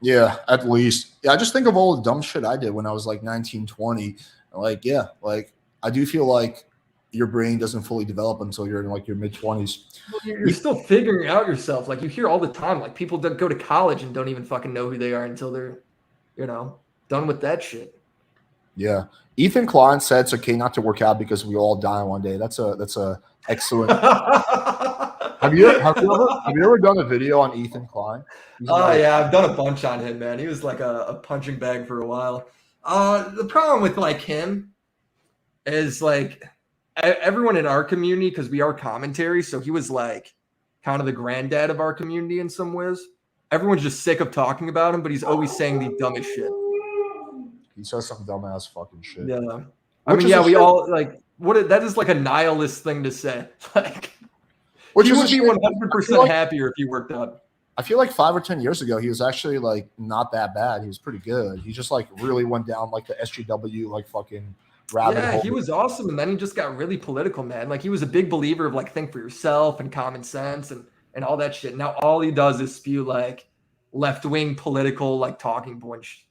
Yeah, at least. Yeah, I just think of all the dumb shit I did when I was like 19, 20. Like, yeah, like I do feel like your brain doesn't fully develop until you're in like your mid 20s. Well, you're still figuring out yourself. Like you hear all the time, like people that go to college and don't even fucking know who they are until they're, done with that shit. Yeah. Ethan Klein said it's okay not to work out because we all die one day. That's a excellent. Have you ever done a video on Ethan Klein? Yeah, I've done a bunch on him, man. He was like a punching bag for a while. The problem with like him is like everyone in our community, because we are commentary, so he was like kind of the granddad of our community in some ways. Everyone's just sick of talking about him, but he's always saying the dumbest shit. He says some dumbass fucking shit. Yeah. I mean, yeah, we all like that is like a nihilist thing to say. Like, he would be 100% happier if he worked out. I feel like 5 or 10 years ago, he was actually like not that bad. He was pretty good. He just like really went down like the SGW like fucking rabbit hole. Yeah, he was awesome, and then he just got really political, man. Like he was a big believer of like think for yourself and common sense and all that shit. Now all he does is spew like left-wing political like talking points.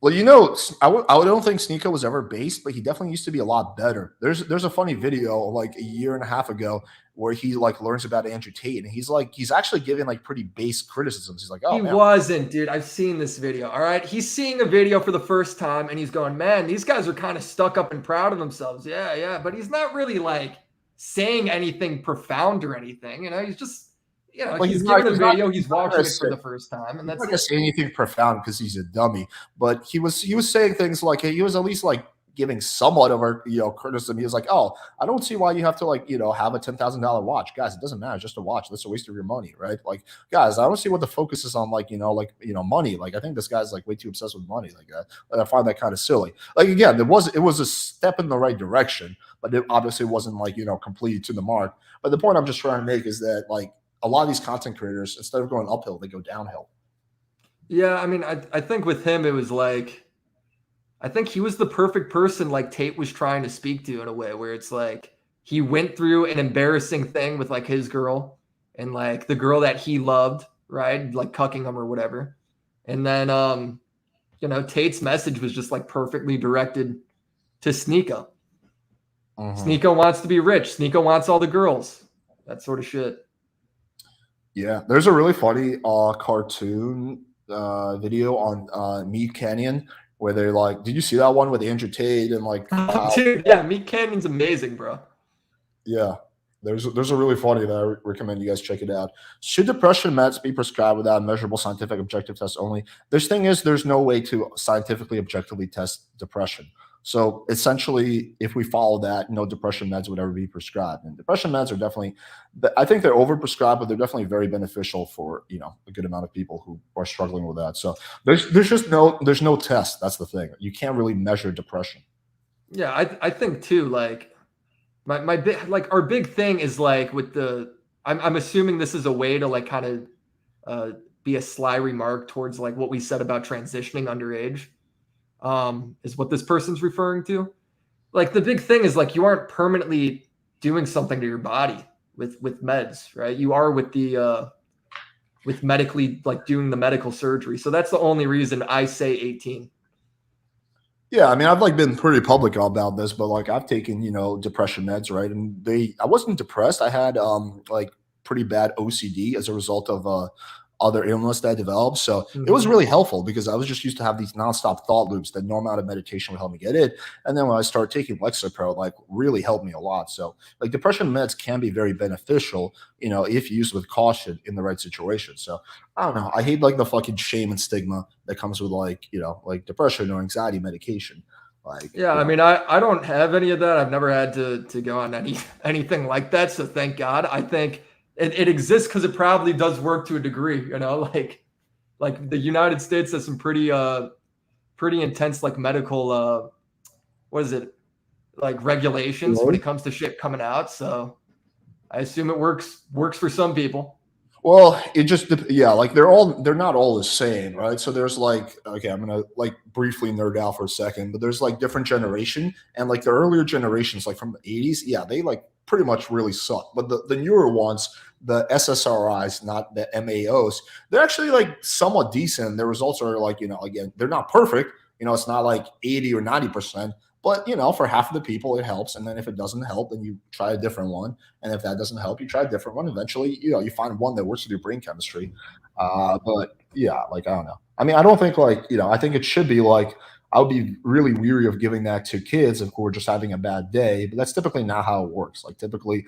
Well, I don't think Sneeko was ever based, but he definitely used to be a lot better. There's a funny video like a year and a half ago where he like learns about Andrew Tate, and he's actually giving like pretty base criticisms. He's like, oh, he wasn't, dude. I've seen this video. All right, he's seeing a video for the first time, and he's going, man, these guys are kind of stuck up and proud of themselves. Yeah, but he's not really like saying anything profound or anything. He's just. He's giving a video. He's watching it for the first time, and that's not gonna say anything profound because he's a dummy. But he was saying things like he was at least like giving somewhat of a criticism. He was like, "Oh, I don't see why you have to like have a $10,000 watch, guys. It doesn't matter, it's just a watch. That's a waste of your money, right? Like, guys, I don't see what the focus is on. Like, money. Like, I think this guy's like way too obsessed with money. Like, I find that kind of silly. Like, again, it was a step in the right direction, but it obviously wasn't like completely to the mark. But the point I'm just trying to make is that like. A lot of these content creators, instead of going uphill, they go downhill. Yeah, I mean, I think with him, it was like, I think he was the perfect person like Tate was trying to speak to in a way where it's like he went through an embarrassing thing with like his girl and like the girl that he loved, right? Like cucking him or whatever. And then, Tate's message was just like perfectly directed to Sneeko. Sneeko wants to be rich. Sneeko wants all the girls. That sort of shit. Yeah, there's a really funny cartoon video on Meat Canyon where they're like, did you see that one with Andrew Tate and like dude, yeah, Meat Canyon's amazing, bro. Yeah. There's a really funny that I recommend you guys check it out. Should depression meds be prescribed without measurable scientific objective tests only? This thing is there's no way to scientifically objectively test depression. So essentially, if we follow that, no depression meds would ever be prescribed. And depression meds are definitely, I think they're overprescribed, but they're definitely very beneficial for a good amount of people who are struggling with that. So there's no test. That's the thing. You can't really measure depression. Yeah, I think too. Like my big like our big thing is like with the I'm assuming this is a way to like kind of be a sly remark towards like what we said about transitioning underage. Is what this person's referring to. Like the big thing is like you aren't permanently doing something to your body with meds, right? You are with medically like doing the medical surgery. So that's the only reason I say 18. Yeah, I mean, I've like been pretty public about this, but like I've taken, depression meds, right? And I wasn't depressed. I had like pretty bad OCD as a result of other illness that I developed. So it was really helpful because I was just used to have these nonstop thought loops that no amount of meditation would help me get it. And then when I started taking Lexapro, like really helped me a lot. So like depression meds can be very beneficial, if used with caution in the right situation. So I don't know. I hate like the fucking shame and stigma that comes with like, like depression or anxiety medication. Like, yeah, I mean, I don't have any of that. I've never had to go on anything like that. So thank God. I think it exists because it probably does work to a degree, like the United States has some pretty intense like medical what is it, like regulations when it comes to shit coming out. So I assume it works for some people. Well, it just like they're not all the same, right? So there's like, okay, I'm gonna like briefly nerd out for a second, but there's like different generation, and like the earlier generations, like from the 80s, yeah, they like pretty much really suck. But the newer ones, the SSRIs, not the MAOs, they're actually like somewhat decent. Their results are like, again, they're not perfect. It's not like 80 or 90%, but for half of the people it helps. And then if it doesn't help, then you try a different one. And if that doesn't help, you try a different one. Eventually, you find one that works with your brain chemistry. But yeah, like I don't know. I mean, I don't think like, I think it should be like I would be really weary of giving that to kids if we're just having a bad day, but that's typically not how it works. Like typically,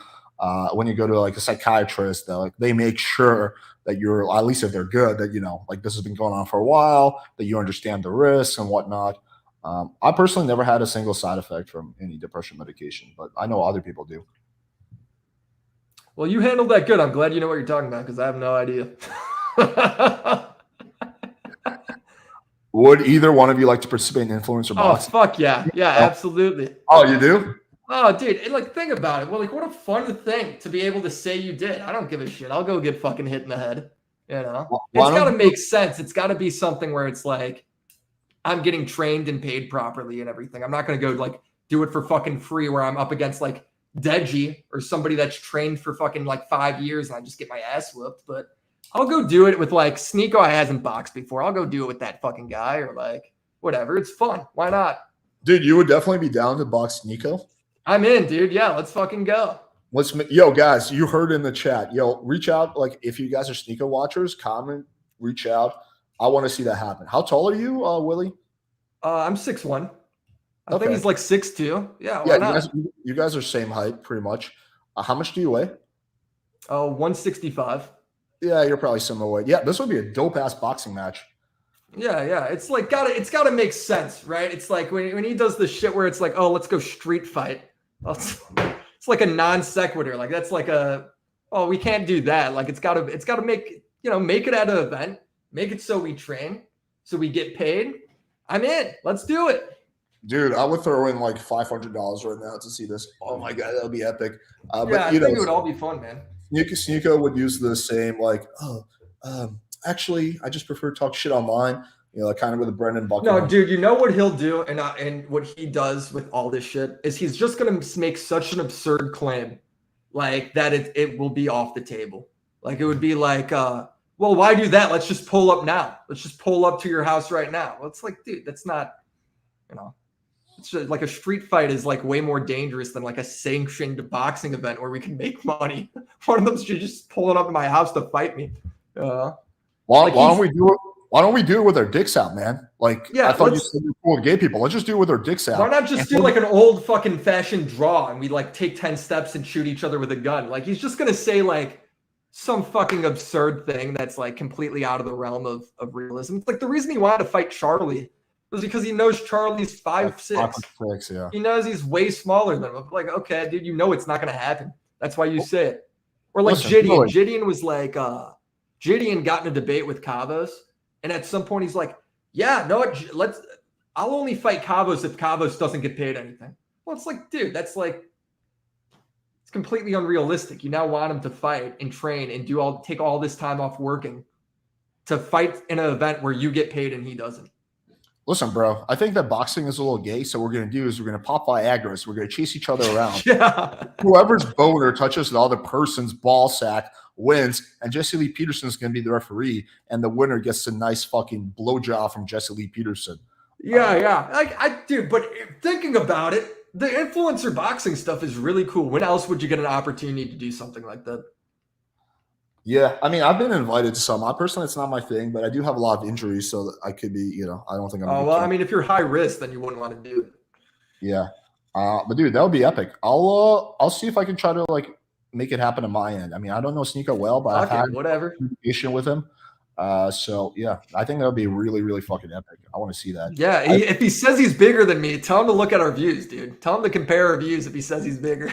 when you go to like a psychiatrist, they make sure that you're, at least if they're good, that like this has been going on for a while, that you understand the risks and whatnot. I personally never had a single side effect from any depression medication, but I know other people do. Well, you handled that good. I'm glad you know what you're talking about because I have no idea. Would either one of you like to participate in influencer boxing? Oh, fuck yeah. Yeah, absolutely. Oh, you do? Oh, dude. Like, think about it. Well, like, what a fun thing to be able to say you did. I don't give a shit. I'll go get fucking hit in the head. It's got to make sense. It's got to be something where it's like, I'm getting trained and paid properly and everything. I'm not going to go like do it for fucking free where I'm up against like Deji or somebody that's trained for fucking like 5 years and I just get my ass whooped. But I'll go do it with like Sneeko. I hasn't boxed before. I'll go do it with that fucking guy or like whatever. It's fun. Why not? Dude, you would definitely be down to box Sneeko. I'm in, dude. Yeah, let's fucking go. Guys, you heard in the chat. Reach out. Like if you guys are Sneeko watchers, comment, reach out. I want to see that happen. How tall are you, Willie? I'm 6'1". I think he's like 6'2". Yeah, why not? You guys are same height, pretty much. How much do you weigh? 165. Yeah, you're probably similar weight. Yeah, this would be a dope ass boxing match. Yeah. It's like it's gotta make sense, right? It's like when he does the shit where it's like, oh, let's go street fight. It's like a non sequitur. Like that's like we can't do that. Like it's gotta make make it at an event, make it so we train, so we get paid. I'm in. Let's do it. Dude, I would throw in like $500 right now to see this. Oh my god, that would be epic. I think it would all be fun, man. Sneeko would use the same like, actually, I just prefer to talk shit online. Kind of with a Brendan Buck. No, dude, you know what he'll do, and what he does with all this shit is he's just gonna make such an absurd claim, like that it will be off the table. Like it would be like, well, why do that? Let's just pull up now. Let's just pull up to your house right now. Well, it's like, dude, that's not, it's just like a street fight is like way more dangerous than like a sanctioned boxing event where we can make money. One of them should just pull it up to my house to fight me. Why don't we do it? Why don't we do it with our dicks out, man? Like, Yeah, I thought you said you're cool with gay people. Let's just do it with our dicks out. Why not just do like an old fucking fashioned draw and we like take 10 steps and shoot each other with a gun? Like he's just gonna say like some fucking absurd thing that's like completely out of the realm of realism. It's like the reason he wanted to fight Charlie was because he knows Charlie's 5'6". Yeah. He knows he's way smaller than him. Like, okay, dude, you know it's not gonna happen. That's why you say it. Or like Gideon. Gideon was like Gideon got in a debate with Kavos, and at some point he's like, yeah, no, I'll only fight Kavos if Kavos doesn't get paid anything. Well, it's like, dude, that's like, it's completely unrealistic. You now want him to fight and train and take all this time off working to fight in an event where you get paid and he doesn't. Listen, bro, I think that boxing is a little gay. So what we're going to do is we're going to pop Viagra. We're going to chase each other around. Yeah. Whoever's boner touches the other person's ball sack wins. And Jesse Lee Peterson is going to be the referee. And the winner gets a nice fucking blowjob from Jesse Lee Peterson. Yeah. Like, dude, but thinking about it, the influencer boxing stuff is really cool. When else would you get an opportunity to do something like that? Yeah, I mean, I've been invited to some. I personally, it's not my thing, but I do have a lot of injuries, so that I could be, I don't think I'm. Oh well, I mean, if you're high risk, then you wouldn't want to do it. Yeah, but dude, that would be epic. I'll see if I can try to like make it happen on my end. I mean, I don't know Sneeko well, but I've had communication with him. So yeah, I think that would be really, really fucking epic. I want to see that. Yeah, if he says he's bigger than me, tell him to look at our views, dude. Tell him to compare our views if he says he's bigger.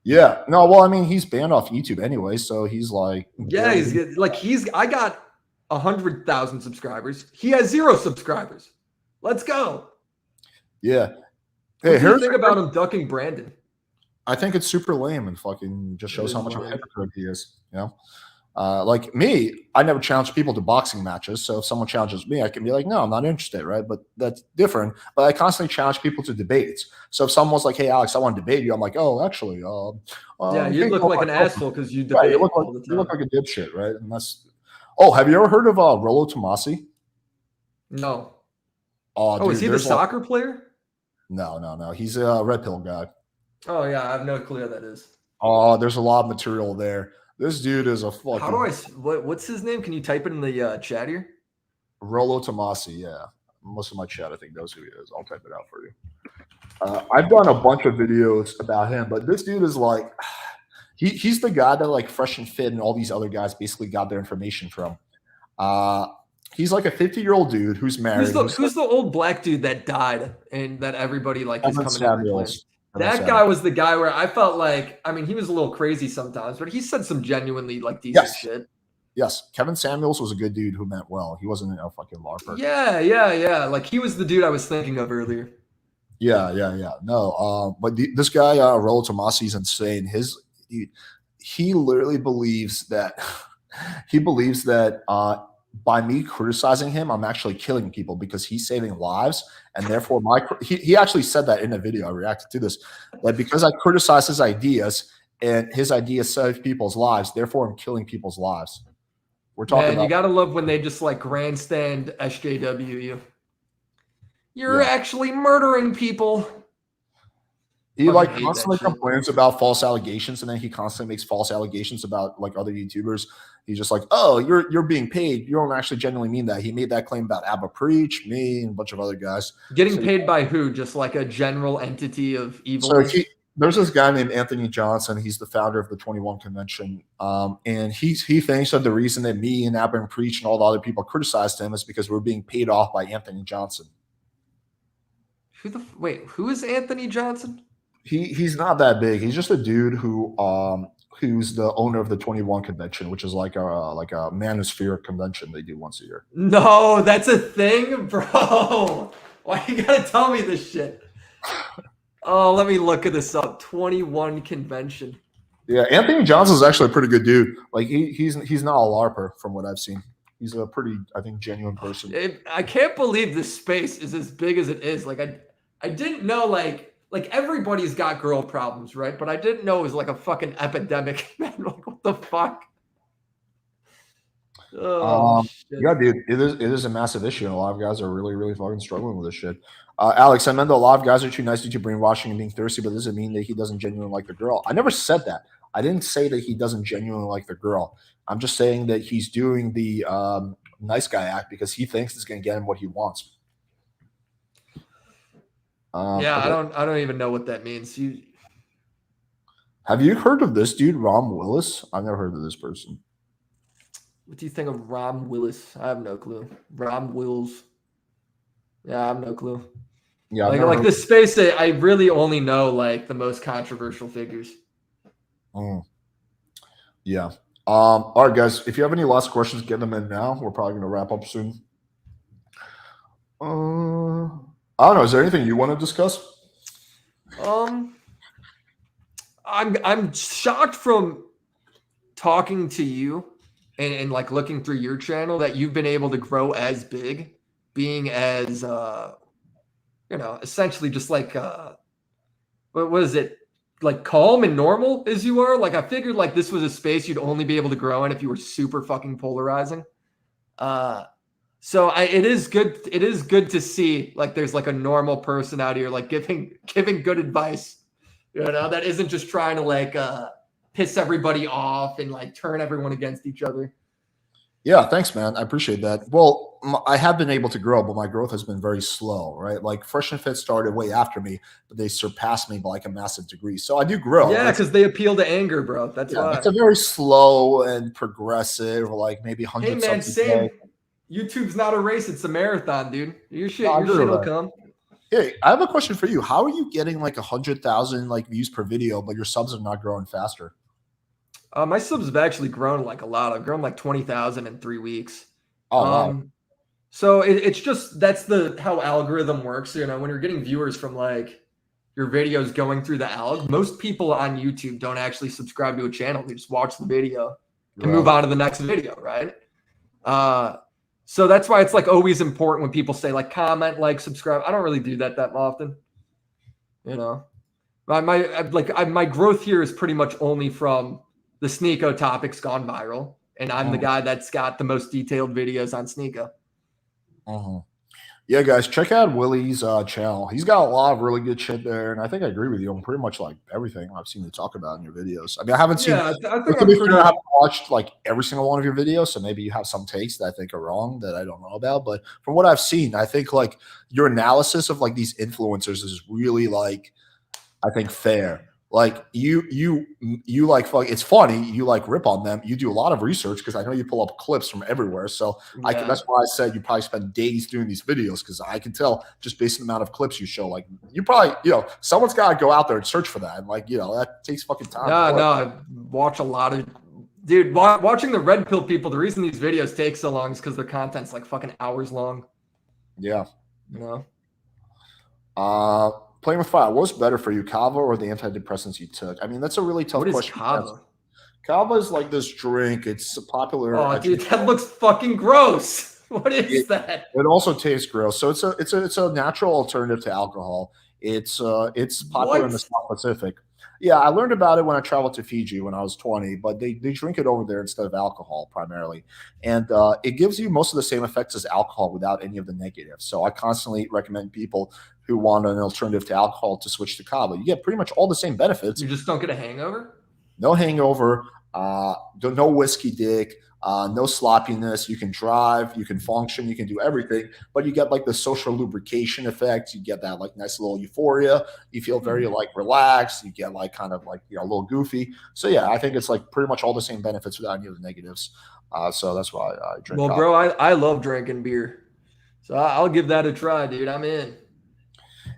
Yeah, no, well, I mean, he's banned off YouTube anyway, so he's like, yeah, I got 100,000 subscribers. He has 0 subscribers. Let's go. Yeah. Hey, what do you think about him ducking Brandon? I think it's super lame and fucking just shows how much of a hypocrite he is. Like me, I never challenge people to boxing matches. So if someone challenges me, I can be like, no, I'm not interested, right? But that's different. But I constantly challenge people to debates. So if someone's like, hey, Alex, I want to debate you, I'm like, oh, actually, yeah, you look like an asshole because you debate all the time. You look like a dipshit, right? Have you ever heard of Rollo Tomasi? No. Dude, is he the soccer player? No. He's a red pill guy. Oh yeah, I have no clue what that is. There's a lot of material there. This dude is a fucking. How do what's his name? Can you type it in the chat here? Rollo Tomasi, yeah. Most of my chat, I think, knows who he is. I'll type it out for you. I've done a bunch of videos about him, but this dude is like, he's the guy that like Fresh and Fit and all these other guys basically got their information from. He's like a 50-year-old dude who's married. Who's the old black dude that died and that everybody like is coming to replace? That guy was the guy where I felt like, I mean, he was a little crazy sometimes, but he said some genuinely like decent shit. Yes, Kevin Samuels was a good dude who meant well. He wasn't a fucking LARPer. Yeah. Like he was the dude I was thinking of earlier. Yeah. No, but this guy, Rollo Tomasi, is insane. He literally believes that by me criticizing him, I'm actually killing people because he's saving lives. And therefore, he actually said that in a video. I reacted to this, that because I criticize his ideas and his ideas save people's lives, therefore I'm killing people's lives. We're talking about, you got to love when they just like grandstand SJW you. You're actually murdering people. He like constantly complains about false allegations, and then he constantly makes false allegations about like other YouTubers. He's just like, oh, you're being paid. You don't actually genuinely mean that. He made that claim about Abba Preach, me, and a bunch of other guys. Getting paid by who? Just like a general entity of evil. So there's this guy named Anthony Johnson. He's the founder of the 21 Convention. And he thinks that the reason that me and Abba Preach and all the other people criticized him is because we're being paid off by Anthony Johnson. Who is Anthony Johnson? He's not that big. He's just a dude who's the owner of the 21 Convention, which is like a Manosphere convention they do once a year. No, that's a thing, bro. Why you gotta tell me this shit? Oh, let me look at this up. 21 Convention. Yeah, Anthony Johnson's actually a pretty good dude. Like he's not a LARPer from what I've seen. He's a pretty, I think, genuine person. I can't believe this space is as big as it is. Like I didn't know like everybody's got girl problems, right? But I didn't know it was like a fucking epidemic. Man, like what the fuck? Oh, shit. Yeah, dude, it is a massive issue, and a lot of guys are really, really fucking struggling with this shit. Alex, I meant that a lot of guys are too nice due to brainwashing and being thirsty, but it doesn't mean that he doesn't genuinely like the girl. I never said that. I didn't say that he doesn't genuinely like the girl. I'm just saying that he's doing the nice guy act because he thinks it's going to get him what he wants. Yeah, Okay. I don't even know what that means. Have you heard of this dude, Rom Willis? I've never heard of this person. What do you think of Rom Willis? I have no clue. Rom Wills. Yeah, I have no clue. Yeah, I've never Like heard. this space, I really only know like the most controversial figures. Yeah. All right, guys. If you have any last questions, get them in now. We're probably going to wrap up soon. I don't know. Is there anything you want to discuss? I'm shocked from talking to you and like looking through your channel that you've been able to grow as big, being as essentially just like what was it? Like calm and normal as you are. Like I figured like this was a space you'd only be able to grow in if you were super fucking polarizing. So it is good to see like there's like a normal person out here like giving good advice, that isn't just trying to like piss everybody off and like turn everyone against each other. Yeah, thanks, man. I appreciate that. Well, I have been able to grow, but my growth has been very slow, right? Like Fresh and Fit started way after me, but they surpassed me by like a massive degree. So I do grow. Yeah, because they appeal to anger, bro. That's Yeah, why. it's a very slow and progressive, like maybe Hey 100 man, subs a day. same. YouTube's not a race; it's a marathon, dude. No, I Your agree shit with will that. come. Hey, I have a question for you. How are you getting like 100,000 like views per video, but your subs are not growing faster? My subs have actually grown like a lot. I've grown like 20,000 in 3 weeks. Oh wow. So it's just that's the how algorithm works. When you're getting viewers from like your videos going through the alg, most people on YouTube don't actually subscribe to a channel. They just watch the video and move Right. on to the next video, right? So that's why it's like always important when people say like comment, like, subscribe. I don't really do that often. My growth here is pretty much only from the Sneeko topics gone viral, and I'm the Mhm. guy that's got the most detailed videos on Sneeko. Mhm. Yeah, guys, check out Willie's channel. He's got a lot of really good shit there, and I think I agree with you on pretty much like everything I've seen you talk about in your videos. I mean, I haven't seen. Yeah, I But think to I'm be fair, I pretty. haven't watched like every single one of your videos, so maybe you have some takes that I think are wrong that I don't know about. But from what I've seen, I think like your analysis of like these influencers is really like I think fair. Like you like fuck. It's funny. You like rip on them. You do a lot of research because I know you pull up clips from everywhere. So I can. Yeah. That's why I said you probably spend days doing these videos because I can tell just based on the amount of clips you show. Like you probably someone's got to go out there and search for that. And like that takes fucking time. No, I watch a lot of. Dude, watching the red pill people, the reason these videos take so long is because their content's like fucking hours long. Yeah. You know? Playing with fire. What's better for you, kava or the antidepressants you took? I mean, that's a really tough What is question. kava? Kava is like this drink. It's a popular. Oh, dude, that looks fucking gross. What is that? It also tastes gross. So it's a natural alternative to alcohol. It's popular in the What? South Pacific. Yeah, I learned about it when I traveled to Fiji when I was 20, but they drink it over there instead of alcohol primarily. And it gives you most of the same effects as alcohol without any of the negatives. So I constantly recommend people who want an alternative to alcohol to switch to kava. You get pretty much all the same benefits. You just don't get a hangover? No hangover, no whiskey dick, no sloppiness. You can drive, you can function, you can do everything, but you get like the social lubrication effect. You get that like nice little euphoria. You feel very like relaxed. You get like kind of like a little goofy. So yeah, I think it's like pretty much all the same benefits without any of the negatives. So that's why I drink. Well, bro, I love drinking beer, so I'll give that a try, dude. I'm in.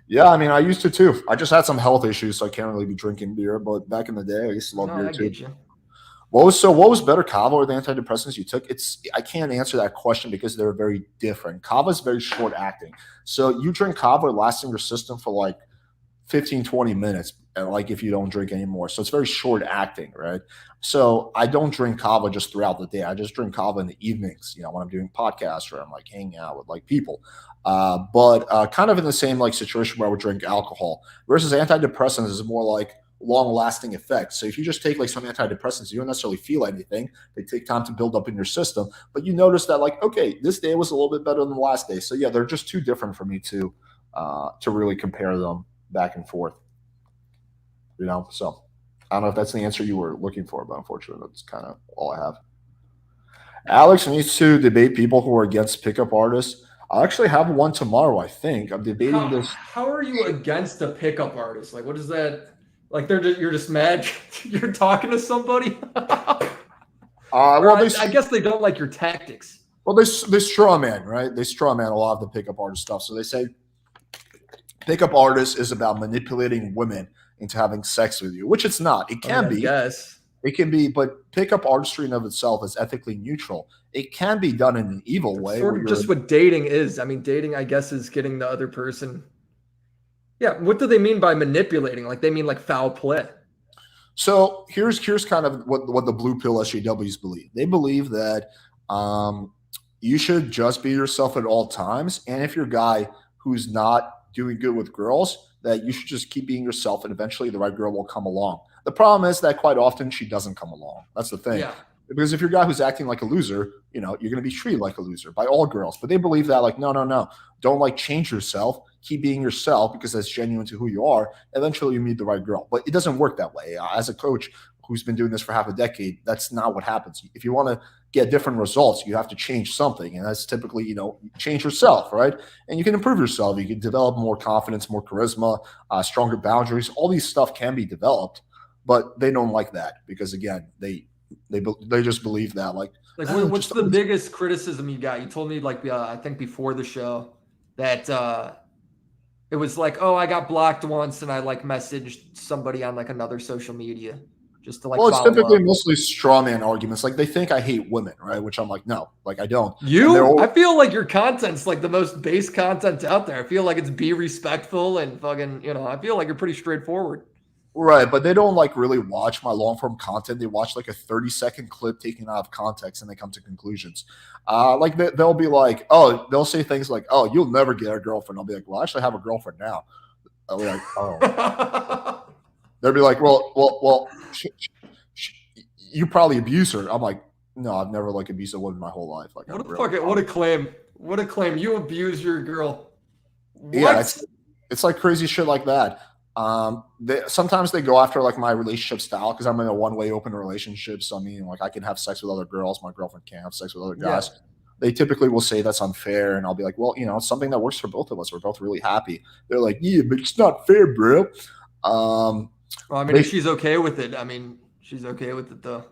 Yeah, I mean, I used to too. I just had some health issues, so I can't really be drinking beer. But back in the day, I used to love No, beer I too. get you. What was better, kava or the antidepressants you took? I can't answer that question because they're very different. Kava is very short acting. So you drink kava, it lasts in your system for like 15, 20 minutes, like if you don't drink anymore. So it's very short acting, right? So I don't drink kava just throughout the day. I just drink kava in the evenings, when I'm doing podcasts or I'm like hanging out with like people. But kind of in the same like situation where I would drink alcohol versus antidepressants is more like long lasting effects. So if you just take like some antidepressants, you don't necessarily feel anything. They take time to build up in your system, but you notice that like, okay, this day was a little bit better than the last day. So yeah, they're just too different for me to really compare them back and forth. So I don't know if that's the answer you were looking for, but unfortunately, that's kind of all I have. Alex needs to debate people who are against pickup artists. I actually have one tomorrow, I think. I'm debating this. How are you against a pickup artist? Like, what is that? Like, you're just mad you're talking to somebody. Well, I guess they don't like your tactics. they straw man, right? They straw man a lot of the pickup artist stuff. So they say pickup artist is about manipulating women into having sex with you, which it's not. It can be. Yes. It can be, but pickup artistry in of itself is ethically neutral. It can be done in an evil way. Sort of just what dating is. I mean, dating, I guess, is getting the other person. Yeah. What do they mean by manipulating? Like, they mean like foul play. So here's kind of what the blue pill SJWs believe. They believe that you should just be yourself at all times, and if you're a guy who's not doing good with girls, that you should just keep being yourself, and eventually the right girl will come along. The problem is that quite often she doesn't come along. That's the thing. Yeah. Because if you're a guy who's acting like a loser, you're going to be treated like a loser by all girls. But they believe that, like, no. Don't like change yourself. Keep being yourself because that's genuine to who you are. Eventually you meet the right girl. But it doesn't work that way. As a coach who's been doing this for half a decade, that's not what happens. If you want to get different results, you have to change something. And that's typically, change yourself, right? And you can improve yourself. You can develop more confidence, more charisma, stronger boundaries. All these stuff can be developed, but they don't like that because, again, they just believe that, like what's the biggest criticism you got? You told me, like, I think before the show that it was like, oh, I got blocked once and I like messaged somebody on like another social media just to like. Well, it's typically mostly straw man arguments. Like, they think I hate women, right? Which I'm like, no, like I don't. I feel like your content's like the most base content out there. I feel like it's be respectful and fucking, I feel like you're pretty straightforward. Right, but they don't like really watch my long form content. They watch like a 30-second clip taken out of context and they come to conclusions. Like they'll be like, oh, they'll say things like, oh, you'll never get a girlfriend. I'll be like, well, I actually have a girlfriend now. I'll be like, oh. They'll be like, well, you probably abuse her. I'm like, no, I've never like abused a woman my whole life. Like, what a claim! What a claim! You abuse your girl. What? Yeah, it's like crazy shit like that. Sometimes they go after like my relationship style because I'm in a one-way open relationship. So I mean, like I can have sex with other girls, my girlfriend can't have sex with other guys. Yeah. They typically will say that's unfair, and I'll be like, well, it's something that works for both of us. We're both really happy. They're like, yeah, but it's not fair, bro. Well, I mean, if she's okay with it, I mean, she's okay with it though.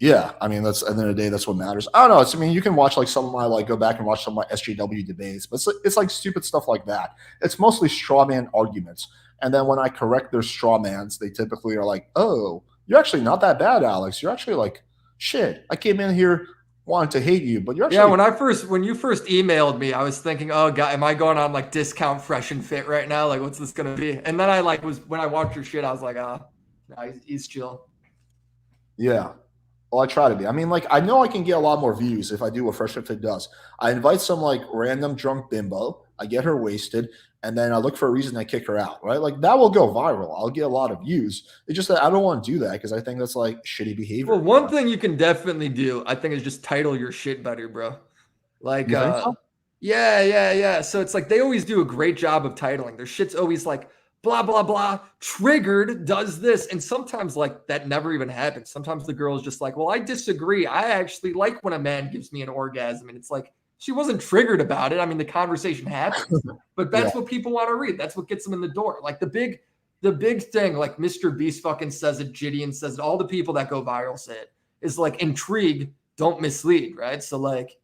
Yeah, I mean, that's at the end of the day, that's what matters. I don't know. I mean, you can watch like some of my go back and watch some of my SJW debates, but it's like stupid stuff like that. It's mostly straw man arguments. And then when I correct their straw mans, they typically are like, oh, you're actually not that bad, Alex. You're actually like, shit, I came in here wanting to hate you, but you're actually. Yeah, when you first emailed me, I was thinking, oh, God, am I going on like discount fresh and fit right now? Like, what's this going to be? And then when I watched your shit, I was like, no, he's chill. Yeah. Well, I try to be. I mean, like, I know I can get a lot more views if I do what Fresh and Fit does. I invite some like random drunk bimbo. I get her wasted. And then I look for a reason to kick her out, right? Like that will go viral. I'll get a lot of views. It's just that I don't want to do that because I think that's like shitty behavior. Well, one thing you can definitely do, I think, is just title your shit better, bro. Like, so? Yeah. So it's like they always do a great job of titling. Their shit's always like blah, blah, blah, triggered, does this. And sometimes like that never even happens. Sometimes the girl is just like, well, I disagree. I actually like when a man gives me an orgasm. And it's like, she wasn't triggered about it. I mean, the conversation happens, but that's what people want to read. That's what gets them in the door. Like the big thing, like Mr. Beast fucking says it, Gideon says it, all the people that go viral say it, is like intrigue, don't mislead, right? So like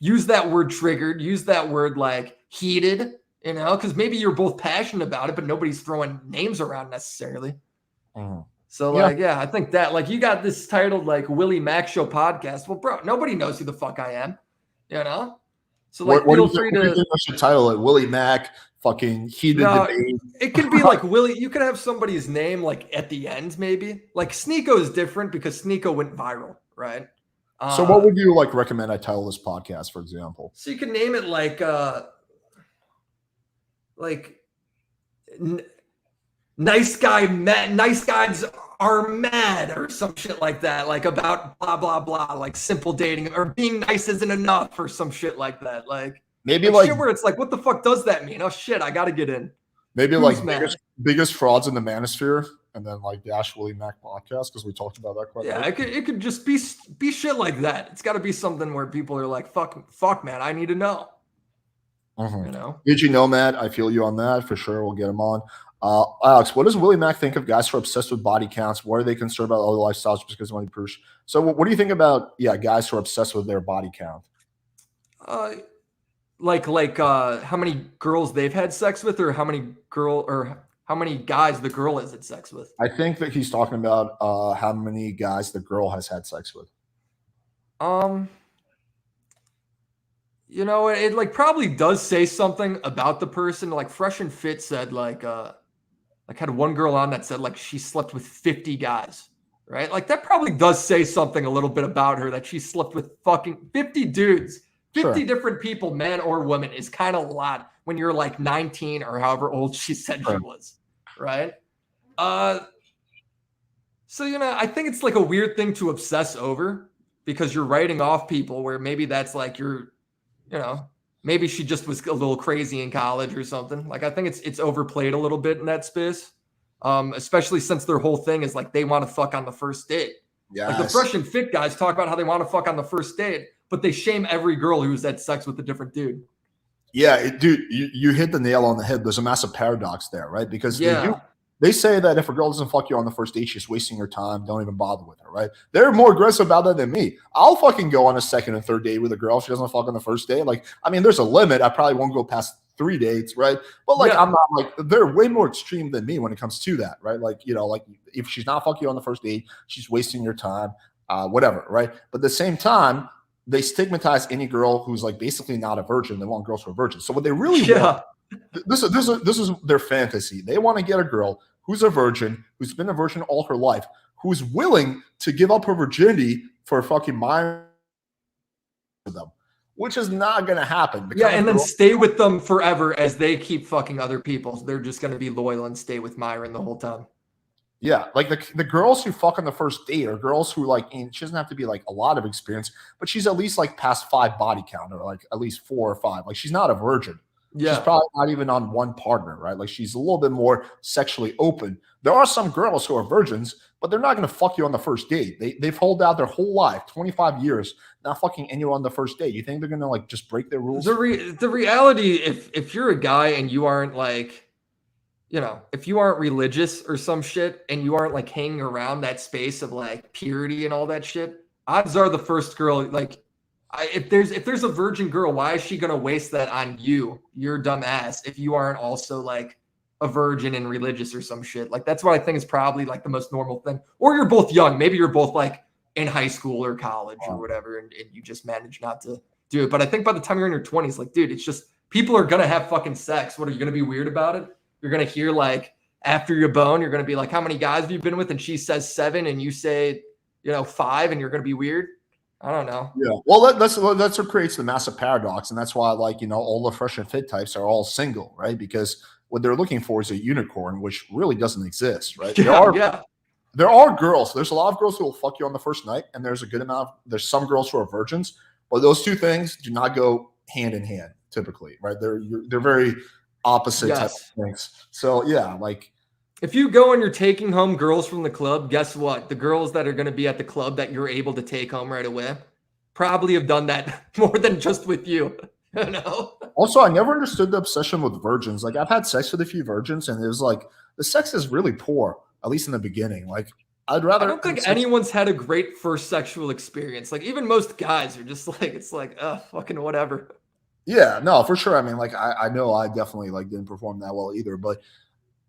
use that word triggered, use that word like heated, because maybe you're both passionate about it, but nobody's throwing names around necessarily. So I think that like you got this titled like Willie Mac Show podcast. Well, bro, nobody knows who the fuck I am. So like feel free to. What do you think I should title it? Willie Mac, fucking heated debate. It could be like Willie. You could have somebody's name like at the end, maybe. Like Sneeko is different because Sneeko went viral, right? So what would you like recommend I title this podcast, for example? So you can name it like nice guys are mad or some shit like that, like about blah blah blah, like simple dating or being nice isn't enough or some shit like that. Like maybe like shit where it's like, what the fuck does that mean? Oh shit, I gotta get in. Maybe Who's like mad? biggest frauds in the Manosphere, and then like the Ash Willie Mac podcast because we talked about that quite a Yeah, bit. it could just be shit like that. It's got to be something where people are like, fuck, man, I need to know. Mm-hmm. You know. Did you know, Matt? I feel you on that for sure. We'll get him on. Alex, what does Willie Mack think of guys who are obsessed with body counts? Why are they concerned about other lifestyles just because of money push? So, what do you think about guys who are obsessed with their body count? Uh, like how many girls they've had sex with, or how many guys the girl has had sex with. I think that he's talking about how many guys the girl has had sex with. Um, it like probably does say something about the person. Like Fresh and Fit said, like had one girl on that said like she slept with 50 guys, right? Like that probably does say something a little bit about her that she slept with fucking 50 dudes, 50 Sure. different people, man or woman, is kind of a lot when you're like 19 or however old she said she Sure. was, right? So I think it's like a weird thing to obsess over because you're writing off people where maybe that's like maybe she just was a little crazy in college or something. Like I think it's overplayed a little bit in that space. Especially since their whole thing is like they want to fuck on the first date. Like the Yes. Fresh and Fit guys talk about how they want to fuck on the first date, but they shame every girl who's had sex with a different dude. Yeah, dude, you hit the nail on the head. There's a massive paradox there, right? Because Yeah. they say that if a girl doesn't fuck you on the first date, she's wasting your time. Don't even bother with her, right? They're more aggressive about that than me. I'll fucking go on a second and third date with a girl if she doesn't fuck on the first date. Like, I mean, there's a limit. I probably won't go past 3 dates, right? But like, Yeah. I'm not like they're way more extreme than me when it comes to that, right? Like, like if she's not fucking you on the first date, she's wasting your time, whatever, right? But at the same time, they stigmatize any girl who's like basically not a virgin. They want girls who are virgins. So what they really want, this is their fantasy. They want to get a girl who's a virgin, who's been a virgin all her life, who's willing to give up her virginity for a fucking minor with them, which is not going to happen. And then stay with them forever as they keep fucking other people. So they're just going to be loyal and stay with Myron the whole time. Yeah, like the girls who fuck on the first date are girls who like, and she doesn't have to be like a lot of experience, but she's at least like past 5 body count or like at least 4 or 5. Like she's not a virgin. Yeah. She's probably not even on one partner, right? Like she's a little bit more sexually open. There are some girls who are virgins, but they're not going to fuck you on the first date. They've held out their whole life, 25 years, not fucking anyone on the first date. You think they're going to like just break their rules? The reality, if you're a guy and you aren't like, if you aren't religious or some shit and you aren't like hanging around that space of like purity and all that shit, odds are the first girl, like if there's a virgin girl, why is she going to waste that on you, your dumb ass, if you aren't also like a virgin and religious or some shit? Like that's what I think is probably like the most normal thing. Or you're both young. Maybe you're both like in high school or college or whatever, and you just manage not to do it. But I think by the time you're in your 20s, like, dude, it's just people are going to have fucking sex. What, are you going to be weird about it? You're going to hear like after your bone, you're going to be like, how many guys have you been with? And she says 7 and you say, 5, and you're going to be weird. I don't know. Yeah. Well, that's what creates the massive paradox. And that's why like, all the Fresh and Fit types are all single, right? Because what they're looking for is a unicorn, which really doesn't exist, right? There are girls. There's a lot of girls who will fuck you on the first night. And there's there's some girls who are virgins, but those two things do not go hand in hand typically, right? They're very opposite type of things. So yeah, like if you go and you're taking home girls from the club, guess what? The girls that are going to be at the club that you're able to take home right away probably have done that more than just with you. Also, I never understood the obsession with virgins. Like I've had sex with a few virgins, and it was like the sex is really poor, at least in the beginning. Like I don't think anyone's had a great first sexual experience. Like even most guys are just like, it's like, fucking whatever. Yeah, no, for sure. I mean, like I know I definitely like didn't perform that well either, but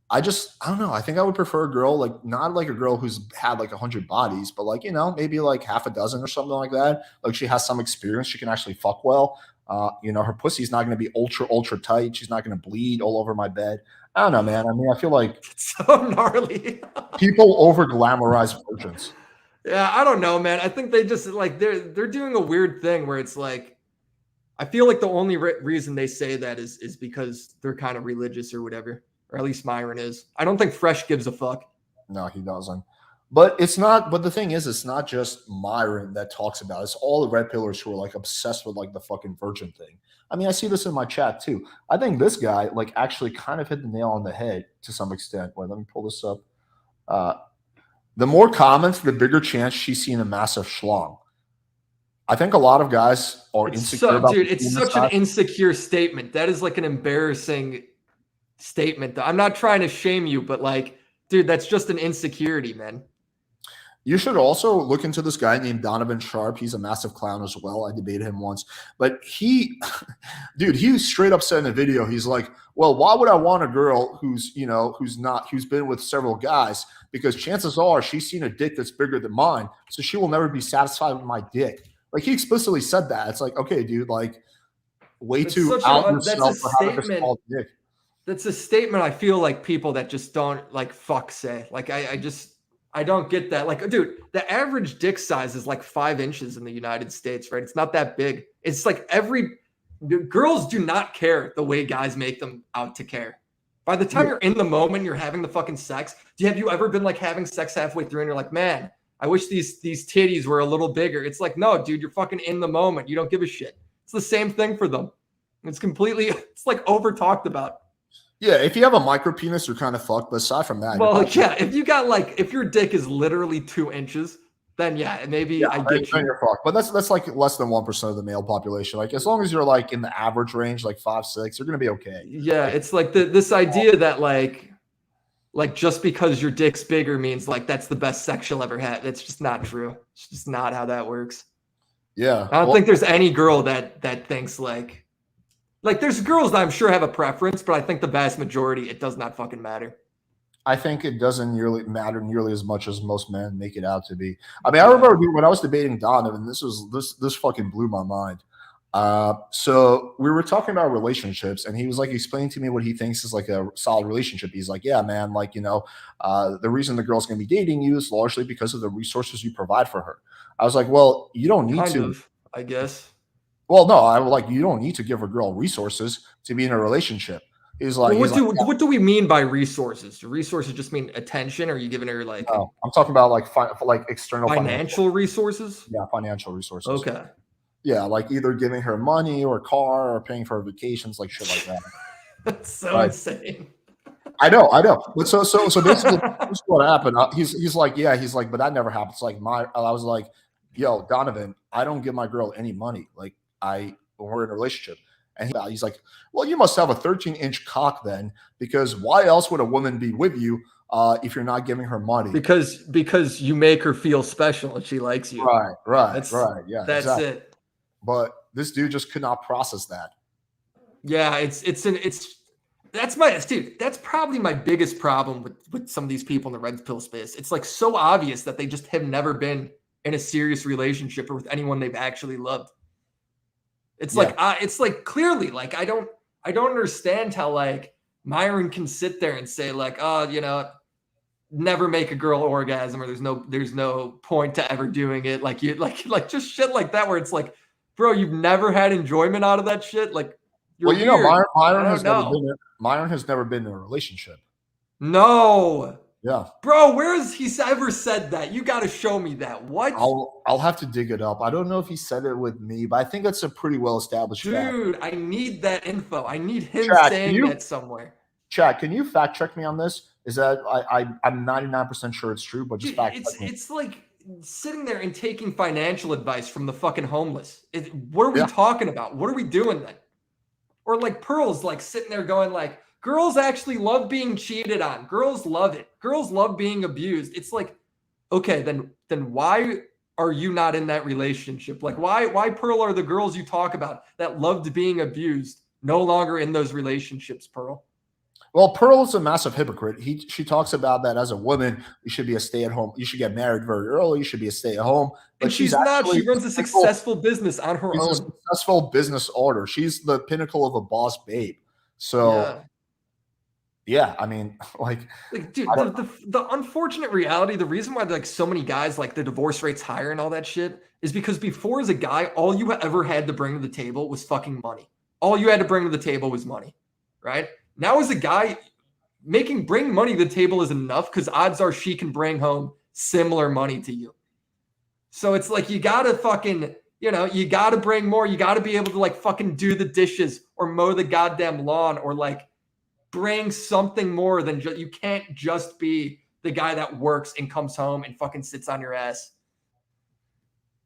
I don't know. I think I would prefer a girl, like not like a girl who's had like 100 bodies, but like, maybe like half a dozen or something like that. Like she has some experience. She can actually fuck well. Her pussy's not going to be ultra tight. She's not going to bleed all over my bed. I don't know, man. I mean, I feel like it's so gnarly. People over glamorize virgins. Yeah, I don't know, man. I think they just like, they're doing a weird thing where it's like, I feel like the only reason they say that is because they're kind of religious or whatever, or at least Myron is. I don't think Fresh gives a fuck. No, he doesn't. But it's not. But the thing is, it's not just Myron that talks about it. It's all the red pillars who are like obsessed with like the fucking virgin thing. I mean, I see this in my chat too. I think this guy like actually kind of hit the nail on the head to some extent. Wait, let me pull this up. Uh, the more comments, the bigger chance she's seen a massive schlong. I think a lot of guys are It's insecure so, about dude, it's being this such an guy. insecure statement. That is like an embarrassing statement. I'm not trying to shame you, but like, dude, that's just an insecurity, man. You should also look into this guy named Donovan Sharp. He's a massive clown as well. I debated him once, but dude, he straight up said in a video, he's like, "Well, why would I want a girl who's been with several guys? Because chances are she's seen a dick that's bigger than mine, so she will never be satisfied with my dick." Like he explicitly said that. It's like, okay, dude, like way That's too such out that's a yourself for having a statement. small dick. That's a statement I feel like people that just don't like fuck say. Like I don't get that. Like, dude, the average dick size is like 5 inches in the United States, right? It's not that big. It's like girls do not care the way guys make them out to care. By the time Yeah. you're in the moment, you're having the fucking sex. Have you ever been like having sex halfway through and you're like, man, I wish these titties were a little bigger. It's like, no, dude, you're fucking in the moment. You don't give a shit. It's the same thing for them. It's like over talked about. Yeah, if you have a micro penis, you're kind of fucked. But aside from that, Well, yeah, if your dick is literally 2 inches, then yeah, maybe I get then you. you're fucked. But that's like less than 1% of the male population. Like as long as you're like in the average range, like 5'6", you're gonna be okay. Yeah, Like, it's like this idea that like just because your dick's bigger means like that's the best sex you'll ever have. That's just not true. It's just not how that works. yeah, I don't think there's any girl that thinks like there's girls that I'm sure have a preference, but I think the vast majority it does not fucking matter. I think it doesn't nearly matter nearly as much as most men make it out to be. I mean, I remember when I was debating Donovan, this fucking blew my mind. So we were talking about relationships, and he was like explaining to me what he thinks is like a solid relationship. He's like, "Yeah, man, like the reason the girl's gonna be dating you is largely because of the resources you provide for her." I was like, "Well, you don't need Kind to." of, I guess. Well, no, I was like, "You don't need to give a girl resources to be in a relationship." Well, He's like, what do we mean by resources? Do resources just mean attention? Or are you giving her like "No, I'm talking about like like external financial resources? yeah, financial resources." Okay. Yeah, like either giving her money or car or paying for her vacations, like shit like that. That's so Right. insane. I know. But so basically, this is what happened. He's like, yeah, he's like, but that never happens. Like I was like, yo, Donovan, I don't give my girl any money. Like when we're in a relationship, and he's like, well, you must have a 13-inch cock then, because why else would a woman be with you if you're not giving her money? Because you make her feel special and she likes you. Right. Yeah, That's exactly. it. But this dude just could not process that. Yeah, that's probably my biggest problem with some of these people in the red pill space. It's like so obvious that they just have never been in a serious relationship or with anyone they've actually loved. It's like clearly like I don't understand how like Myron can sit there and say like, oh, never make a girl orgasm, or there's no point to ever doing it. Like you like just shit like that where it's like, bro, you've never had enjoyment out of that shit. Like you're weird. Myron has never been in a relationship. No. Yeah. Bro, where has he ever said that? You got to show me that. What? I'll have to dig it up. I don't know if he said it with me, but I think it's a pretty well established fact. Dude, I need that info. I need him saying that somewhere. Chad, can you fact check me on this? Is that I'm 99% sure it's true, but just fact check me. It's like sitting there and taking financial advice from the fucking homeless. What are we talking about? What are we doing then? Or like Pearl's like sitting there going like, girls actually love being cheated on. Girls love it. Girls love being abused. It's like, okay, then why are you not in that relationship? Like why Pearl are the girls you talk about that loved being abused no longer in those relationships, Pearl? Well, Pearl is a massive hypocrite. She talks about that as a woman, you should be a stay-at-home. You should get married very early. You should be a stay-at-home. But she's not. She runs a successful business on her own. She's a successful business owner. She's the pinnacle of a boss babe. So, yeah, I mean, like dude, the unfortunate reality, the reason why like so many guys like the divorce rate's higher and all that shit is because before as a guy, all you ever had to bring to the table was fucking money. All you had to bring to the table was money, right? Now as a guy, bring money to the table is enough because odds are she can bring home similar money to you. So it's like you gotta fucking, you gotta bring more. You gotta be able to like fucking do the dishes or mow the goddamn lawn or like bring something more than just, you can't just be the guy that works and comes home and fucking sits on your ass.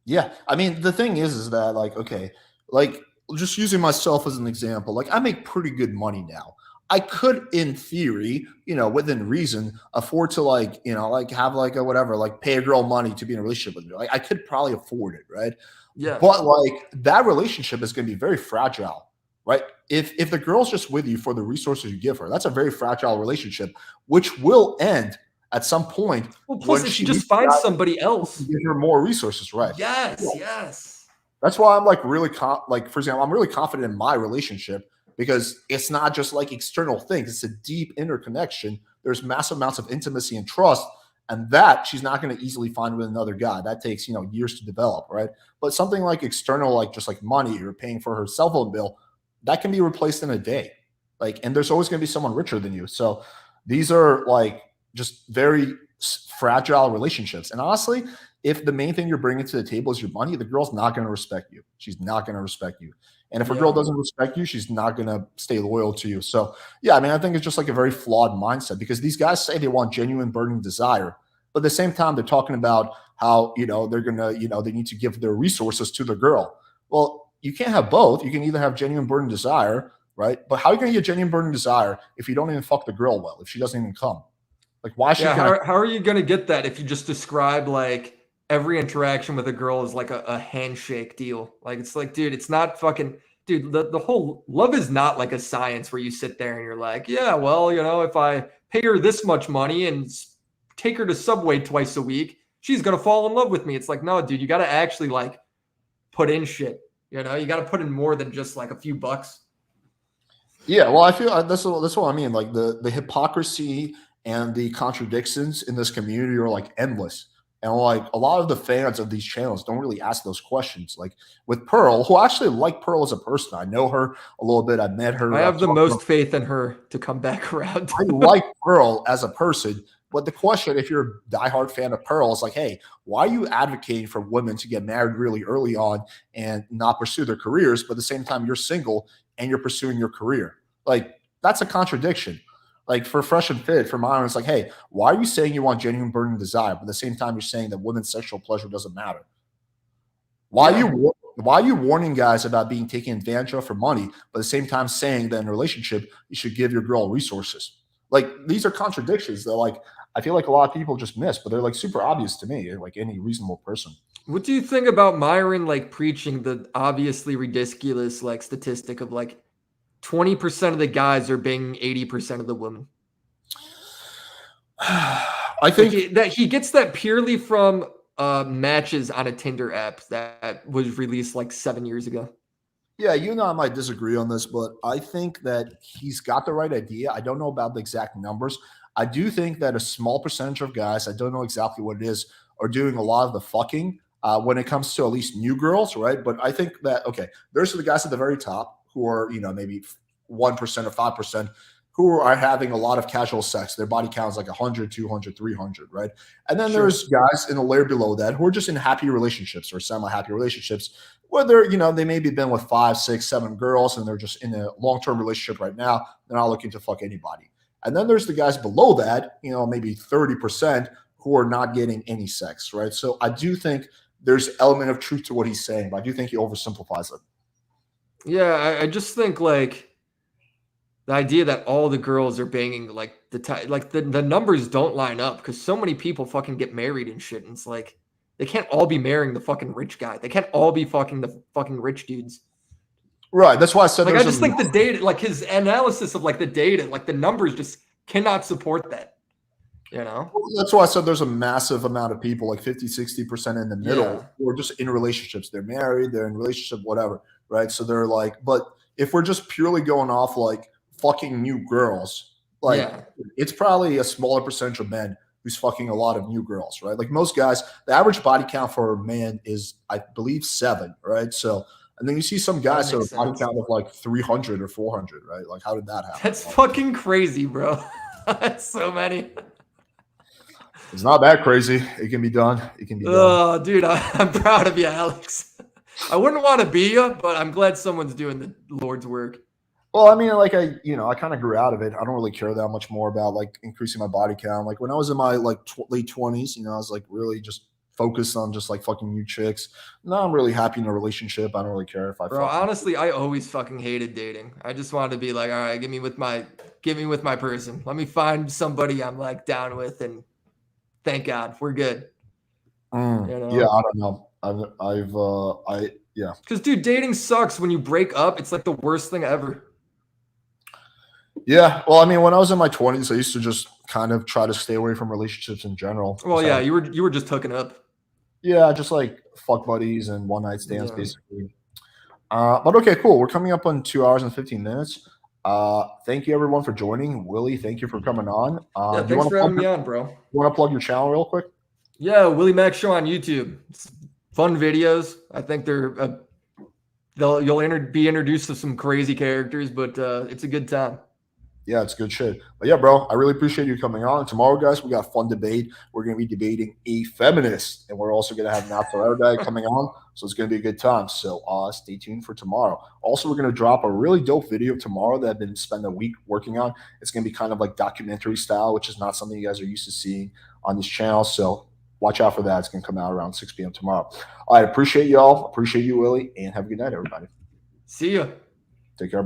Yeah, I mean, the thing is that like, okay, like just using myself as an example, like I make pretty good money now. I could, in theory, within reason, afford to like, like have like a whatever, like pay a girl money to be in a relationship with me. Like I could probably afford it, right? Yeah. But like that relationship is going to be very fragile, right? If the girl's just with you for the resources you give her, that's a very fragile relationship, which will end at some point Well, plus when if she she just meets a finds guy somebody who can else. give her more resources, right? Yes, yes. That's why I'm like really like for example, I'm really confident in my relationship because it's not just like external things. It's a deep interconnection. There's massive amounts of intimacy and trust, and that she's not going to easily find with another guy. That takes years to develop, right? But something like external, like just like money or paying for her cell phone bill, that can be replaced in a day. Like, and there's always going to be someone richer than you. So these are like just very fragile relationships. And honestly, if the main thing you're bringing to the table is your money, the girl's not going to respect you. She's not going to respect you. And if a girl Yeah. doesn't respect you, she's not going to stay loyal to you. So, yeah, I mean, I think it's just like a very flawed mindset because these guys say they want genuine burning desire, but at the same time, they're talking about how, they're going to, they need to give their resources to the girl. Well, you can't have both. You can either have genuine burning desire, right? But how are you going to get genuine burning desire if you don't even fuck the girl well, if she doesn't even come? Like, why is she Yeah, going to? how are you gonna get that if you just describe like every interaction with a girl as like a handshake deal? Like it's like, dude, it's not fucking dude, the whole love is not like a science where you sit there and you're like, yeah, well, if I pay her this much money and take her to Subway twice a week, she's gonna fall in love with me. It's like, no, dude, you gotta actually like put in shit. You gotta put in more than just like a few bucks. Yeah, well, I feel that's what I mean. Like the hypocrisy and the contradictions in this community are like endless. And like a lot of the fans of these channels don't really ask those questions. Like with Pearl, who I actually like Pearl as a person. I know her a little bit. I met I her. I've have the talked to her. most faith in her to come back around. I like Pearl as a person. But the question, if you're a diehard fan of Pearl, is like, hey, why are you advocating for women to get married really early on and not pursue their careers, but at the same time you're single and you're pursuing your career? Like, that's a contradiction. Like for Fresh and Fit, for mine, it's like, hey, why are you saying you want genuine burning desire, but at the same time you're saying that women's sexual pleasure doesn't matter? Why are Yeah. you why are you warning guys about being taken advantage of for money, but at the same time saying that in a relationship you should give your girl resources? Like these are contradictions that like I feel like a lot of people just miss, but they're like super obvious to me, like any reasonable person. What do you think about Myron like preaching the obviously ridiculous like statistic of like 20% of the guys are banging 80% of the women? I Like think that he gets that purely from matches on a Tinder app that was released like 7 years ago. yeah, you and I might disagree on this, but I think that he's got the right idea. I don't know about the exact numbers. I do think that a small percentage of guys, I don't know exactly what it is, are doing a lot of the fucking when it comes to at least new girls, right? But I think that, okay, there's the guys at the very top who are, maybe 1% or 5% who are having a lot of casual sex. Their body count is like 100, 200, 300, right? And then Sure. there's guys in the layer below that who are just in happy relationships or semi-happy relationships whether they maybe been with 5, 6, 7 girls and they're just in a long-term relationship right now. They're not looking to fuck anybody. And then there's the guys below that, maybe 30% who are not getting any sex, right? So I do think there's element of truth to what he's saying, but I do think he oversimplifies it. Yeah, I just think like the idea that all the girls are banging like the numbers don't line up because so many people fucking get married and shit. And it's like they can't all be marrying the fucking rich guy. They can't all be fucking the fucking rich dudes. Right. That's why I said Like I there's a just think the data, like his analysis of like the data, like the numbers just cannot support that. That's why I said there's a massive amount of people, like 50, 60% in the Yeah. middle, who are just in relationships. They're married, they're in relationship, whatever, right? So they're like, but if we're just purely going off like fucking new girls, like Yeah. it's probably a smaller percentage of men who's fucking a lot of new girls, right? Like most guys, the average body count for a man is, I believe, 7, right? So, and then you see some That guys who have makes a body sense. count of like 300 or 400, right? Like, how did that happen? That's fucking crazy, bro. That's so many. It's not that crazy. It can be done. It can be done. Oh, dude, I'm proud of you, Alex. I wouldn't want to be you, but I'm glad someone's doing the Lord's work. Well, I mean, like I kind of grew out of it. I don't really care that much more about like increasing my body count. Like when I was in my like late 20s, I was like really just focused on just like fucking new chicks. Now I'm really happy in a relationship. I don't really care if I Bro, fucking. honestly, I always fucking hated dating. I just wanted to be like, all right, get me with my person. Let me find somebody I'm like down with, and thank God we're good. Yeah, I don't know. Yeah. Because dude, dating sucks. When you break up, it's like the worst thing ever. Yeah. Well, I mean, when I was in my 20s, I used to just kind of try to stay away from relationships in general. Well, yeah, you were just hooking up. Yeah, just like fuck buddies and one night stands, Yeah. basically. But okay, cool. We're coming up on 2 hours and 15 minutes. Thank you everyone for joining. Willie, thank you for coming on. Yeah, Do you thanks want to for plug having me on, bro. your channel real quick? Yeah, Willie Mac Show on YouTube. It's fun videos. I think you'll be introduced to some crazy characters, but it's a good time. Yeah, it's good shit. But yeah, bro, I really appreciate you coming on. Tomorrow, guys, we got a fun debate. We're going to be debating a feminist, and we're also going to have Not Forever Guy coming on. So it's going to be a good time. So stay tuned for tomorrow. Also, we're going to drop a really dope video tomorrow that I've been spending a week working on. It's going to be kind of like documentary style, which is not something you guys are used to seeing on this channel. So watch out for that. It's going to come out around 6 p.m. tomorrow. All right, appreciate y'all. Appreciate you, Willie, and have a good night, everybody. See ya. Take care, bro.